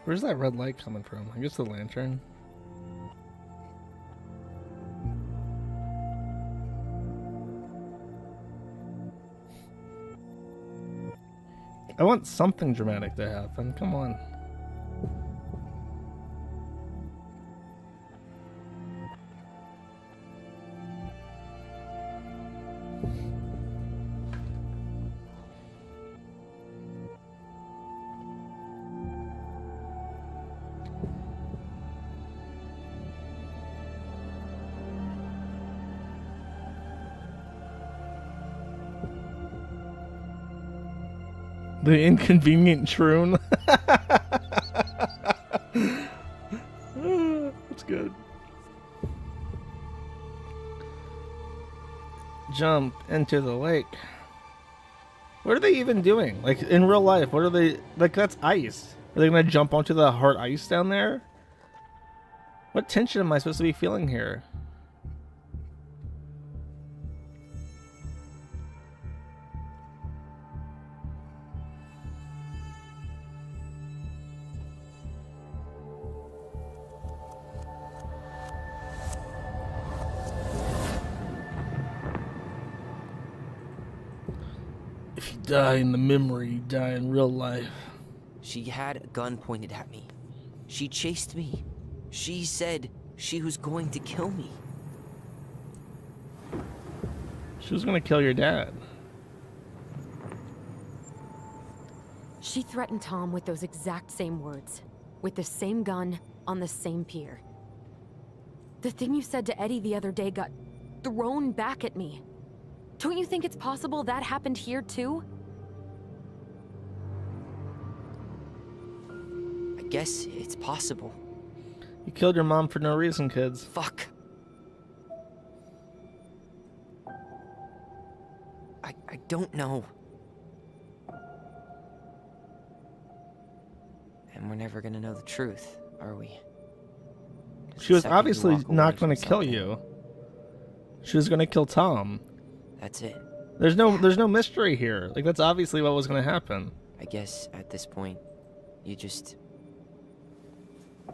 Where's that red light coming from? I guess the lantern. I want something dramatic to happen. Come on. The inconvenient troon. That's good. Jump into the lake. What are they even doing? Like, in real life, what are they... Like, that's ice. Are they gonna jump onto the hard ice down there? What tension am I supposed to be feeling here? If you die in the memory, you die in real life. She had a gun pointed at me. She chased me. She said she was going to kill me. She was gonna kill your dad. She threatened Tom with those exact same words. With the same gun, on the same pier. The thing you said to Eddie the other day got thrown back at me. Don't you think it's possible that happened here too? I guess it's possible. You killed your mom for no reason, kids. Fuck. I don't know. And we're never gonna know the truth, are we? She was obviously not gonna kill you. She was gonna kill Tom. That's it. There's no mystery here. Like, that's obviously what was gonna happen. I guess at this point, you just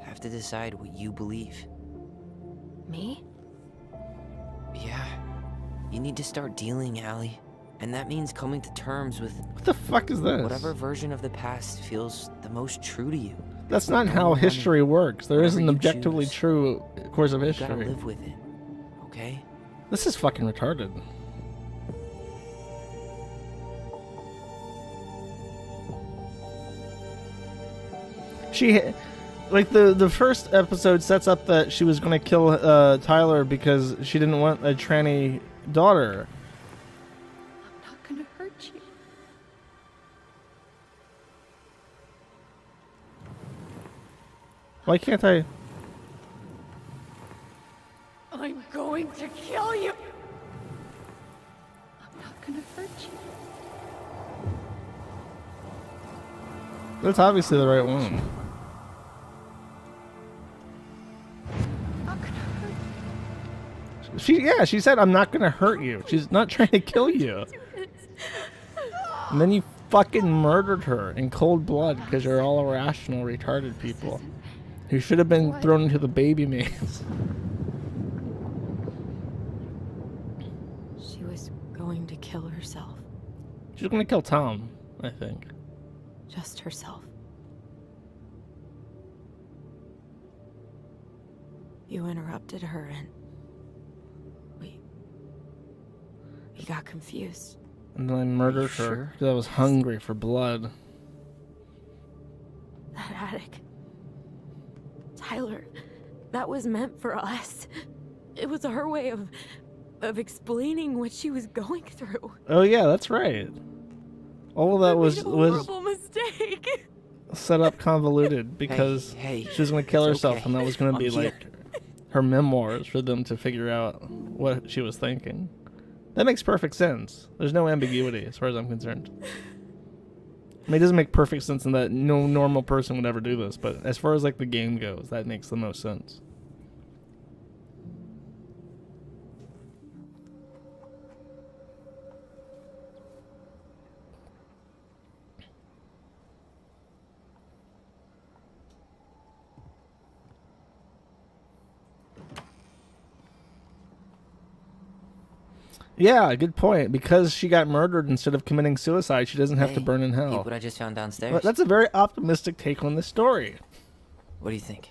have to decide what you believe. Me? Yeah. You need to start dealing, Allie. And that means coming to terms with... What the fuck is this? Whatever version of the past feels the most true to you. That's not how history works. There is an objectively true course of history. You gotta live with it, okay? This is fucking retarded. She, like, the first episode sets up that she was gonna kill Tyler because she didn't want a tranny daughter. I'm not gonna hurt you. Why can't I? I'm going to kill you. I'm not gonna hurt you. That's obviously the right one. She said, I'm not gonna hurt you. She's not trying to kill you. And then you fucking murdered her in cold blood because you're all irrational, retarded people who should have been thrown into the baby maze. She was going to kill herself. She was gonna kill Tom, I think. Just herself. You interrupted her and we got confused. And then I murdered her because I was hungry for blood. That attic. Tyler, that was meant for us. It was her way of explaining what she was going through. Oh yeah, that's right. All of that was horrible mistake. set up convoluted because Hey, she was gonna kill herself, okay. and that was gonna be I'm here. like her memoirs for them to figure out what she was thinking. That makes perfect sense. There's no ambiguity as far as I'm concerned. I mean, it doesn't make perfect sense in that no normal person would ever do this, but as far as like the game goes, that makes the most sense. Yeah, good point. Because she got murdered instead of committing suicide, she doesn't have to burn in hell. Look what I just found downstairs. But that's a very optimistic take on this story. What do you think?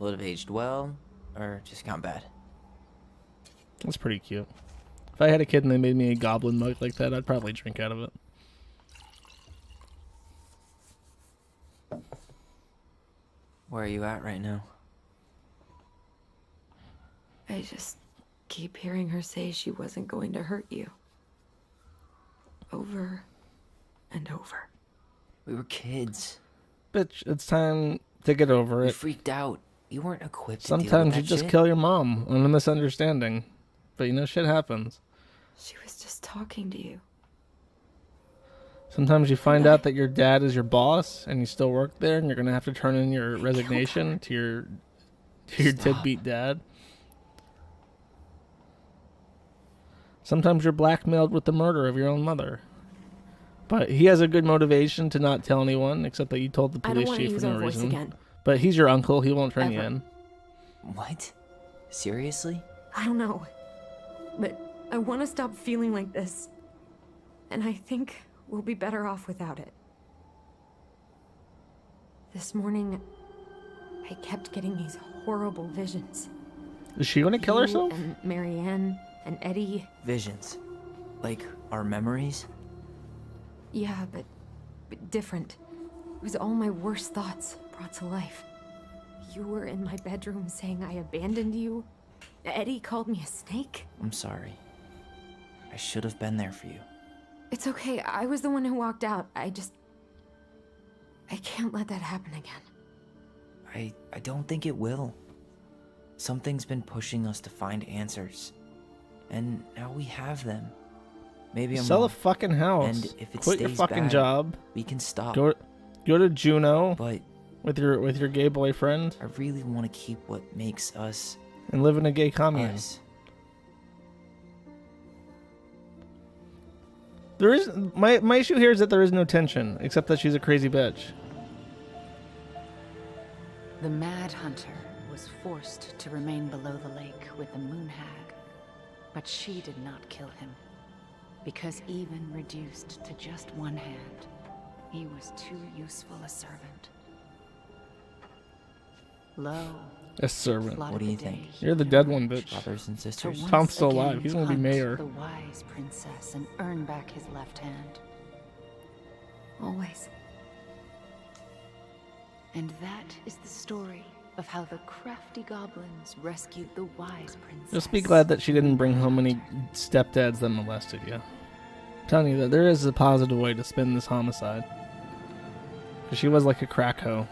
Would it have aged well, or just gone bad? That's pretty cute. If I had a kid and they made me a goblin mug like that, I'd probably drink out of it. Where are you at right now? I just keep hearing her say she wasn't going to hurt you. over and over. We were kids. Bitch, it's time to get over We it. freaked out. You weren't equipped to deal with Sometimes that you just shit. kill your mom on a misunderstanding. But you know, shit happens. She was just talking to you. Sometimes you find out that your dad is your boss and you still work there and you're going to have to turn in your resignation to your deadbeat dad. Sometimes you're blackmailed with the murder of your own mother. But he has a good motivation to not tell anyone, except that you told the I don't police want to chief use for our no voice reason. again. But he's your uncle. He won't turn you Ever. in. What? Seriously? I don't know. But I want to stop feeling like this. And I think we'll be better off without it. This morning, I kept getting these horrible visions. Is she going to kill You herself? And Marianne and Eddie. Visions. Like our memories? Yeah, but different. It was all my worst thoughts brought to life. You were in my bedroom saying I abandoned you. Eddie called me a snake. I'm sorry. I should have been there for you. It's okay. I was the one who walked out. I can't let that happen again. I don't think it will. Something's been pushing us to find answers. And now we have them. Maybe I'm Sell wrong. the fucking house. And if it Quit your stays fucking bad, job. we can stop. Go to Juneau. But with your gay boyfriend. I really want to keep what makes us and live in a gay commune. us. There is my issue here is that there is no tension, except that she's a crazy bitch. The Mad Hunter was forced to remain below the lake with the Moon Hag, but she did not kill him, because even reduced to just one hand, he was too useful a servant. Lo, A servant. What do you think? You're the dead one, bitch. Brothers and sisters. Tom's still alive. He's gonna be hunt mayor. the wise princess and earn back his left hand. Always. And that is the story of how the crafty goblins rescued the wise princess. Just be glad that she didn't bring home any stepdads that molested you. I'm telling you that there is a positive way to spin this homicide. 'Cause she was like a crack hoe.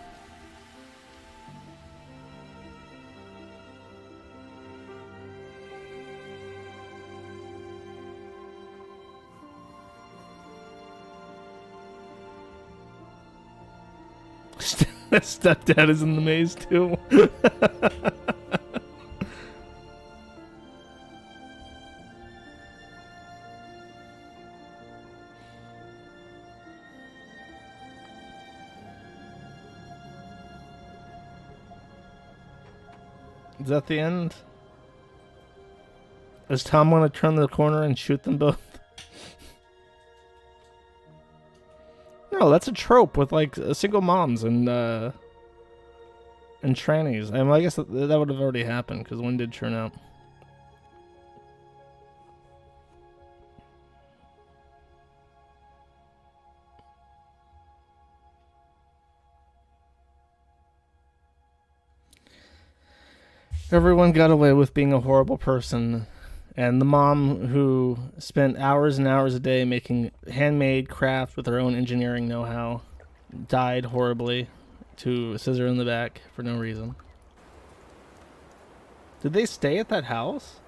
Stepdad is in the maze too. Is that the end? Does Tom want to turn the corner and shoot them both? No, that's a trope with like single moms and trannies. I mean, I guess that would have already happened because one did turn out. Everyone got away with being a horrible person. And the mom who spent hours and hours a day making handmade craft with her own engineering know-how died horribly to a scissor in the back for no reason. Did they stay at that house?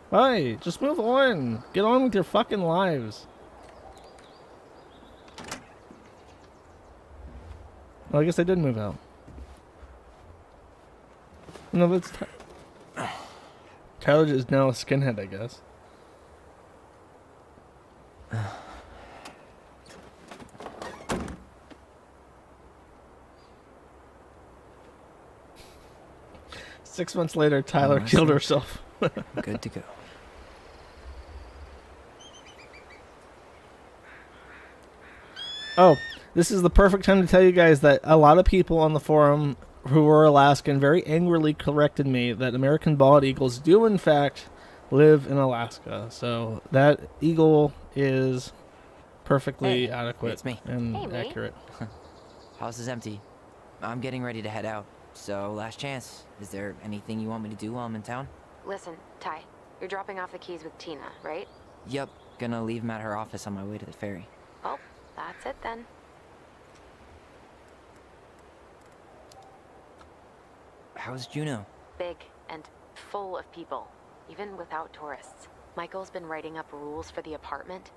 Why? Just move on. Get on with your fucking lives. Well, I guess they did move out. No, that's... Tyler is now a skinhead, I guess. Six months later, Tyler killed herself. Good to go. Oh, this is the perfect time to tell you guys that a lot of people on the forum who were Alaskan very angrily corrected me that American bald eagles do in fact live in Alaska. So that eagle is perfectly adequate it's me. and accurate. House is empty. I'm getting ready to head out. So, last chance. Is there anything you want me to do while I'm in town? Listen, Ty, you're dropping off the keys with Tina, right? Yep. Gonna leave him at her office on my way to the ferry. Well, that's it then. How's Juno? Big and full of people, even without tourists. Michael's been writing up rules for the apartment.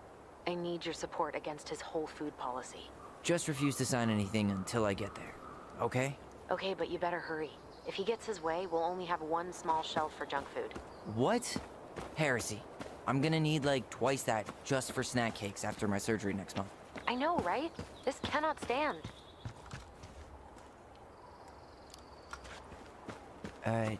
I need your support against his whole food policy. Just refuse to sign anything until I get there, okay? Okay, but you better hurry. If he gets his way, we'll only have one small shelf for junk food. What? Heresy. I'm gonna need like twice that just for snack cakes after my surgery next month. I know, right? This cannot stand.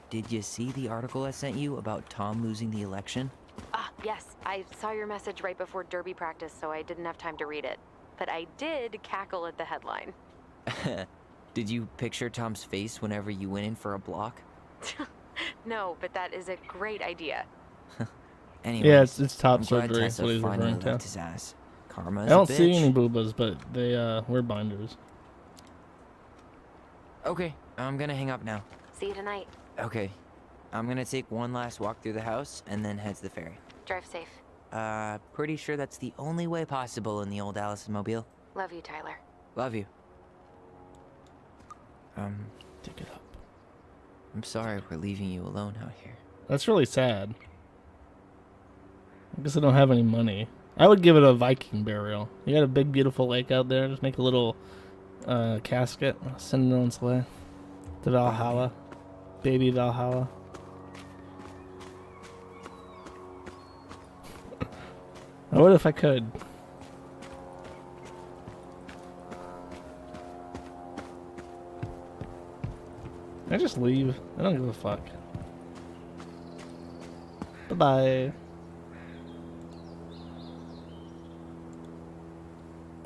Did you see the article I sent you about Tom losing the election? Ah, yes. I saw your message right before derby practice, so I didn't have time to read it. But I did cackle at the headline. Did you picture Tom's face whenever you went in for a block? No, but that is a great idea. Anyways, Yeah, it's top I'm glad surgery. Tessa What he's finally referring to. left his ass. Karma's I don't a see bitch. any boobas, but they wear binders. Okay, I'm gonna hang up now. See you tonight. Okay, I'm gonna take one last walk through the house and then head to the ferry. Drive safe. Pretty sure that's the only way possible in the old Allison mobile. Love you, Tyler. Love you. Take it up. I'm sorry we're leaving you alone out here. That's really sad. I guess I don't have any money. I would give it a Viking burial. You got a big, beautiful lake out there. Just make a little casket. Send it on its way to Valhalla. Baby Valhalla. I would if I could. Can I just leave? I don't give a fuck. Bye-bye.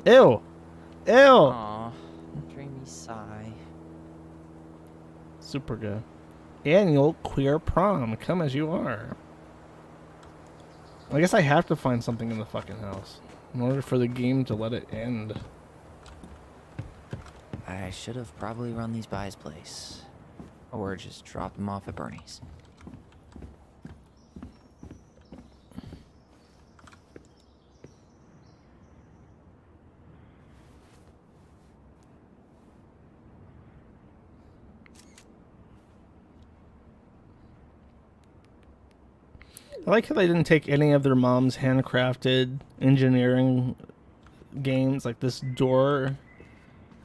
Ew! Ew! Aw, dreamy sigh. Super good. Annual queer prom. Come as you are. I guess I have to find something in the fucking house in order for the game to let it end. I should have probably run these by his place. Or just dropped them off at Bernie's. I like how they didn't take any of their mom's handcrafted engineering games, like this door.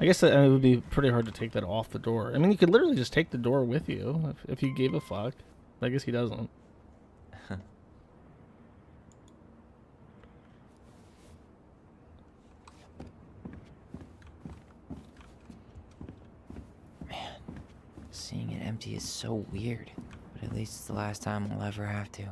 I guess it would be pretty hard to take that off the door. I mean, you could literally just take the door with you if you gave a fuck. I guess he doesn't. Man, seeing it empty is so weird. But at least it's the last time I'll ever have to.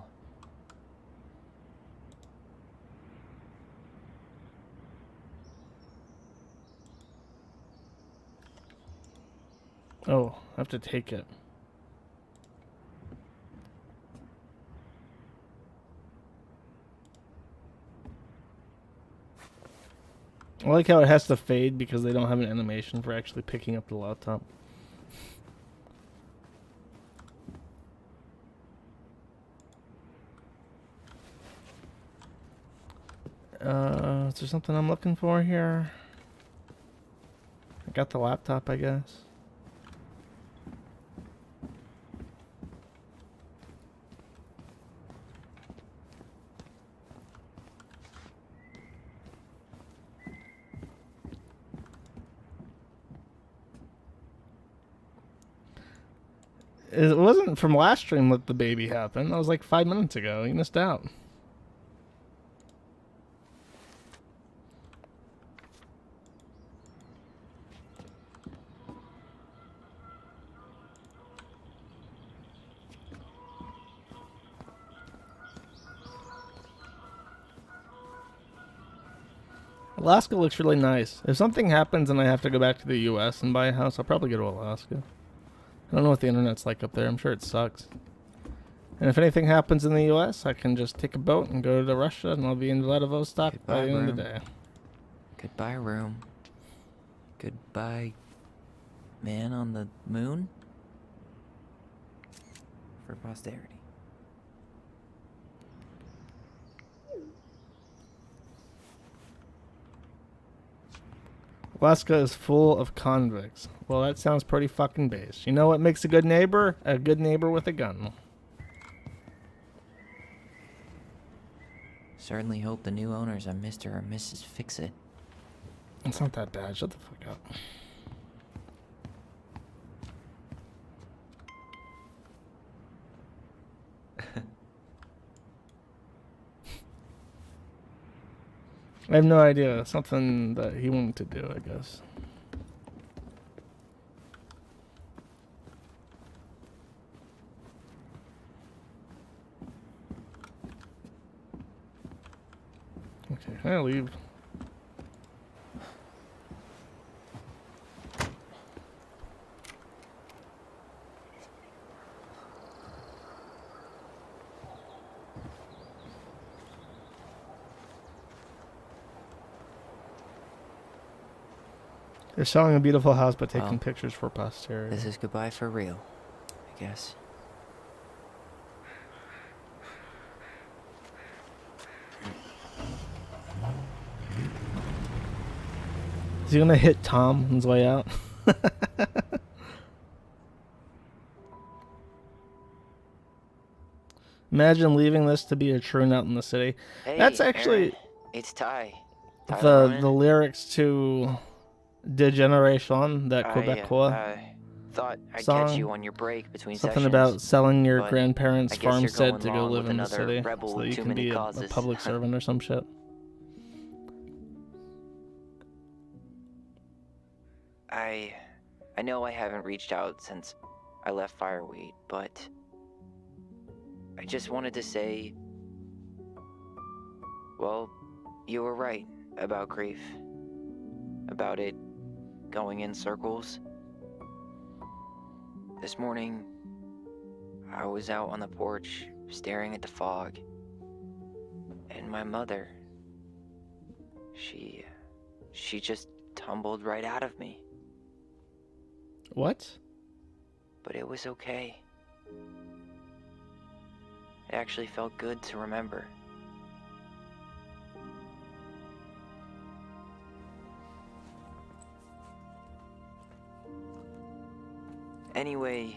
Oh, I have to take it. I like how it has to fade because they don't have an animation for actually picking up the laptop. Is there something I'm looking for here? I got the laptop, I guess. It wasn't from last stream that the baby happened. That was like 5 minutes ago. You missed out. Alaska looks really nice. If something happens and I have to go back to the US and buy a house, I'll probably go to Alaska. I don't know what the internet's like up there. I'm sure it sucks. And if anything happens in the US, I can just take a boat and go to Russia and I'll be in Vladivostok by the end of the day. Goodbye, room. Goodbye, man on the moon. For posterity. Alaska is full of convicts. Well, that sounds pretty fucking base. You know what makes a good neighbor? A good neighbor with a gun. Certainly hope the new owners are Mr. or Mrs. Fix-It. It's not that bad. Shut the fuck up. I have no idea. Something that he wanted to do, I guess. Okay, I'll leave. They're selling a beautiful house but taking pictures for posterity. This is goodbye for real, I guess. Is he gonna hit Tom on his way out? Imagine leaving this to be a troon out in the city. Hey, That's actually Aaron, it's Ty. the lyrics to De Generation, that I Quebecois thought I'd song. catch you on your break between Something sessions, about selling your but grandparents' I guess you're farmstead going to go along live with in the another city rebel so that with you too can many be a causes. public servant or some shit. I know I haven't reached out since I left Fireweed, but I just wanted to say, well, you were right about grief. About it going in circles. This morning, I was out on the porch staring at the fog, and my mother, she just tumbled right out of me. What? But it was okay. It actually felt good to remember. Anyway,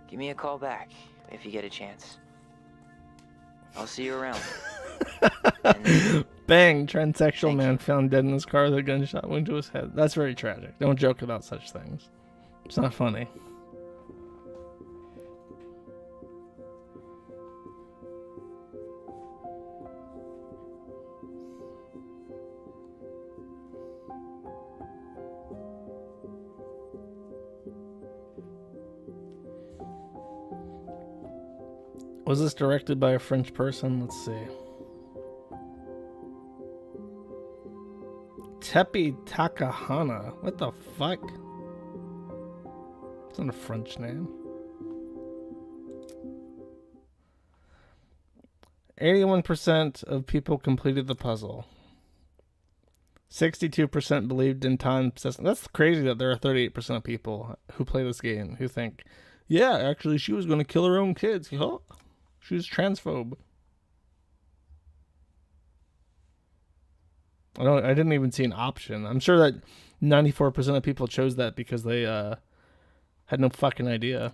give me a call back if you get a chance. I'll see you around. Bang! Transsexual man found dead in his car with a gunshot wound to his head. That's very tragic. Don't joke about such things. It's not funny. Was this directed by a French person? Let's see. Tepi Takahana. What the fuck? It's not a French name. 81% of people completed the puzzle. 62% believed in time possessing. That's crazy that there are 38% of people who play this game who think, yeah, actually she was going to kill her own kids. Huh? She was transphobe. I didn't even see an option. I'm sure that 94% of people chose that because they had no fucking idea.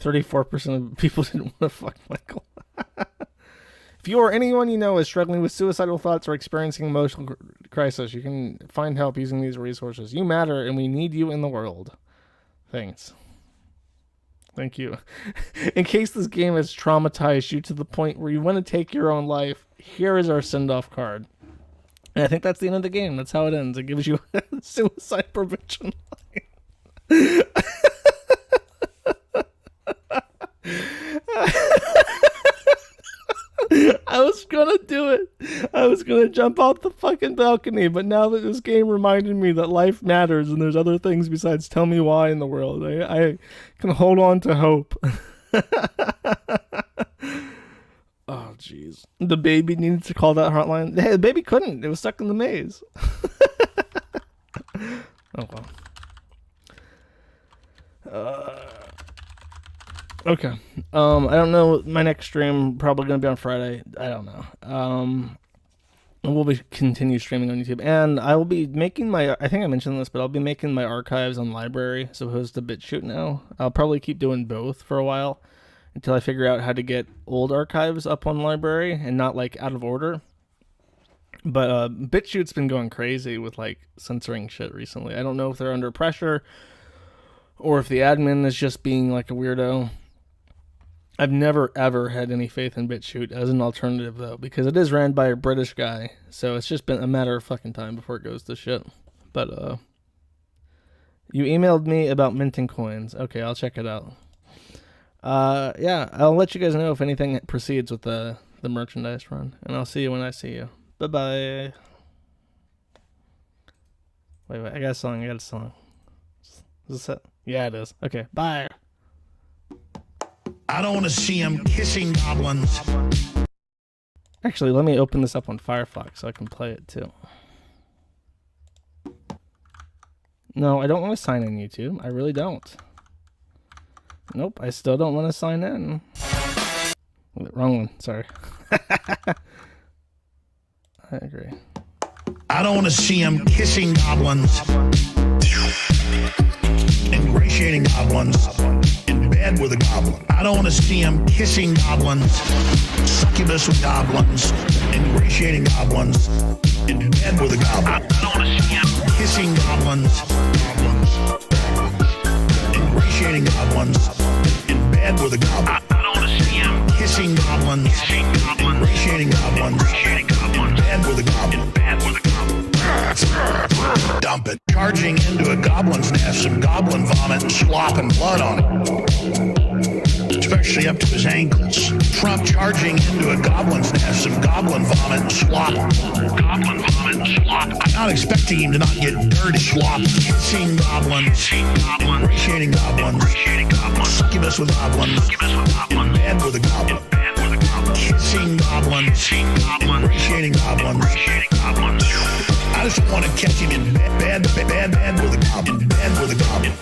%34 of people didn't want to fuck Michael. If you or anyone you know is struggling with suicidal thoughts or experiencing emotional crisis, you can find help using these resources. You matter, and we need you in the world. Thanks. Thank you. In case this game has traumatized you to the point where you want to take your own life, here is our send-off card. And I think that's the end of the game. That's how it ends. It gives you a suicide prevention line. I was gonna do it. I was gonna jump out the fucking balcony, but now that this game reminded me that life matters and there's other things besides tell me why in the world, I can hold on to hope. Oh, jeez. The baby needed to call that hotline. Hey, the baby couldn't. It was stuck in the maze. Oh, well. Okay. I don't know. My next stream probably gonna be on Friday. I don't know. We'll be continue streaming on YouTube, and I will be making my. I think I mentioned this, but I'll be making my archives on Library as opposed to BitChute now. I'll probably keep doing both for a while until I figure out how to get old archives up on Library and not like out of order. But BitChute's been going crazy with like censoring shit recently. I don't know if they're under pressure or if the admin is just being like a weirdo. I've never ever had any faith in BitChute as an alternative though, because it is ran by a British guy, so it's just been a matter of fucking time before it goes to shit. But you emailed me about minting coins. Okay, I'll check it out. Yeah, I'll let you guys know if anything proceeds with the merchandise run, and I'll see you when I see you. Bye bye. Wait, I got a song. Is this it? Yeah, it is. Okay, bye. I don't want to see him kissing goblins. Actually, let me open this up on Firefox so I can play it too. No, I don't want to sign in YouTube. I really don't. Nope, I still don't want to sign in. Wrong one, sorry. I agree. I don't want to see him kissing goblins. Ingratiating goblins. In bed with a goblin. I don't want to see him kissing goblins. Succubus with goblins. Ingratiating goblins. In bed with a goblin. I don't want to see him kissing goblins. Ingratiating goblins. In bed with a goblin. I don't want to see him kissing goblins. Ingratiating goblins. In bed with a goblin. Dump it. Charging into a goblin's nest, some goblin vomit and slop and blood on it. Especially up to his ankles. Trump charging into a goblin's nest, some goblin vomit and slop. Goblin vomit and slop. I'm not expecting him to not get dirty slop. Kissing goblins. Ingratiating goblins. Succubus with goblins. In bed with a goblin. Kissing goblins. Ingratiating goblins. I just want to catch him in bed with a goblin. In bed with a goblin. In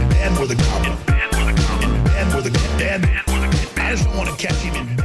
bed with a goblin. In bed with a goblin. I just want to catch him in bed.